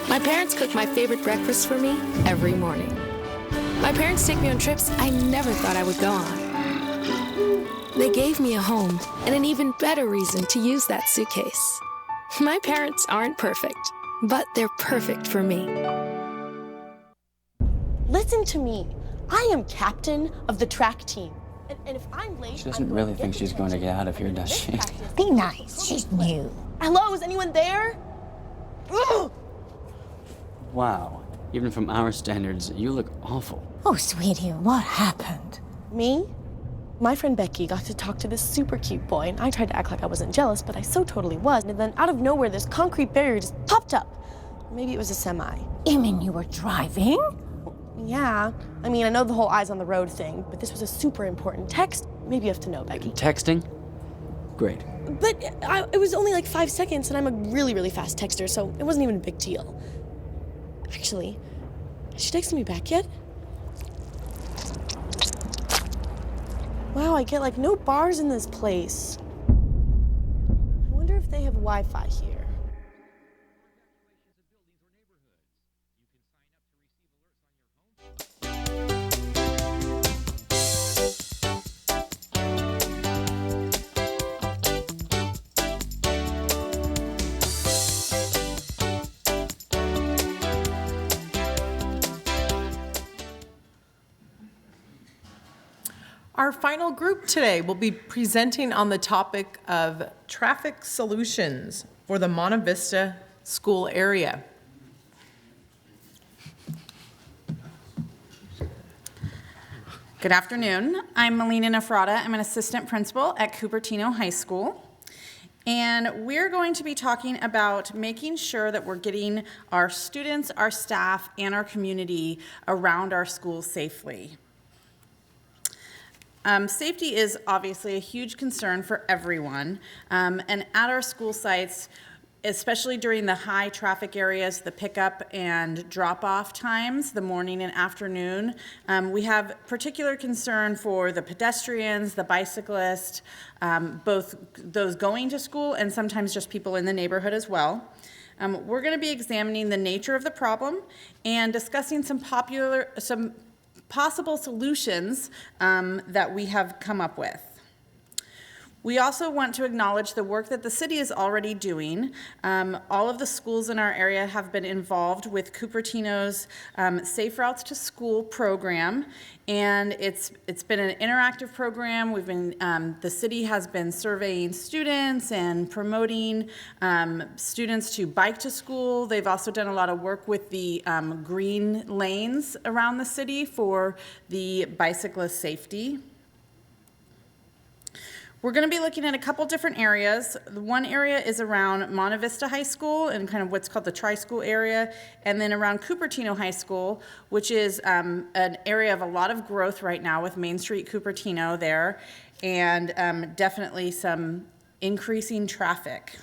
My parents cook my favorite breakfast for me every morning. My parents take me on trips I never thought I would go on. They gave me a home and an even better reason to use that suitcase. My parents aren't perfect, but they're perfect for me. Listen to me. I am captain of the track team. And if I'm late, She doesn't really think she's going to get out of here, does she? Be nice. She's new. Hello, is anyone there? Ugh! Wow. Even from our standards, you look awful. Oh, sweetie, what happened? Me? My friend Becky got to talk to this super cute boy, and I tried to act like I wasn't jealous, but I so totally was. And then out of nowhere, this concrete barrier just popped up. Maybe it was a semi. You mean you were driving? Yeah. I mean, I know the whole eyes on the road thing, but this was a super important text. Maybe you have to know, Becky. Texting? Great. But it was only like 5 seconds, and I'm a really, really fast texter, so it wasn't even a big deal. Actually, has she texted me back yet? Wow, I get like no bars in this place. I wonder if they have Wi-Fi here. Our final group today will be presenting on the topic of traffic solutions for the Monta Vista school area. Good afternoon. I'm Melina Nefrata. I'm an assistant principal at Cupertino High School. And we're going to be talking about making sure that we're getting our students, our staff, and our community around our schools safely. Safety is obviously a huge concern for everyone, and at our school sites, especially during the high traffic areas, the pickup and drop-off times, the morning and afternoon, we have particular concern for the pedestrians, the bicyclists, both those going to school and sometimes just people in the neighborhood as well. We're going to be examining the nature of the problem and discussing some possible solutions that we have come up with. We also want to acknowledge the work that the city is already doing. All of the schools in our area have been involved with Cupertino's Safe Routes to School program, and it's been an interactive program. The city has been surveying students and promoting students to bike to school. They've also done a lot of work with the green lanes around the city for the bicyclist safety. We're going to be looking at a couple different areas. One area is around Monta Vista High School and kind of what's called the tri-school area, and then around Cupertino High School, which is an area of a lot of growth right now with Main Street Cupertino there, and definitely some increasing traffic.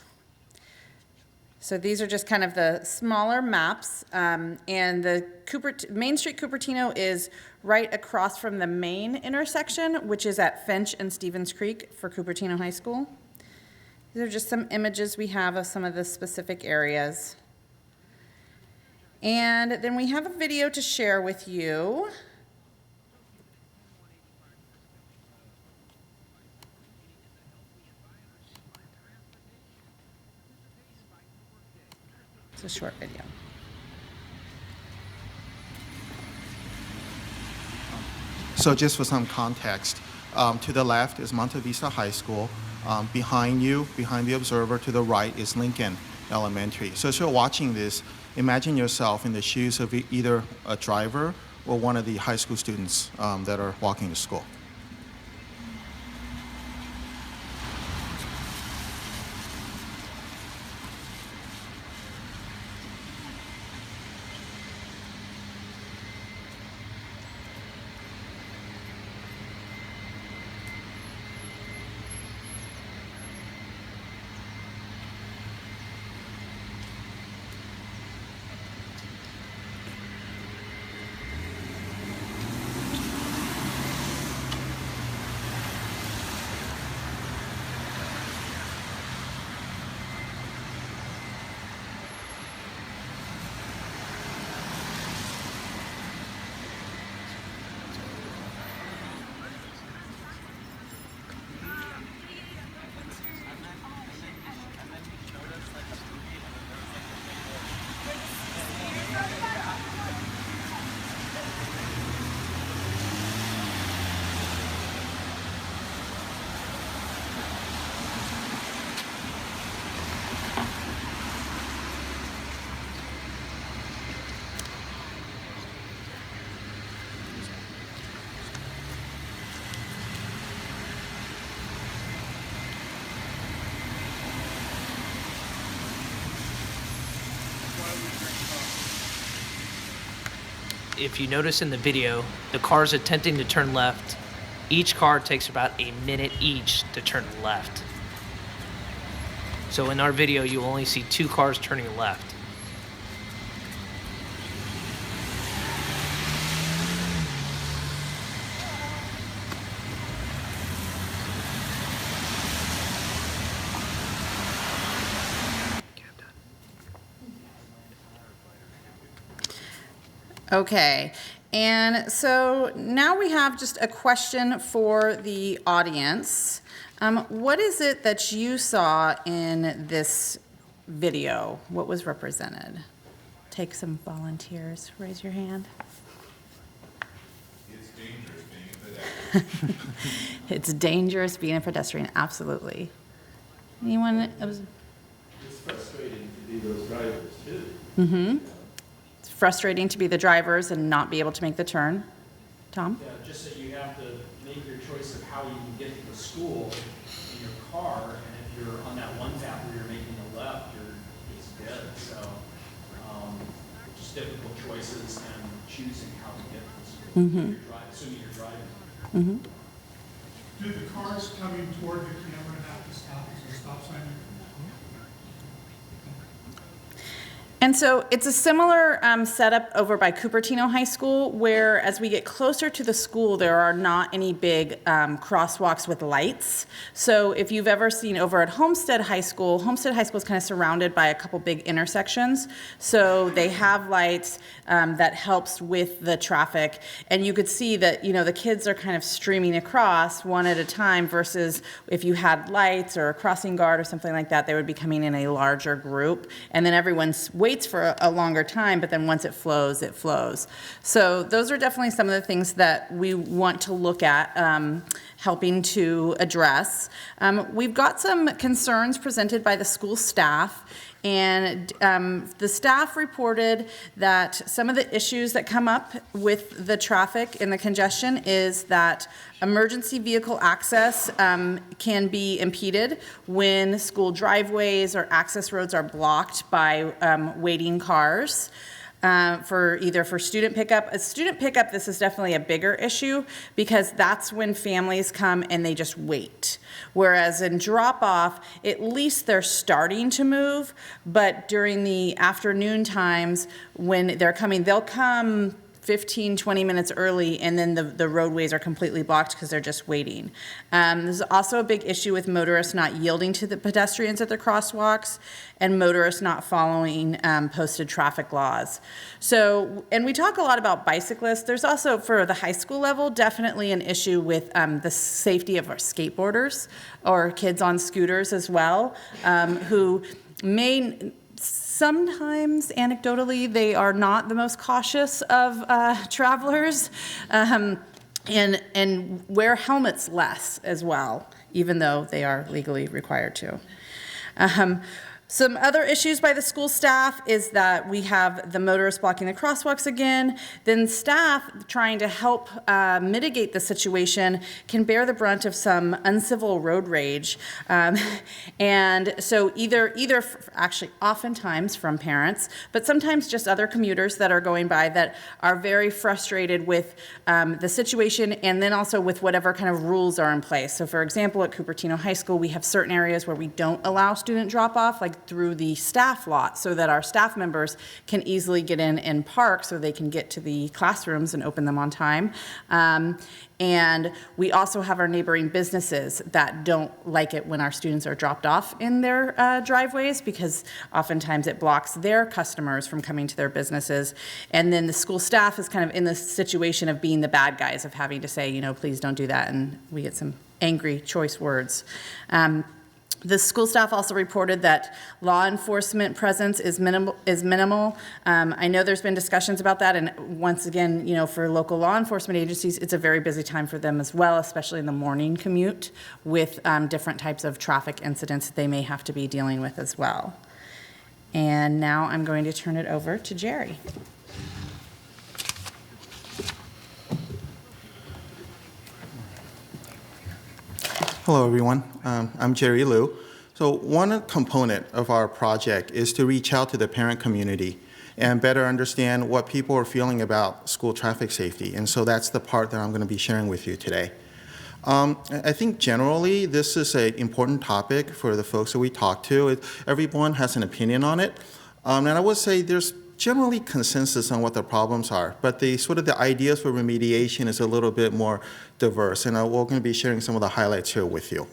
So these are just kind of the smaller maps, and the Main Street Cupertino is right across from the main intersection, which is at Finch and Stevens Creek for Cupertino High School. These are just some images we have of some of the specific areas. And then we have a video to share with you. It's a short video. So just for some context, to the left is Monta Vista High School. Behind you, behind the observer, to the right is Lincoln Elementary. So as you're watching this, imagine yourself in the shoes of either a driver or one of the high school students that are walking to school. If you notice in the video, the cars attempting to turn left, each car takes about a minute each to turn left. So in our video, you'll only see 2 cars turning left. Okay, and so now we have just a question for the audience. What is it that you saw in this video? What was represented? Take some volunteers. Raise your hand. It's dangerous being a pedestrian. It's dangerous being a pedestrian, absolutely. Anyone? It's frustrating to be those drivers, too. Mm-hmm. It's frustrating to be the drivers and not be able to make the turn. Tom? Yeah, just that you have to make your choice of how you can get to the school in your car, and if you're on that one path where you're making a left, it's dead. So, just difficult choices and choosing how to get to the school. Mm-hmm. Assuming you're driving. Mm-hmm. Do the cars coming toward the camera have to stop as a stop sign? And so it's a similar setup over by Cupertino High School, where as we get closer to the school, there are not any big crosswalks with lights. So if you've ever seen over at Homestead High School is kind of surrounded by a couple big intersections. So they have lights that helps with the traffic. And you could see that, you know, the kids are kind of streaming across one at a time versus if you had lights or a crossing guard or something like that, they would be coming in a larger group. And then everyone waits for a longer time, but then once it flows, it flows. So those are definitely some of the things that we want to look at helping to address. We've got some concerns presented by the school staff. And the staff reported that some of the issues that come up with the traffic and the congestion is that emergency vehicle access can be impeded when school driveways or access roads are blocked by waiting cars. For student pickup. A student pickup, this is definitely a bigger issue because that's when families come and they just wait. Whereas in drop-off, at least they're starting to move, but during the afternoon times when they're coming, they'll come 15, 20 minutes early, and then the roadways are completely blocked because they're just waiting. There's also a big issue with motorists not yielding to the pedestrians at the crosswalks and motorists not following posted traffic laws. So, and we talk a lot about bicyclists. There's also, for the high school level, definitely an issue with the safety of our skateboarders or kids on scooters as well, who may... Sometimes, anecdotally, they are not the most cautious of travelers and wear helmets less as well, even though they are legally required to. Some other issues by the school staff is that we have the motorists blocking the crosswalks again. Then staff trying to help mitigate the situation can bear the brunt of some uncivil road rage. And so either actually oftentimes from parents, but sometimes just other commuters that are going by that are very frustrated with the situation and then also with whatever kind of rules are in place. So for example, at Cupertino High School, we have certain areas where we don't allow student drop-off, like through the staff lot, so that our staff members can easily get in and park so they can get to the classrooms and open them on time. And we also have our neighboring businesses that don't like it when our students are dropped off in their driveways because oftentimes it blocks their customers from coming to their businesses. And then the school staff is kind of in the situation of being the bad guys, of having to say, you know, please don't do that, and we get some angry choice words. The school staff also reported that law enforcement presence is minimal. I know there's been discussions about that, and once again, you know, for local law enforcement agencies, it's a very busy time for them as well, especially in the morning commute with different types of traffic incidents that they may have to be dealing with as well. And now I'm going to turn it over to Jerry. Hello, everyone. I'm Jerry Liu. So one component of our project is to reach out to the parent community and better understand what people are feeling about school traffic safety. And so that's the part that I'm going to be sharing with you today. I think generally this is an important topic for the folks that we talk to. Everyone has an opinion on it. And I would say there's generally consensus on what the problems are, but the ideas for remediation is a little bit more diverse, and we're going to be sharing some of the highlights here with you.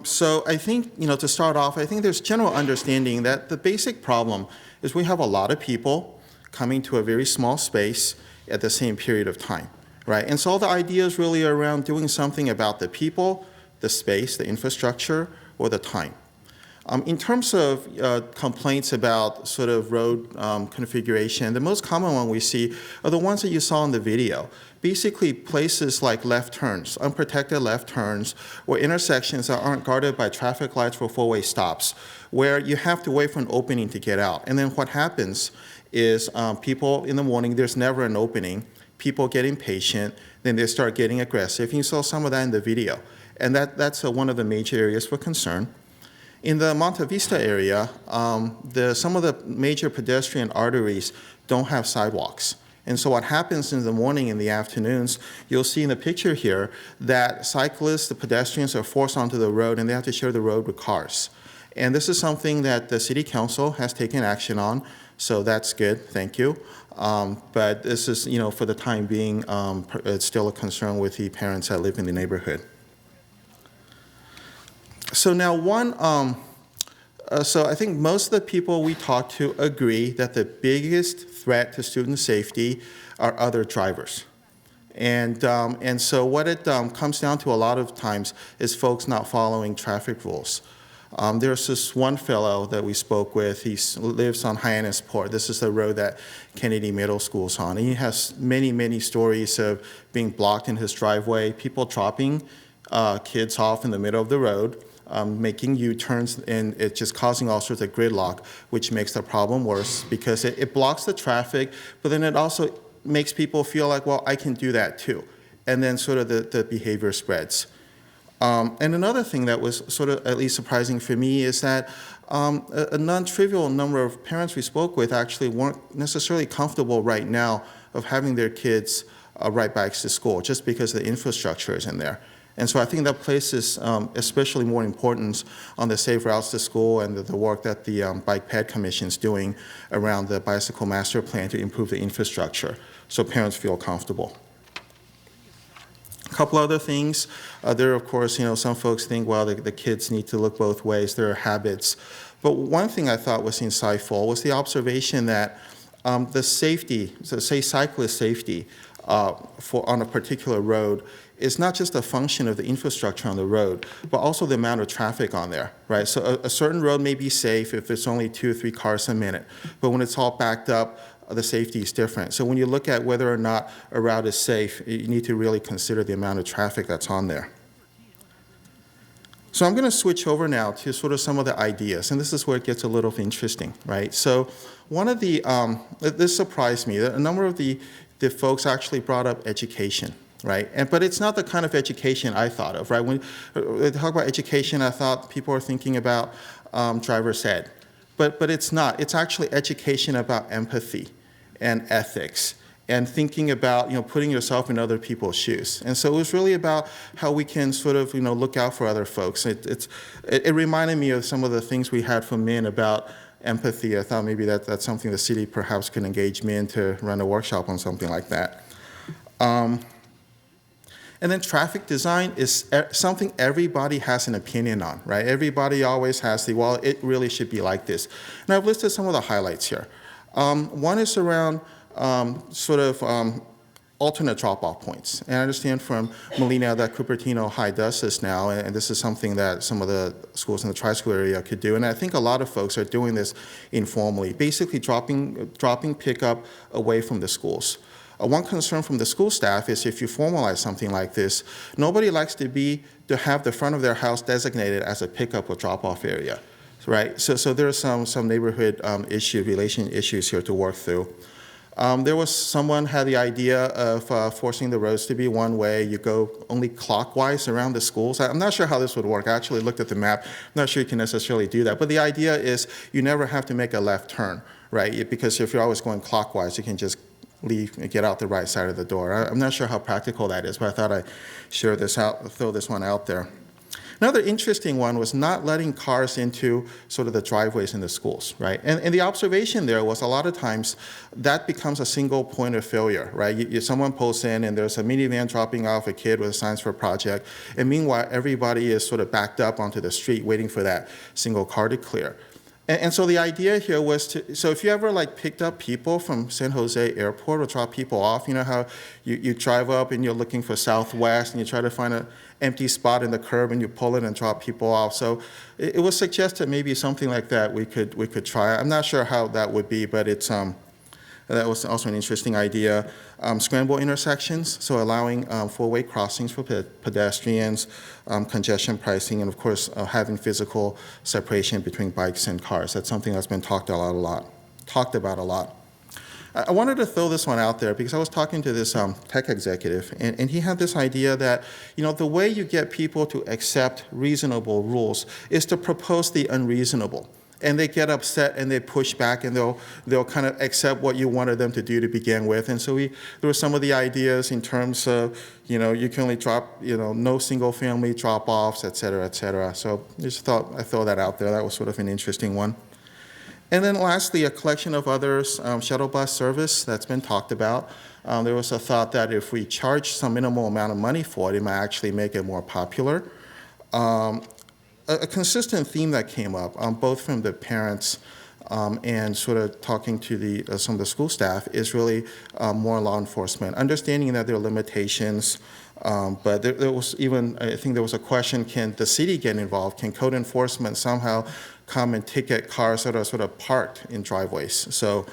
So I think, to start off, I think there's general understanding that the basic problem is we have a lot of people coming to a very small space at the same period of time, right? And so all the ideas really are around doing something about the people, the space, the infrastructure, or the time. In terms of complaints about road configuration, the most common one we see are the ones that you saw in the video. Basically places like left turns, unprotected left turns, or intersections that aren't guarded by traffic lights for four-way stops, where you have to wait for an opening to get out. And then what happens is people in the morning, there's never an opening, people get impatient, then they start getting aggressive. You saw some of that in the video. And that's one of the major areas for concern. In the Monta Vista area, some of the major pedestrian arteries don't have sidewalks. And so what happens in the morning and the afternoons, you'll see in the picture here that cyclists, the pedestrians are forced onto the road and they have to share the road with cars. And this is something that the City Council has taken action on, so that's good, thank you. But this is, for the time being, it's still a concern with the parents that live in the neighborhood. So now so I think most of the people we talk to agree that the biggest threat to student safety are other drivers. And so what it comes down to a lot of times is folks not following traffic rules. There's this one fellow that we spoke with, he lives on Hyannisport. This is the road that Kennedy Middle School's on. And he has many, many stories of being blocked in his driveway, people dropping kids off in the middle of the road, making U-turns, and it's just causing all sorts of gridlock, which makes the problem worse because it blocks the traffic, but then it also makes people feel like, well, I can do that too. And then the behavior spreads. And another thing that was at least surprising for me is that a non-trivial number of parents we spoke with actually weren't necessarily comfortable right now of having their kids ride bikes to school just because the infrastructure isn't there. And so I think that places especially more importance on the safe routes to school and the work that the Bike Ped Commission is doing around the bicycle master plan to improve the infrastructure so parents feel comfortable. A couple other things. There are, of course, some folks think, well, the kids need to look both ways. There are habits. But one thing I thought was insightful was the observation that the safety, so say cyclist safety on a particular road, is not just a function of the infrastructure on the road, but also the amount of traffic on there, right? So a certain road may be safe if it's only 2 or 3 cars a minute, but when it's all backed up, the safety is different. So when you look at whether or not a route is safe, you need to really consider the amount of traffic that's on there. So I'm going to switch over now to some of the ideas, and this is where it gets a little interesting, right? So one of the, this surprised me, a number of the folks actually brought up education. Right, but it's not the kind of education I thought of, right? When we talk about education, I thought people are thinking about driver's ed, but it's not. It's actually education about empathy and ethics and thinking about, putting yourself in other people's shoes. And so it was really about how we can look out for other folks. It reminded me of some of the things we had from Min about empathy. I thought maybe that's something the city perhaps could engage me in to run a workshop on something like that. And then traffic design is something everybody has an opinion on, right? Everybody always has well, it really should be like this. And I've listed some of the highlights here. One is around alternate drop-off points. And I understand from Melina that Cupertino High does this now, and this is something that some of the schools in the tri-school area could do. And I think a lot of folks are doing this informally, basically dropping pickup away from the schools. One concern from the school staff is if you formalize something like this, nobody likes to have the front of their house designated as a pickup or drop-off area, right? So there are some neighborhood relation issues here to work through. There was someone had the idea of forcing the roads to be one way. You go only clockwise around the schools. I'm not sure how this would work. I actually looked at the map. I'm not sure you can necessarily do that. But the idea is you never have to make a left turn, right? Because if you're always going clockwise, you can just leave and get out the right side of the door. I'm not sure how practical that is, but I thought I'd share this out, throw this one out there. Another interesting one was not letting cars into sort of the driveways in the schools, right? And the observation there was a lot of times that becomes a single point of failure, right? Someone pulls in and there's a minivan dropping off a kid with a science fair project, and meanwhile everybody is sort of backed up onto the street waiting for that single car to clear. And so the idea here was to, so if you ever like picked up people from San Jose Airport or drop people off, you know how you drive up and you're looking for Southwest and you try to find an empty spot in the curb and you pull it and drop people off. So it was suggested maybe something like that we could try. I'm not sure how that would be, but it's that was also an interesting idea. Scramble intersections, so allowing four-way crossings for pedestrians, congestion pricing, and of course having physical separation between bikes and cars. That's something that's been talked about a lot. I wanted to throw this one out there because I was talking to this tech executive, and he had this idea that, you know, the way you get people to accept reasonable rules is to propose the unreasonable. And they get upset and they push back and they'll kind of accept what you wanted them to do to begin with. And so there were some of the ideas in terms of, you know, you can only drop, you know, no single family drop-offs, et cetera, et cetera. So just thought I'd throw that out there. That was sort of an interesting one. And then lastly, a collection of others, shuttle bus service that's been talked about. There was a thought that if we charge some minimal amount of money for it, it might actually make it more popular. A consistent theme that came up, both from the parents and sort of talking to some of the school staff, is really more law enforcement, understanding that there are limitations. But there was even, I think there was a question, can the city get involved? Can code enforcement somehow come and ticket cars that are sort of parked in driveways? So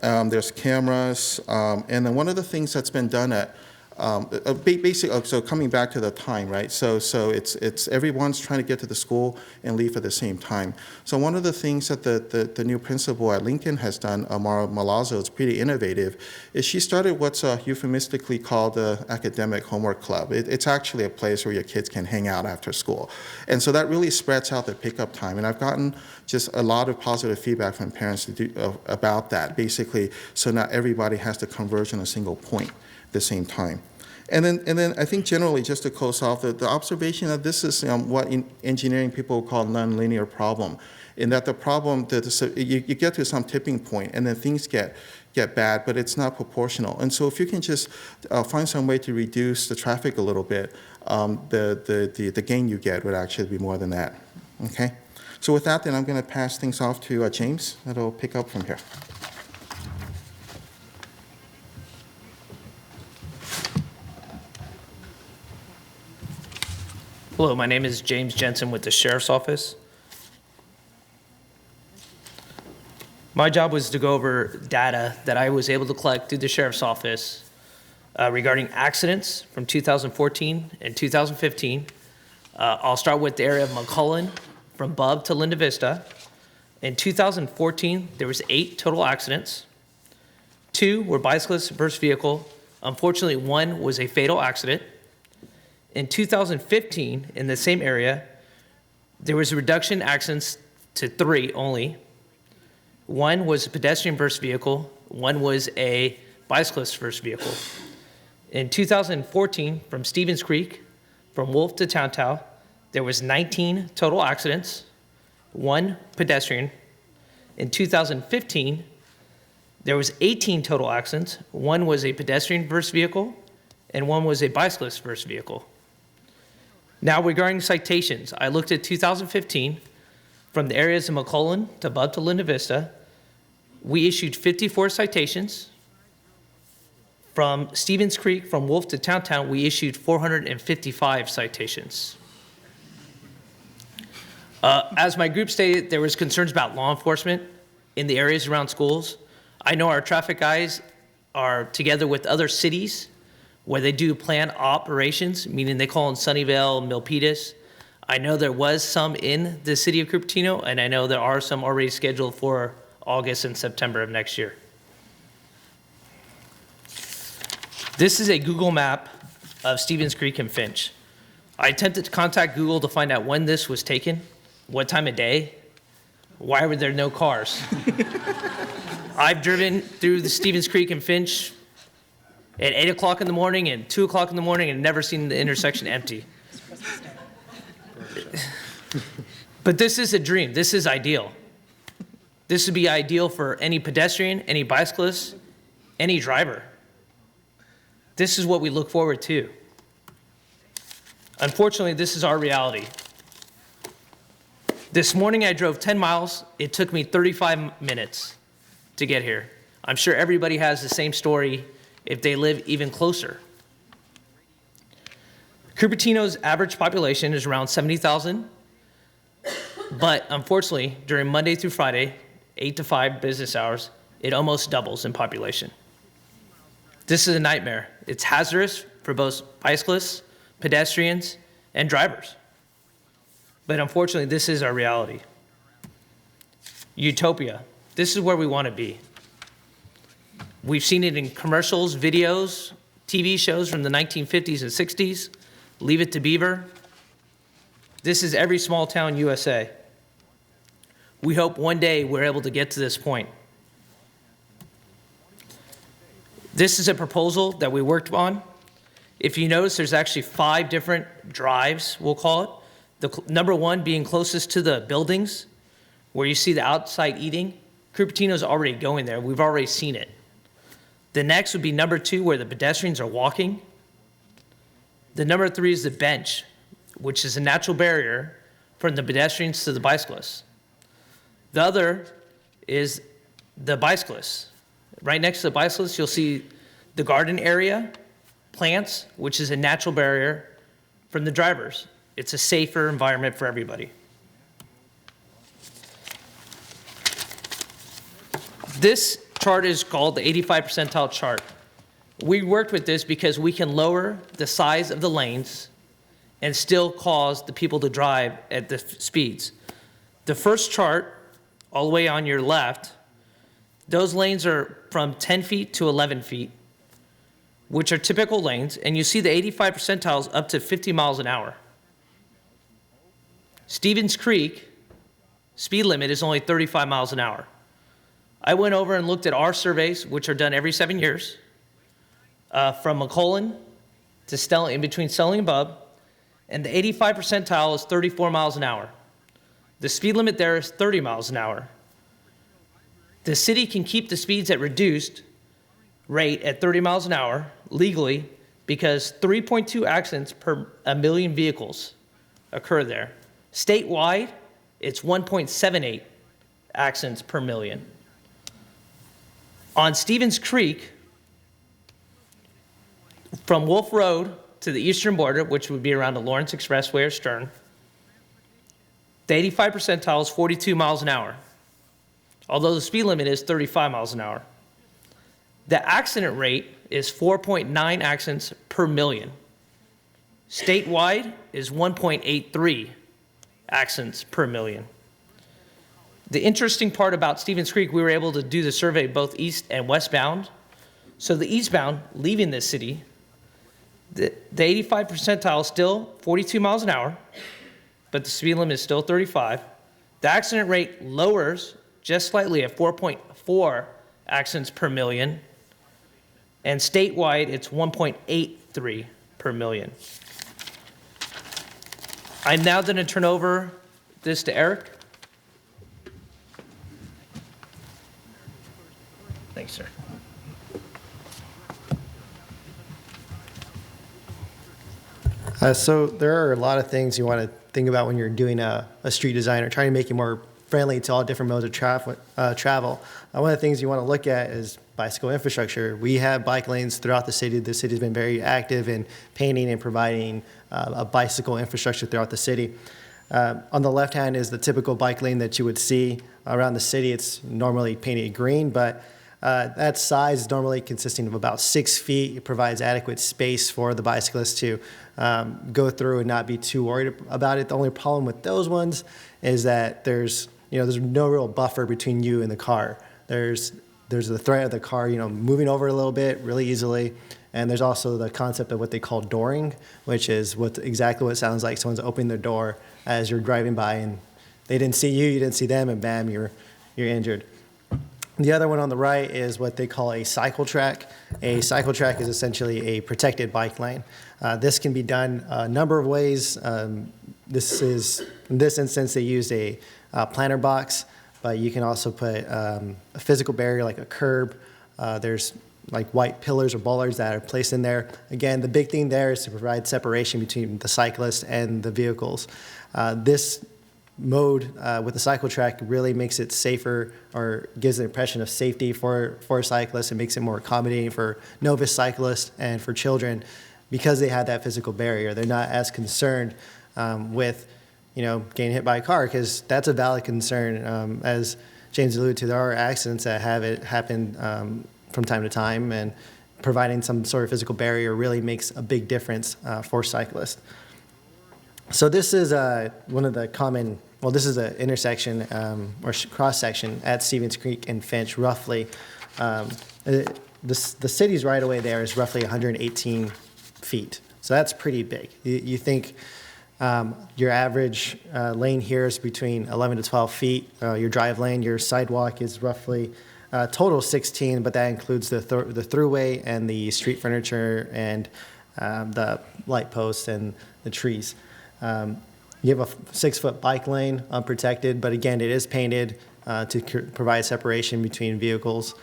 there's cameras. And then one of the things that's been done at so coming back to the time, right? So it's everyone's trying to get to the school and leave at the same time. So one of the things that the new principal at Lincoln has done, Amara Malazzo, is pretty innovative, is she started what's euphemistically called the academic homework club. It's actually a place where your kids can hang out after school. And so that really spreads out the pickup time. And I've gotten just a lot of positive feedback from parents about that, basically, so not everybody has to converge on a single point at the same time. And then I think generally, just to close off, the observation that this is what in engineering people call nonlinear problem, in that the problem, you get to some tipping point and then things get bad, but it's not proportional. And so if you can just find some way to reduce the traffic a little bit, the gain you get would actually be more than that. Okay? So with that, then I'm going to pass things off to James, that'll pick up from here. Hello, my name is James Jensen with the Sheriff's Office. My job was to go over data that I was able to collect through the Sheriff's Office regarding accidents from 2014 and 2015. I'll start with the area of McCullen from Bub to Linda Vista. In 2014, there was 8 total accidents. 2 were bicyclists versus vehicle. Unfortunately, 1 was a fatal accident. In 2015, in the same area, there was a reduction in accidents to 3 only. 1 was a pedestrian versus vehicle, 1 was a bicyclist versus vehicle. In 2014, from Stevens Creek, from Wolf to Towntown, there was 19 total accidents, 1 pedestrian. In 2015, there was 18 total accidents, 1 was a pedestrian versus vehicle, and 1 was a bicyclist versus vehicle. Now, regarding citations, I looked at 2015, from the areas of McCullen to Bub to Linda Vista. We issued 54 citations. From Stevens Creek, from Wolf to Towntown, we issued 455 citations. As my group stated, there was concerns about law enforcement in the areas around schools. I know our traffic guys are together with other cities where they do planned operations, meaning they call in Sunnyvale, Milpitas. I know there was some in the city of Cupertino, and I know there are some already scheduled for August and September of next year. This is a Google map of Stevens Creek and Finch. I attempted to contact Google to find out when this was taken, what time of day, why were there no cars? I've driven through the Stevens Creek and Finch at 8 o'clock in the morning and 2 o'clock in the morning and never seen the intersection empty. But this is a dream. This is ideal. This would be ideal for any pedestrian, any bicyclist, any driver. This is what we look forward to. Unfortunately, this is our reality. This morning I drove 10 miles. It took me 35 minutes to get here. I'm sure everybody has the same story if they live even closer. Cupertino's average population is around 70,000, but unfortunately, during Monday through Friday, 8 to 5 business hours, it almost doubles in population. This is a nightmare. It's hazardous for both bicyclists, pedestrians, and drivers. But unfortunately, this is our reality. Utopia. This is where we want to be. We've seen it in commercials, videos, TV shows from the 1950s and 60s. Leave It to Beaver. This is every small town USA. We hope one day we're able to get to this point. This is a proposal that we worked on. If you notice, there's actually 5 different drives, we'll call it. The number 1 being closest to the buildings, where you see the outside eating. Cupertino's already going there. We've already seen it. The next would be number 2, where the pedestrians are walking. The number 3 is the bench, which is a natural barrier from the pedestrians to the bicyclists. The other is the bicyclists. Right next to the bicyclists, you'll see the garden area, plants, which is a natural barrier from the drivers. It's a safer environment for everybody. This chart is called the 85 percentile chart. We worked with this because we can lower the size of the lanes and still cause the people to drive at the speeds. The first chart, all the way on your left, those lanes are from 10 feet to 11 feet, which are typical lanes, and you see the 85 percentiles up to 50 miles an hour. Stevens Creek, speed limit is only 35 miles an hour. I went over and looked at our surveys, which are done every 7 years, from McClellan to Stelling, in between Stelling and Bub, and the 85 percentile is 34 miles an hour. The speed limit there is 30 miles an hour. The city can keep the speeds at reduced rate at 30 miles an hour legally because 3.2 accidents per 1 million vehicles occur there. Statewide, it's 1.78 accidents per million. On Stevens Creek, from Wolf Road to the eastern border, which would be around the Lawrence Expressway or Stern, the 85 percentile is 42 miles an hour, although the speed limit is 35 miles an hour. The accident rate is 4.9 accidents per million. Statewide is 1.83 accidents per million. The interesting part about Stevens Creek, we were able to do the survey both east and westbound. So the eastbound, leaving this city, the 85 percentile is still 42 miles an hour, but the speed limit is still 35. The accident rate lowers just slightly at 4.4 accidents per million, and statewide it's 1.83 per million. I'm now going to turn over this to Eric. Thanks, sir. So there are a lot of things you want to think about when you're doing a street design or trying to make it more friendly to all different modes of travel. One of the things you want to look at is bicycle infrastructure. We have bike lanes throughout the city. The city's been very active in painting and providing a bicycle infrastructure throughout the city. On the left hand is the typical bike lane that you would see around the city. It's normally painted green, but that size is normally consisting of about 6 feet. It provides adequate space for the bicyclist to go through and not be too worried about it. The only problem with those ones is that there's no real buffer between you and the car. There's the threat of the car, moving over a little bit really easily, And there's also the concept of what they call dooring, which is exactly what it sounds like. Someone's opening their door as you're driving by, and they didn't see you, you didn't see them, and bam, you're injured. The other one on the right is what they call a cycle track. A cycle track is essentially a protected bike lane. This can be done a number of ways. In this instance, they used a planter box, but you can also put a physical barrier like a curb. There's like white pillars or bollards that are placed in there. Again, the big thing there is to provide separation between the cyclist and the vehicles. This mode with the cycle track really makes it safer, or gives the impression of safety for cyclists. It makes it more accommodating for novice cyclists and for children because they have that physical barrier. They're not as concerned with getting hit by a car, because that's a valid concern. As James alluded to, there are accidents that have it happen from time to time, and providing some sort of physical barrier really makes a big difference for cyclists. So this is one of the common, this is an intersection or cross section at Stevens Creek and Finch, roughly. The city's right away there is roughly 118 feet. So that's pretty big. You think your average lane here is between 11 to 12 feet. Your drive lane, your sidewalk is roughly total 16, but that includes the throughway and the street furniture and the light posts and the trees. You have a 6-foot bike lane, unprotected, but again, it is painted to provide separation between vehicles.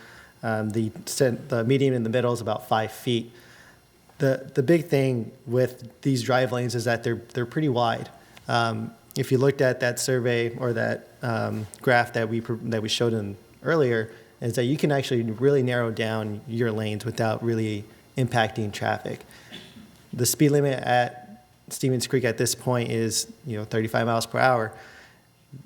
The median in the middle is about 5 feet. The big thing with these drive lanes is that they're pretty wide. If you looked at that survey or that graph that we showed in earlier, is that you can actually really narrow down your lanes without really impacting traffic. The speed limit at Stevens Creek at this point is 35 miles per hour.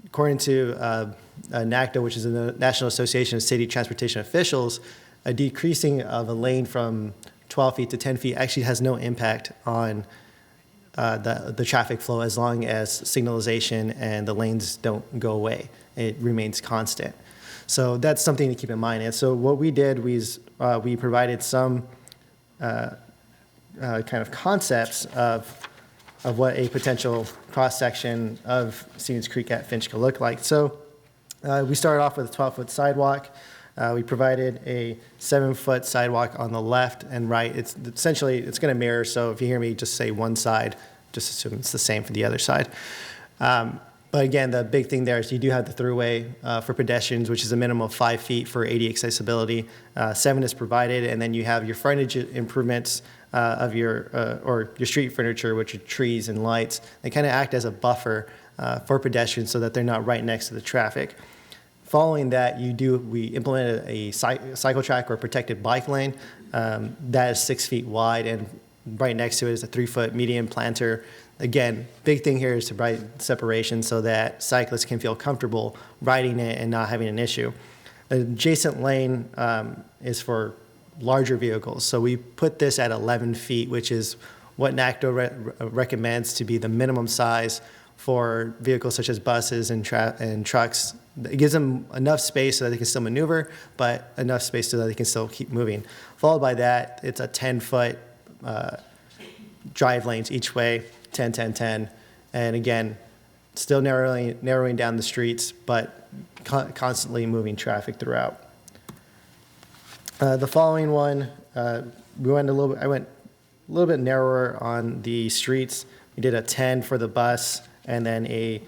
According to NACDA, which is the National Association of City Transportation Officials, a decreasing of a lane from 12 feet to 10 feet actually has no impact on the traffic flow, as long as signalization and the lanes don't go away. It remains constant. So that's something to keep in mind. And so what we did was we provided some kind of concepts of what a potential cross-section of Stevens Creek at Finch could look like. So we started off with a 12-foot sidewalk. We provided a 7-foot sidewalk on the left and right. It's going to mirror, so if you hear me just say one side, just assume it's the same for the other side. But again, the big thing there is you do have the throughway for pedestrians, which is a minimum of 5 feet for AD accessibility. 7 is provided, and then you have your frontage improvements of your street furniture, which are trees and lights. They kind of act as a buffer for pedestrians so that they're not right next to the traffic. Following that, we implemented a cycle track or protected bike lane that is 6 feet wide, and right next to it is a 3-foot median planter. Again, big thing here is to provide separation so that cyclists can feel comfortable riding it and not having an issue. The adjacent lane is for larger vehicles. So we put this at 11 feet, which is what NACDA recommends to be the minimum size for vehicles such as buses and trucks. It gives them enough space so that they can still maneuver, but enough space so that they can still keep moving. Followed by that, it's a 10-foot drive lanes each way, 10, 10, 10. And again, still narrowing down the streets, but constantly moving traffic throughout. The following one, I went a little bit narrower on the streets. We did a 10 for the bus, and then a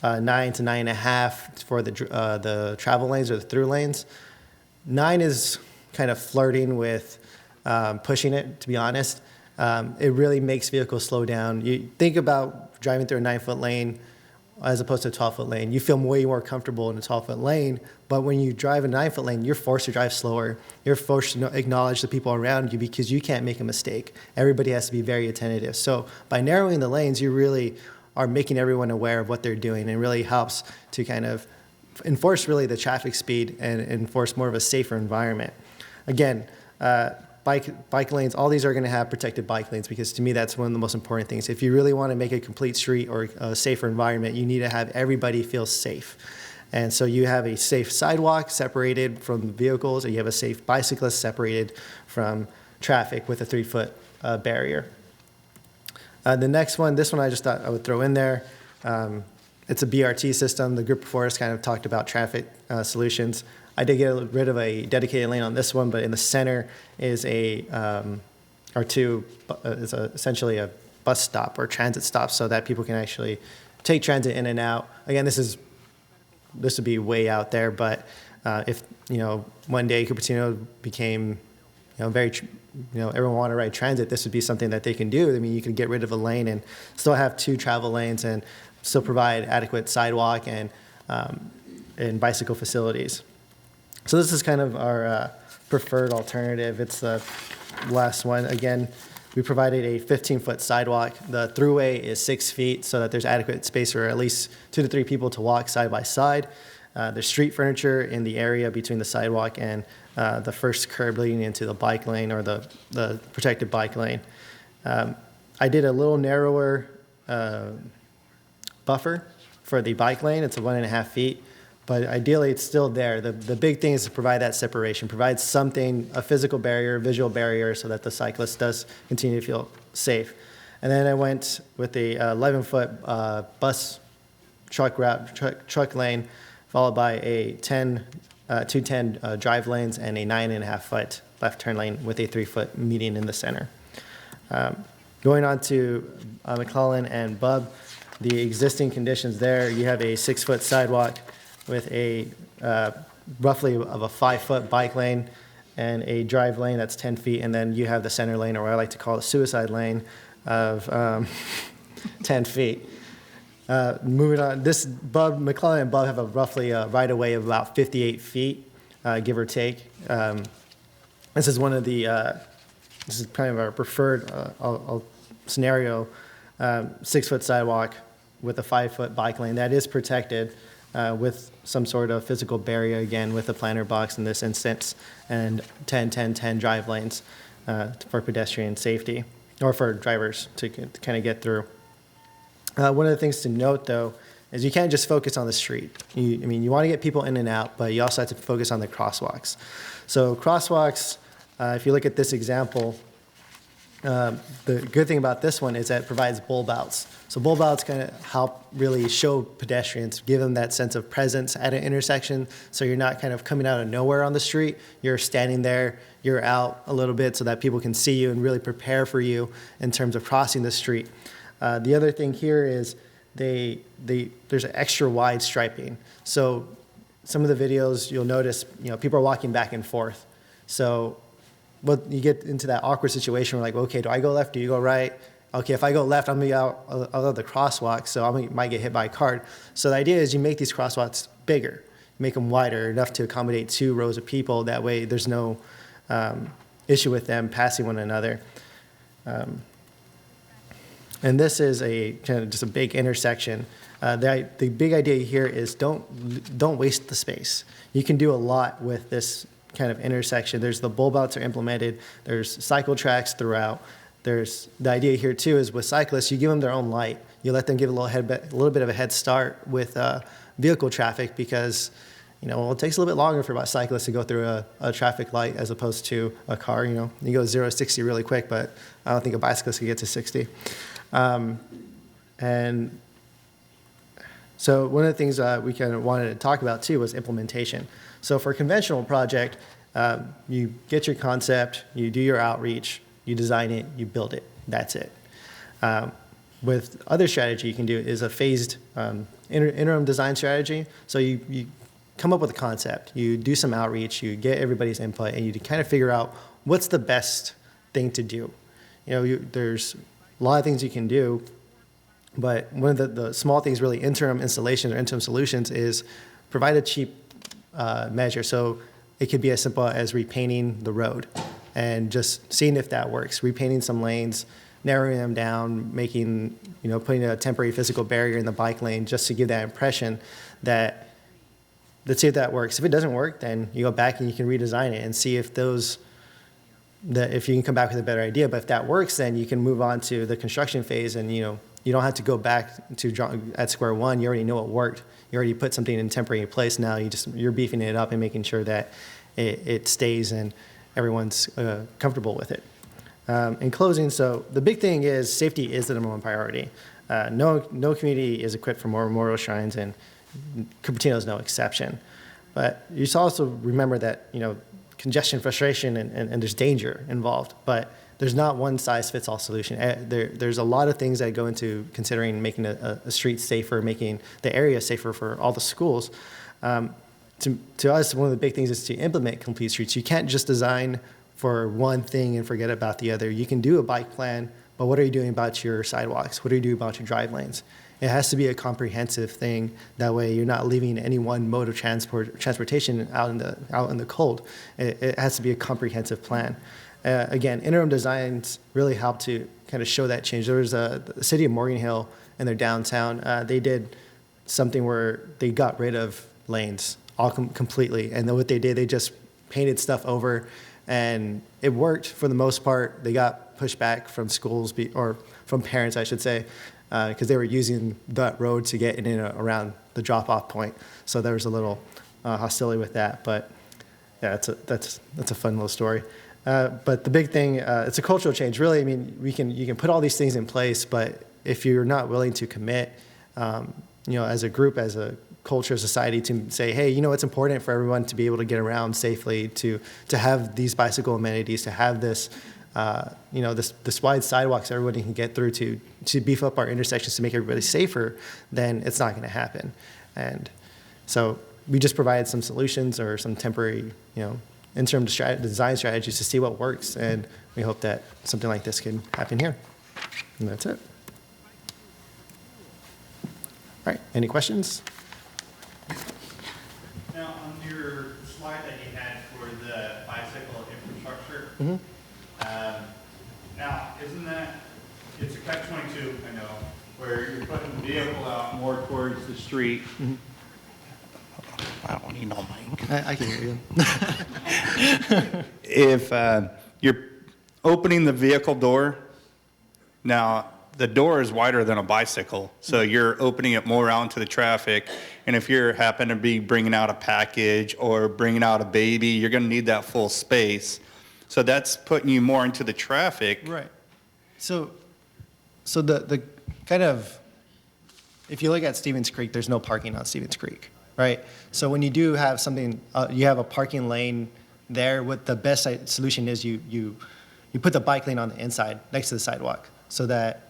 9 to 9.5 for the travel lanes or the through lanes. 9 is kind of flirting with pushing it, to be honest. It really makes vehicles slow down. You think about driving through a 9-foot lane as opposed to a 12-foot lane. You feel way more comfortable in a 12-foot lane, but when you drive a 9-foot lane, you're forced to drive slower. You're forced to acknowledge the people around you because you can't make a mistake. Everybody has to be very attentive. So by narrowing the lanes, you really are making everyone aware of what they're doing, and really helps to kind of enforce really the traffic speed and enforce more of a safer environment. Again, bike lanes, all these are going to have protected bike lanes, because to me that's one of the most important things. If you really want to make a complete street or a safer environment, you need to have everybody feel safe. And so you have a safe sidewalk separated from vehicles, and you have a safe bicyclist separated from traffic with a 3-foot barrier. The next one, this one I just thought I would throw in there. It's a BRT system. The group before us kind of talked about traffic solutions. I did get rid of a dedicated lane on this one, but in the center is essentially a bus stop or transit stop so that people can actually take transit in and out. Again, this would be way out there, but if one day Cupertino became everyone wanted to ride transit, this would be something that they can do. I mean, you can get rid of a lane and still have 2 travel lanes and still provide adequate sidewalk and bicycle facilities. So this is kind of our preferred alternative. It's the last one. Again, we provided a 15-foot sidewalk. The throughway is 6 feet so that there's adequate space for at least 2 to 3 people to walk side by side. There's street furniture in the area between the sidewalk and the first curb leading into the bike lane or the protected bike lane. I did a little narrower buffer for the bike lane. It's 1.5 feet, but ideally it's still there. The big thing is to provide that separation, provide something, a physical barrier, visual barrier, so that the cyclist does continue to feel safe. And then I went with a 11-foot bus truck lane, followed by a 210 drive lanes and a 9.5-foot left turn lane with a 3-foot median in the center. Going on to McClellan and Bub, the existing conditions there, you have a 6-foot sidewalk with a roughly of a 5-foot bike lane and a drive lane that's 10 feet, and then you have the center lane, or what I like to call the suicide lane, of 10 feet. Moving on, McClellan and Bub have a roughly right-of-way of about 58 feet, give or take. This is one of the, this is kind of our preferred scenario, 6-foot sidewalk with a 5-foot bike lane that is protected with some sort of physical barrier, again, with a planter box in this instance, and 10 drive lanes for pedestrian safety, or for drivers to kind of get through. One of the things to note, though, is you can't just focus on the street. You want to get people in and out, but you also have to focus on the crosswalks. So crosswalks, if you look at this example, the good thing about this one is that it provides bulb outs. So bulb outs kind of help really show pedestrians, give them that sense of presence at an intersection, so you're not kind of coming out of nowhere on the street. You're standing there, you're out a little bit so that people can see you and really prepare for you in terms of crossing the street. The other thing here is there's an extra wide striping. So some of the videos you'll notice, people are walking back and forth. So you get into that awkward situation where, like, okay, do I go left? Do you go right? Okay, if I go left, I'm gonna be out of the crosswalk, so I might get hit by a car. So the idea is you make these crosswalks bigger, make them wider, enough to accommodate 2 rows of people. That way there's no issue with them passing one another. And this is just a big intersection. The big idea here is don't waste the space. You can do a lot with this kind of intersection. There's the bulb outs are implemented. There's cycle tracks throughout. The idea here too is with cyclists, you give them their own light. You let them give a little bit of a head start with vehicle traffic, because it takes a little bit longer for a cyclist to go through a traffic light as opposed to a car. You go 0 to 60 really quick, but I don't think a bicyclist can get to 60. And so one of the things we kind of wanted to talk about too was implementation. So for a conventional project, you get your concept, you do your outreach, you design it, you build it. That's it. With other strategy you can do is a phased interim design strategy. So you come up with a concept, you do some outreach, you get everybody's input, and you kind of figure out what's the best thing to do. There's a lot of things you can do, but one of the small things, really, interim installations or interim solutions, is provide a cheap measure. So it could be as simple as repainting the road and just seeing if that works. Repainting some lanes, narrowing them down, putting a temporary physical barrier in the bike lane just to give that impression that, let's see if that works. If it doesn't work, then you go back and you can redesign it and see if if you can come back with a better idea. But if that works, then you can move on to the construction phase, and you don't have to go back at square one. You already know what worked. You already put something in temporary place. Now you're beefing it up and making sure that it stays and everyone's comfortable with it. In closing, so the big thing is safety is the number one priority. No community is equipped for more memorial shrines, and Cupertino is no exception. But you should also remember that, congestion, frustration, and there's danger involved. But there's not one size fits all solution. There's a lot of things that go into considering making a street safer, making the area safer for all the schools. To us, one of the big things is to implement complete streets. You can't just design for one thing and forget about the other. You can do a bike plan, but what are you doing about your sidewalks? What are you doing about your drive lanes? It has to be a comprehensive thing. That way, you're not leaving any one mode of transportation out in the cold. It has to be a comprehensive plan. Again, interim designs really help to kind of show that change. There was the city of Morgan Hill in their downtown. They did something where they got rid of lanes all completely, and then what they did, they just painted stuff over, and it worked for the most part. They got pushback from schools or from parents, I should say, because they were using that road to get in and around the drop-off point. So there was a little hostility with that, but yeah, that's a fun little story. But the big thing, it's a cultural change. Really, I mean, you can put all these things in place, but if you're not willing to commit, as a group, as a culture, society, to say, hey, it's important for everyone to be able to get around safely, to have these bicycle amenities, to have this, this wide sidewalks everybody can get through, to beef up our intersections to make everybody safer, then it's not going to happen. And so we just provided some solutions or some temporary, interim design strategies to see what works, and we hope that something like this can happen here. And that's it. All right, any questions? Now, on your slide that you had for the bicycle infrastructure, now, isn't that, it's a catch-22, I know, where you're putting the vehicle out more towards the street. I don't need no mic. I can hear you. If you're opening the vehicle door, now the door is wider than a bicycle, so you're opening it more out into the traffic. And if you're happen to be bringing out a package or bringing out a baby, you're going to need that full space. So that's putting you more into the traffic. Right. So the kind of, if you look at Stevens Creek, there's no parking on Stevens Creek, right? So when you do have something, you have a parking lane there, what the best solution is you put the bike lane on the inside next to the sidewalk, so that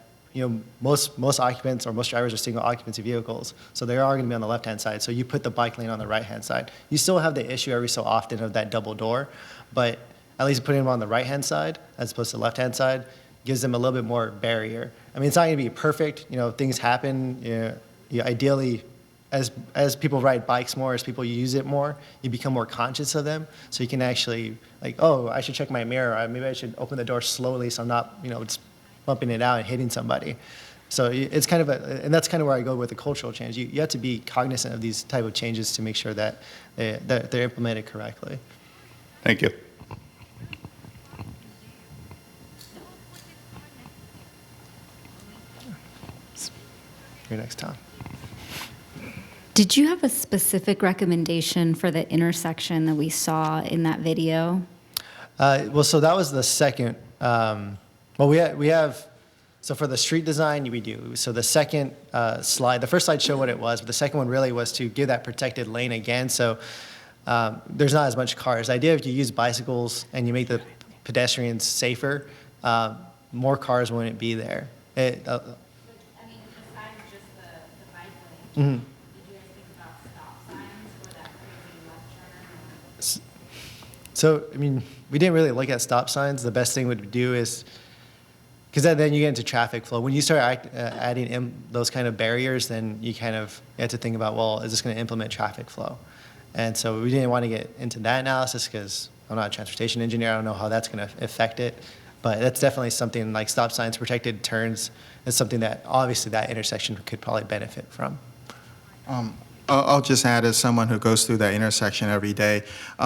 most occupants or most drivers are single occupancy vehicles, so they are going to be on the left-hand side. So you put the bike lane on the right-hand side. You still have the issue every so often of that double door, but at least putting them on the right-hand side as opposed to the left-hand side gives them a little bit more barrier. I mean, it's not going to be perfect. Things happen. Ideally, as people ride bikes more, as people use it more, you become more conscious of them. So you can actually, like, oh, I should check my mirror. Maybe I should open the door slowly so I'm not, just bumping it out and hitting somebody. So it's kind of and that's kind of where I go with the cultural change. You have to be cognizant of these type of changes to make sure that they're implemented correctly. Thank you. Your next time. Did you have a specific recommendation for the intersection that we saw in that video? So that was the second. We have. So for the street design, we do. So the second slide, the first slide showed what it was, but the second one really was to give that protected lane again. So there's not as much cars. The idea if you use bicycles and you make the pedestrians safer, more cars wouldn't be there. Besides just the bike lane, did you guys think about stop signs for that crazy left turn? So, we didn't really look at stop signs. The best thing would do is, because then you get into traffic flow. When you start adding in those kind of barriers, then you have to think about, well, is this going to implement traffic flow? And so we didn't want to get into that analysis because I'm not a transportation engineer. I don't know how that's going to affect it. But that's definitely something like stop signs, protected turns, is something that obviously that intersection could probably benefit from. I'll just add, as someone who goes through that intersection every day,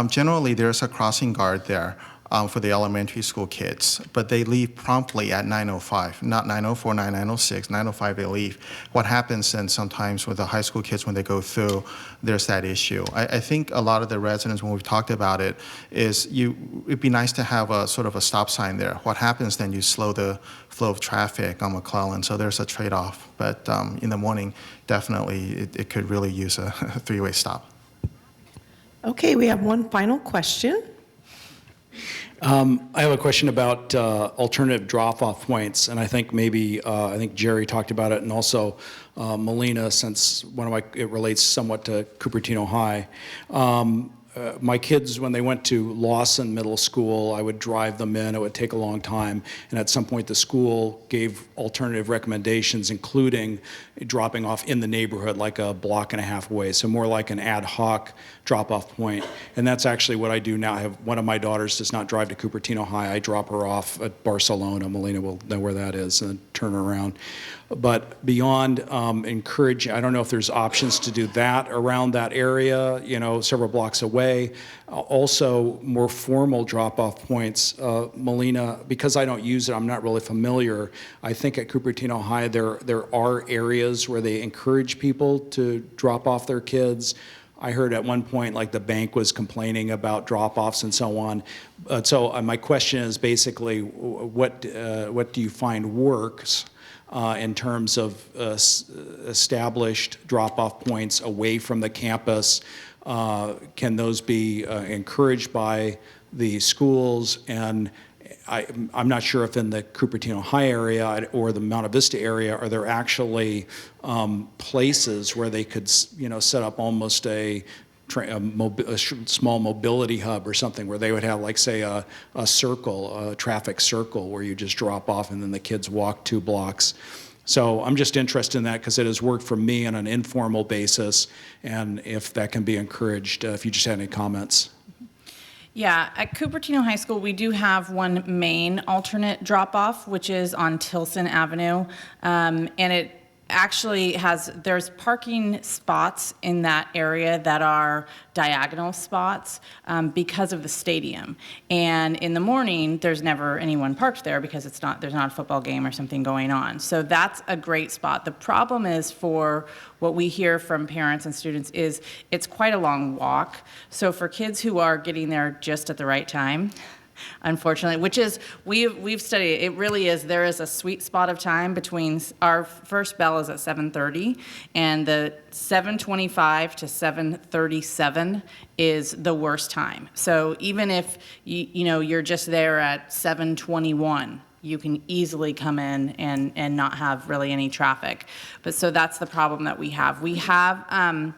generally there's a crossing guard there. for the elementary school kids, but they leave promptly at 9:05, not 9:04, 9:06, 9:05 they leave. What happens then sometimes with the high school kids when they go through, there's that issue. I think a lot of the residents, when we've talked about it, is it'd be nice to have a sort of a stop sign there. What happens then, you slow the flow of traffic on McClellan, so there's a trade-off. But in the morning, definitely it could really use a three-way stop. Okay, we have one final question. I have a question about alternative drop-off points, and I think maybe I think Jerry talked about it, and also Melina, since it relates somewhat to Cupertino High. My kids, when they went to Lawson Middle School, I would drive them in. It would take a long time, and at some point the school gave alternative recommendations, including dropping off in the neighborhood, like a block and a half away, so more like an ad hoc drop-off point. And that's actually what I do now. I have one of my daughters does not drive to Cupertino High. I drop her off at Barcelona. Melina will know where that is, and turn her around. But beyond encouraging, I don't know if there's options to do that around that area, several blocks away. Also, more formal drop-off points. Melina, because I don't use it, I'm not really familiar. I think at Cupertino High there are areas where they encourage people to drop off their kids. I heard at one point, like the bank was complaining about drop-offs and so on. So my question is basically, what do you find works in terms of established drop-off points away from the campus? Can those be encouraged by the schools? And I'm not sure if in the Cupertino High area or the Monta Vista area, are there actually places where they could, set up almost a small mobility hub or something, where they would have, like, say, a circle, a traffic circle, where you just drop off and then the kids walk 2 blocks. So I'm just interested in that because it has worked for me on an informal basis, and if that can be encouraged, if you just had any comments. Yeah, at Cupertino High School, we do have one main alternate drop-off, which is on Tilson Avenue, and it actually there's parking spots in that area that are diagonal spots because of the stadium. And in the morning, there's never anyone parked there because there's not a football game or something going on. So that's a great spot. The problem is, for what we hear from parents and students, is it's quite a long walk. So for kids who are getting there just at the right time, unfortunately, which is, we've studied, it really is, there is a sweet spot of time between, our first bell is at 7:30, and the 7:25 to 7:37 is the worst time. So even if you're just there at 7:21, you can easily come in and not have really any traffic. But so that's the problem that we have. We have,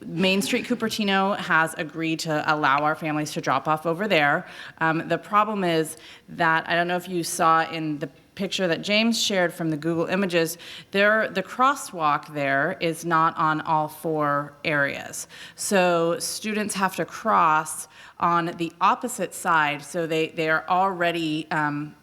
Main Street Cupertino has agreed to allow our families to drop off over there. The problem is that, I don't know if you saw in the picture that James shared from the Google Images, the crosswalk there is not on all 4 areas. So students have to cross on the opposite side, so they are already on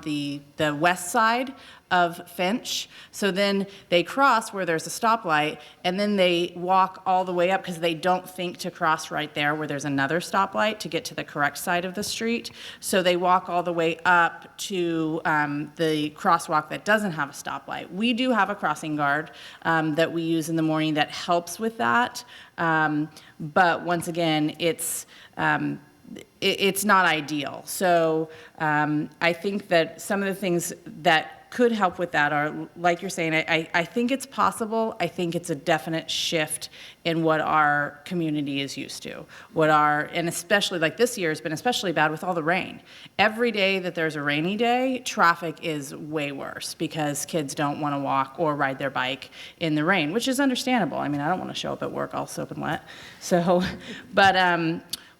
the west side of Finch. So then they cross where there's a stoplight, and then they walk all the way up because they don't think to cross right there where there's another stoplight to get to the correct side of the street. So they walk all the way up to the crosswalk that doesn't have a stoplight. We do have a crossing guard that we use in the morning that helps with that. But once again, it's not ideal. So I think that some of the things that could help with that are, like you're saying, I think it's possible. I think it's a definite shift in what our community is used to. And especially, like this year has been especially bad with all the rain. Every day that there's a rainy day, traffic is way worse because kids don't want to walk or ride their bike in the rain, which is understandable. I mean, I don't want to show up at work all soap and wet. So, but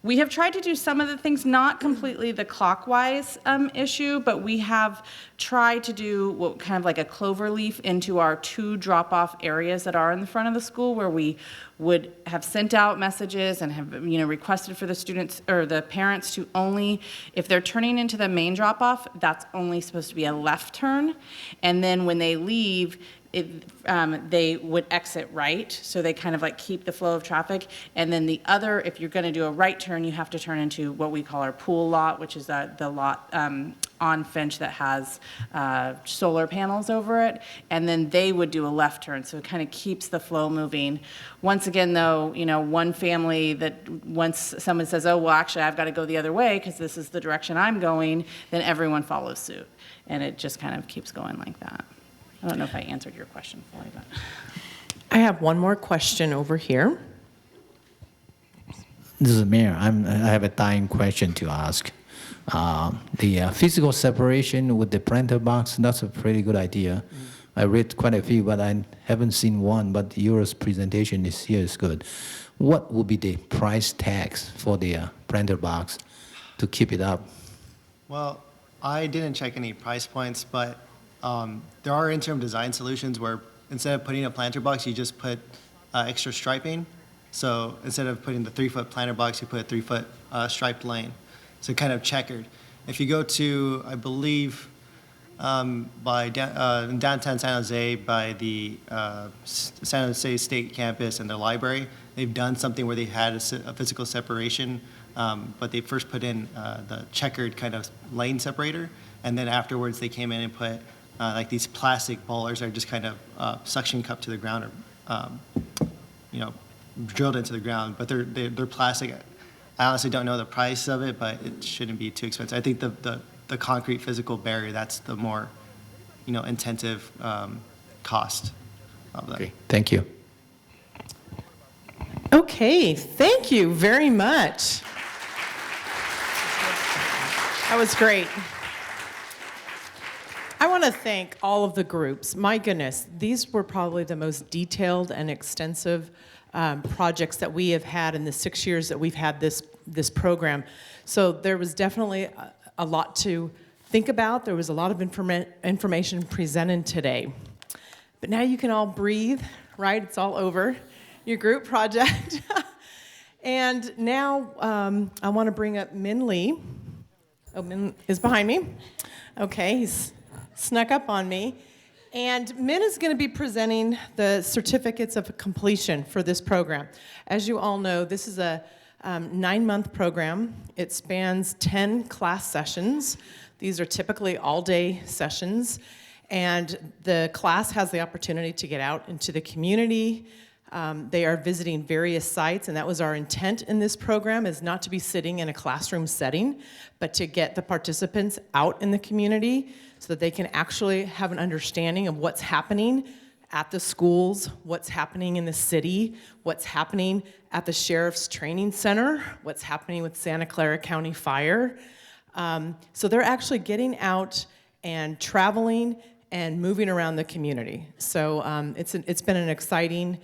we have tried to do some of the things, not completely the clockwise issue, but we have tried to do what kind of like a clover leaf into our 2 drop-off areas that are in the front of the school, where we would have sent out messages and have requested for the students or the parents to only, if they're turning into the main drop-off, that's only supposed to be a left turn, and then when they leave, they would exit right, so they kind of like keep the flow of traffic. And then the other, if you're going to do a right turn, you have to turn into what we call our pool lot, which is the lot on Finch that has solar panels over it. And then they would do a left turn, so it kind of keeps the flow moving. Once again, though, you know, one family that once someone says, oh, well, actually, I've got to go the other way because this is the direction I'm going, then everyone follows suit. And it just kind of keeps going like that. I don't know if I answered your question fully, but. I have one more question over here. This is Mayor. I have a dying question to ask. The physical separation with the planter box, that's a pretty good idea. I read quite a few, but I haven't seen one, but your presentation is good. What would be the price tags for the planter box to keep it up? Well, I didn't check any price points, but there are interim design solutions where instead of putting a planter box, you just put extra striping. So instead of putting the 3-foot planter box, you put a 3-foot striped lane. So kind of checkered. If you go to, I believe, in downtown San Jose by the San Jose State Campus and the library, they've done something where they had a physical separation, but they first put in the checkered kind of lane separator, and then afterwards they came in and put like these plastic bowlers that are just kind of suction cupped to the ground or, drilled into the ground, but they're plastic. I honestly don't know the price of it, but it shouldn't be too expensive. I think the concrete physical barrier, that's the more, intensive cost of that. Okay, thank you. Okay, thank you very much. That was great. I want to thank all of the groups. My goodness, these were probably the most detailed and extensive projects that we have had in the 6 years that we've had this program. So there was definitely a lot to think about. There was a lot of information presented today. But now you can all breathe, right? It's all over, your group project. And now I want to bring up Min Lee. Oh, Min is behind me. Okay, he's snuck up on me. And Min is going to be presenting the certificates of completion for this program. As you all know, this is a 9-month program. It spans 10 class sessions. These are typically all-day sessions. And the class has the opportunity to get out into the community. They are visiting various sites, and that was our intent in this program, is not to be sitting in a classroom setting, but to get the participants out in the community so that they can actually have an understanding of what's happening at the schools, what's happening in the city, what's happening at the Sheriff's Training Center, what's happening with Santa Clara County Fire. So they're actually getting out and traveling and moving around the community. So it's been an exciting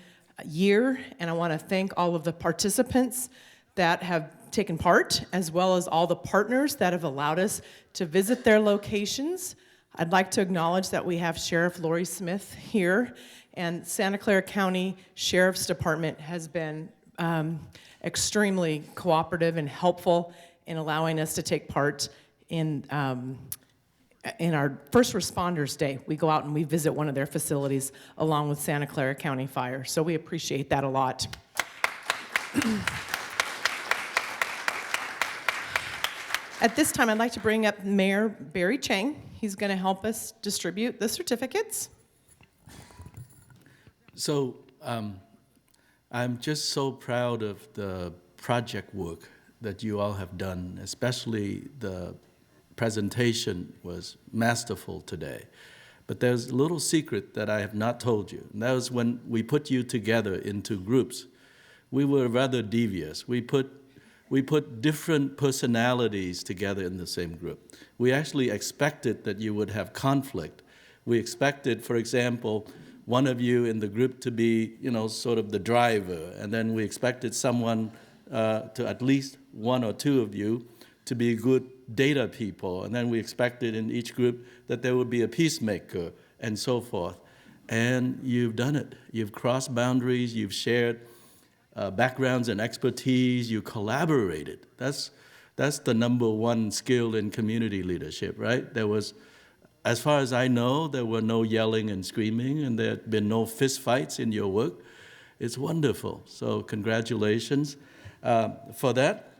year, and I want to thank all of the participants that have taken part, as well as all the partners that have allowed us to visit their locations. I'd like to acknowledge that we have Sheriff Lori Smith here, and Santa Clara County Sheriff's Department has been extremely cooperative and helpful in allowing us to take part in our First Responders Day. We go out and we visit one of their facilities along with Santa Clara County Fire, so we appreciate that a lot. At this time, I'd like to bring up Mayor Barry Chang. He's going to help us distribute the certificates. So I'm just so proud of the project work that you all have done, especially the presentation was masterful today. But there's a little secret that I have not told you. And that was when we put you together into groups. We were rather devious. We put different personalities together in the same group. We actually expected that you would have conflict. We expected, for example, one of you in the group to be, sort of the driver, and then we expected someone to at least one or two of you to be good data people, and then we expected in each group that there would be a peacemaker, and so forth. And you've done it. You've crossed boundaries, you've shared backgrounds and expertise, you collaborated. That's the number one skill in community leadership, right? There was as far as I know, there were no yelling and screaming, and there had been no fist fights in your work. It's wonderful. So congratulations for that.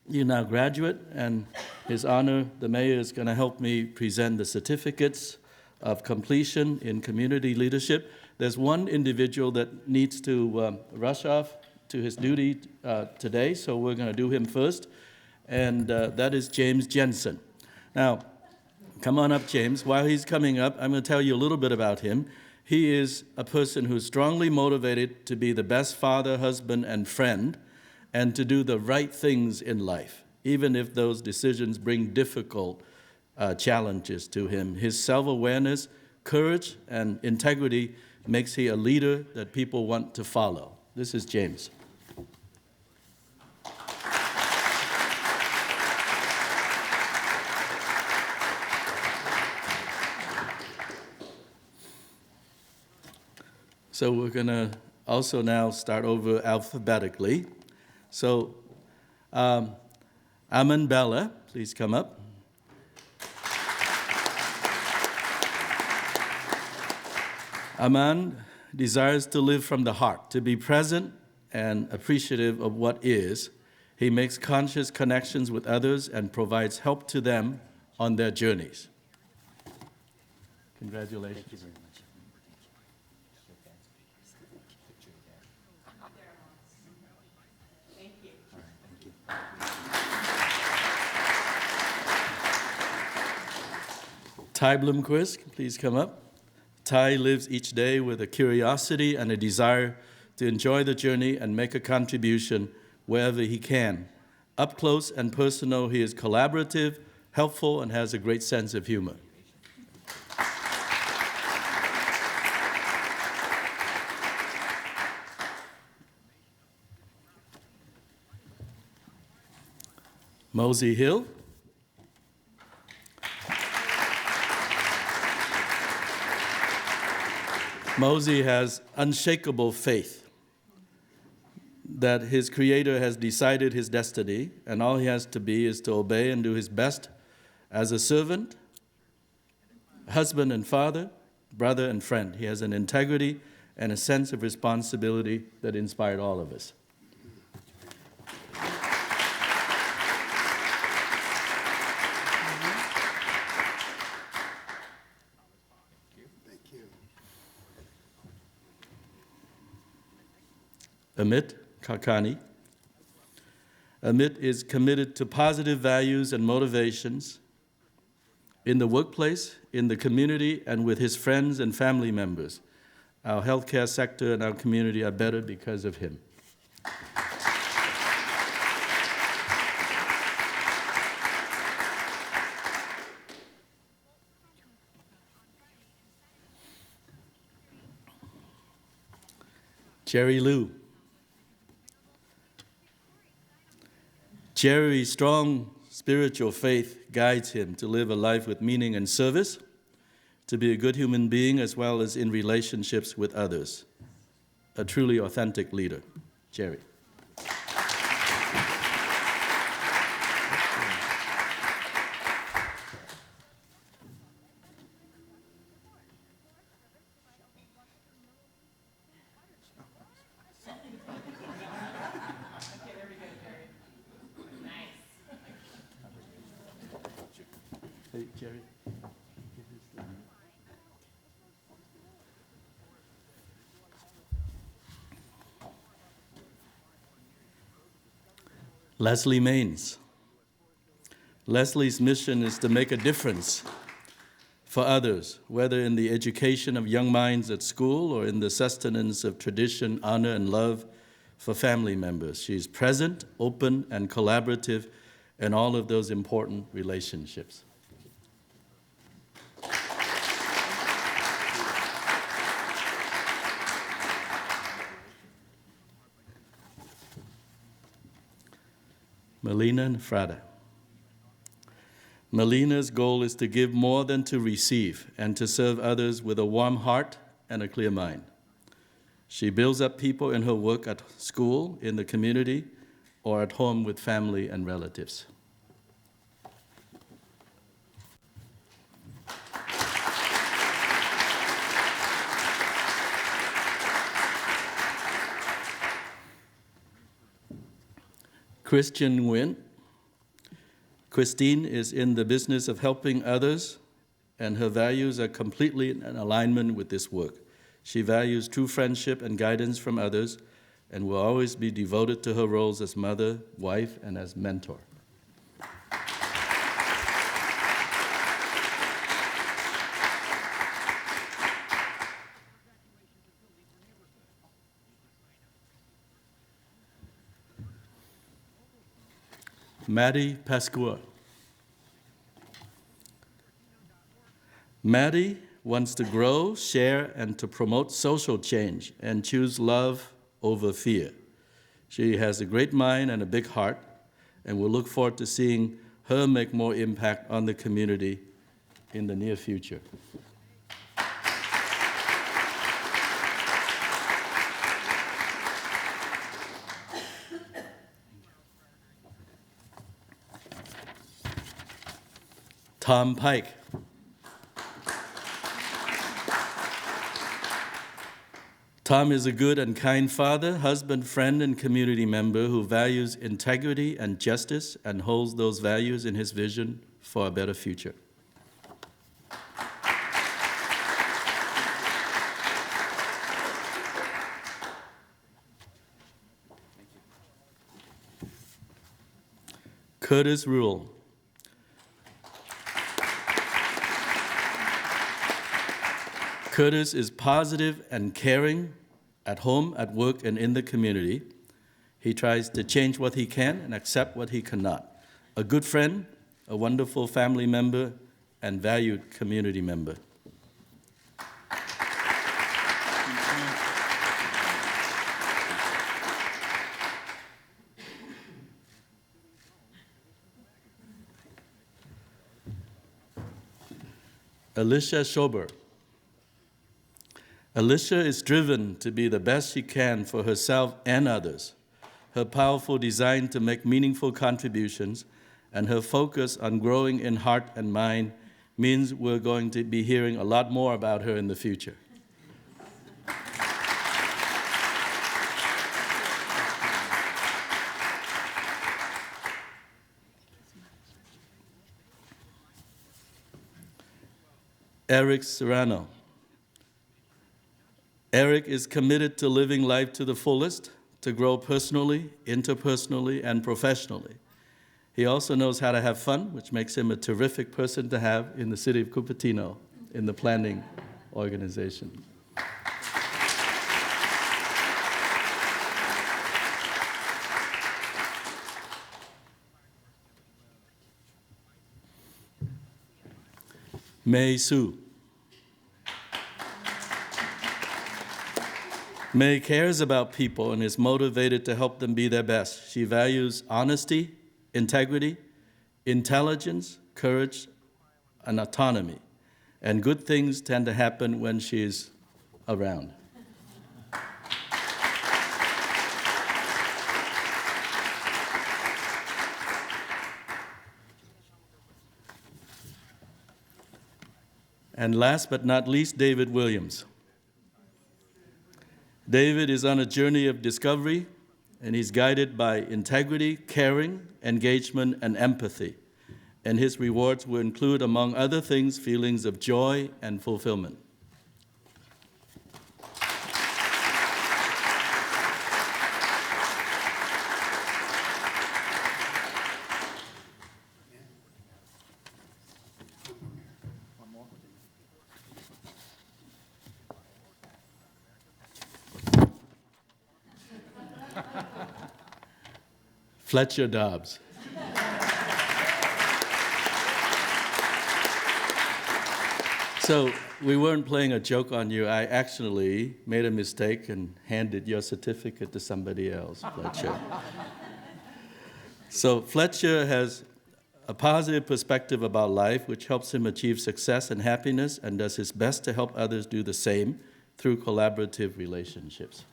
You're now graduate, and His Honor, the Mayor, is going to help me present the certificates of completion in community leadership. There's one individual that needs to rush off to his duty today, so we're going to do him first, and that is James Jensen. Now, come on up, James. While he's coming up, I'm going to tell you a little bit about him. He is a person who's strongly motivated to be the best father, husband, and friend, and to do the right things in life, even if those decisions bring difficult challenges to him. His self-awareness, courage, and integrity makes he a leader that people want to follow. This is James. So we're going to also now start over alphabetically. So, Aman Bella, please come up. Aman desires to live from the heart, to be present and appreciative of what is. He makes conscious connections with others and provides help to them on their journeys. Congratulations. Thank you very much. Ty Bloomquist, please come up. Ty lives each day with a curiosity and a desire to enjoy the journey and make a contribution wherever he can. Up close and personal, he is collaborative, helpful, and has a great sense of humor. Mosey Hill. Mosey has unshakable faith that his Creator has decided his destiny, and all he has to be is to obey and do his best as a servant, husband and father, brother and friend. He has an integrity and a sense of responsibility that inspired all of us. Amit Kakani. Amit is committed to positive values and motivations in the workplace, in the community, and with his friends and family members. Our healthcare sector and our community are better because of him. Jerry Liu. Jerry's strong spiritual faith guides him to live a life with meaning and service, to be a good human being as well as in relationships with others. A truly authentic leader. Jerry. Hey, Jerry. Leslie Maines. Leslie's mission is to make a difference for others, whether in the education of young minds at school or in the sustenance of tradition, honor, and love for family members. She's present, open, and collaborative in all of those important relationships. Melina Nefrada. Melina's goal is to give more than to receive and to serve others with a warm heart and a clear mind. She builds up people in her work at school, in the community, or at home with family and relatives. Christian Nguyen. Christine is in the business of helping others, and her values are completely in alignment with this work. She values true friendship and guidance from others, and will always be devoted to her roles as mother, wife, and as mentor. Maddie Pascua. Maddie wants to grow, share, and to promote social change and choose love over fear. She has a great mind and a big heart, and we'll look forward to seeing her make more impact on the community in the near future. Tom Pike. Tom is a good and kind father, husband, friend, and community member who values integrity and justice and holds those values in his vision for a better future. Curtis Rule. Curtis is positive and caring at home, at work, and in the community. He tries to change what he can and accept what he cannot. A good friend, a wonderful family member, and valued community member. Alicia Schober. Alicia is driven to be the best she can for herself and others. Her powerful desire to make meaningful contributions and her focus on growing in heart and mind means we're going to be hearing a lot more about her in the future. Eric Serrano. Eric is committed to living life to the fullest, to grow personally, interpersonally, and professionally. He also knows how to have fun, which makes him a terrific person to have in the city of Cupertino, in the planning organization. May Su. May cares about people and is motivated to help them be their best. She values honesty, integrity, intelligence, courage, and autonomy. And good things tend to happen when she's around. And last but not least, David Williams. David is on a journey of discovery, and he's guided by integrity, caring, engagement, and empathy. And his rewards will include, among other things, feelings of joy and fulfillment. Fletcher Dobbs. So we weren't playing a joke on you. I actually made a mistake and handed your certificate to somebody else, Fletcher. So Fletcher has a positive perspective about life, which helps him achieve success and happiness, and does his best to help others do the same through collaborative relationships.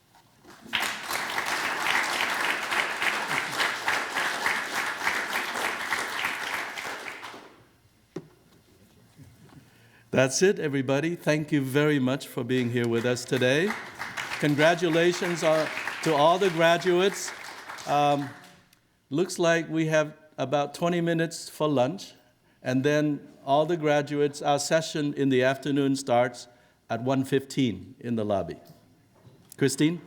That's it, everybody. Thank you very much for being here with us today. Congratulations to all the graduates. looks like we have about 20 minutes for lunch, and then all the graduates, our session in the afternoon starts at 1:15 in the lobby. Christine?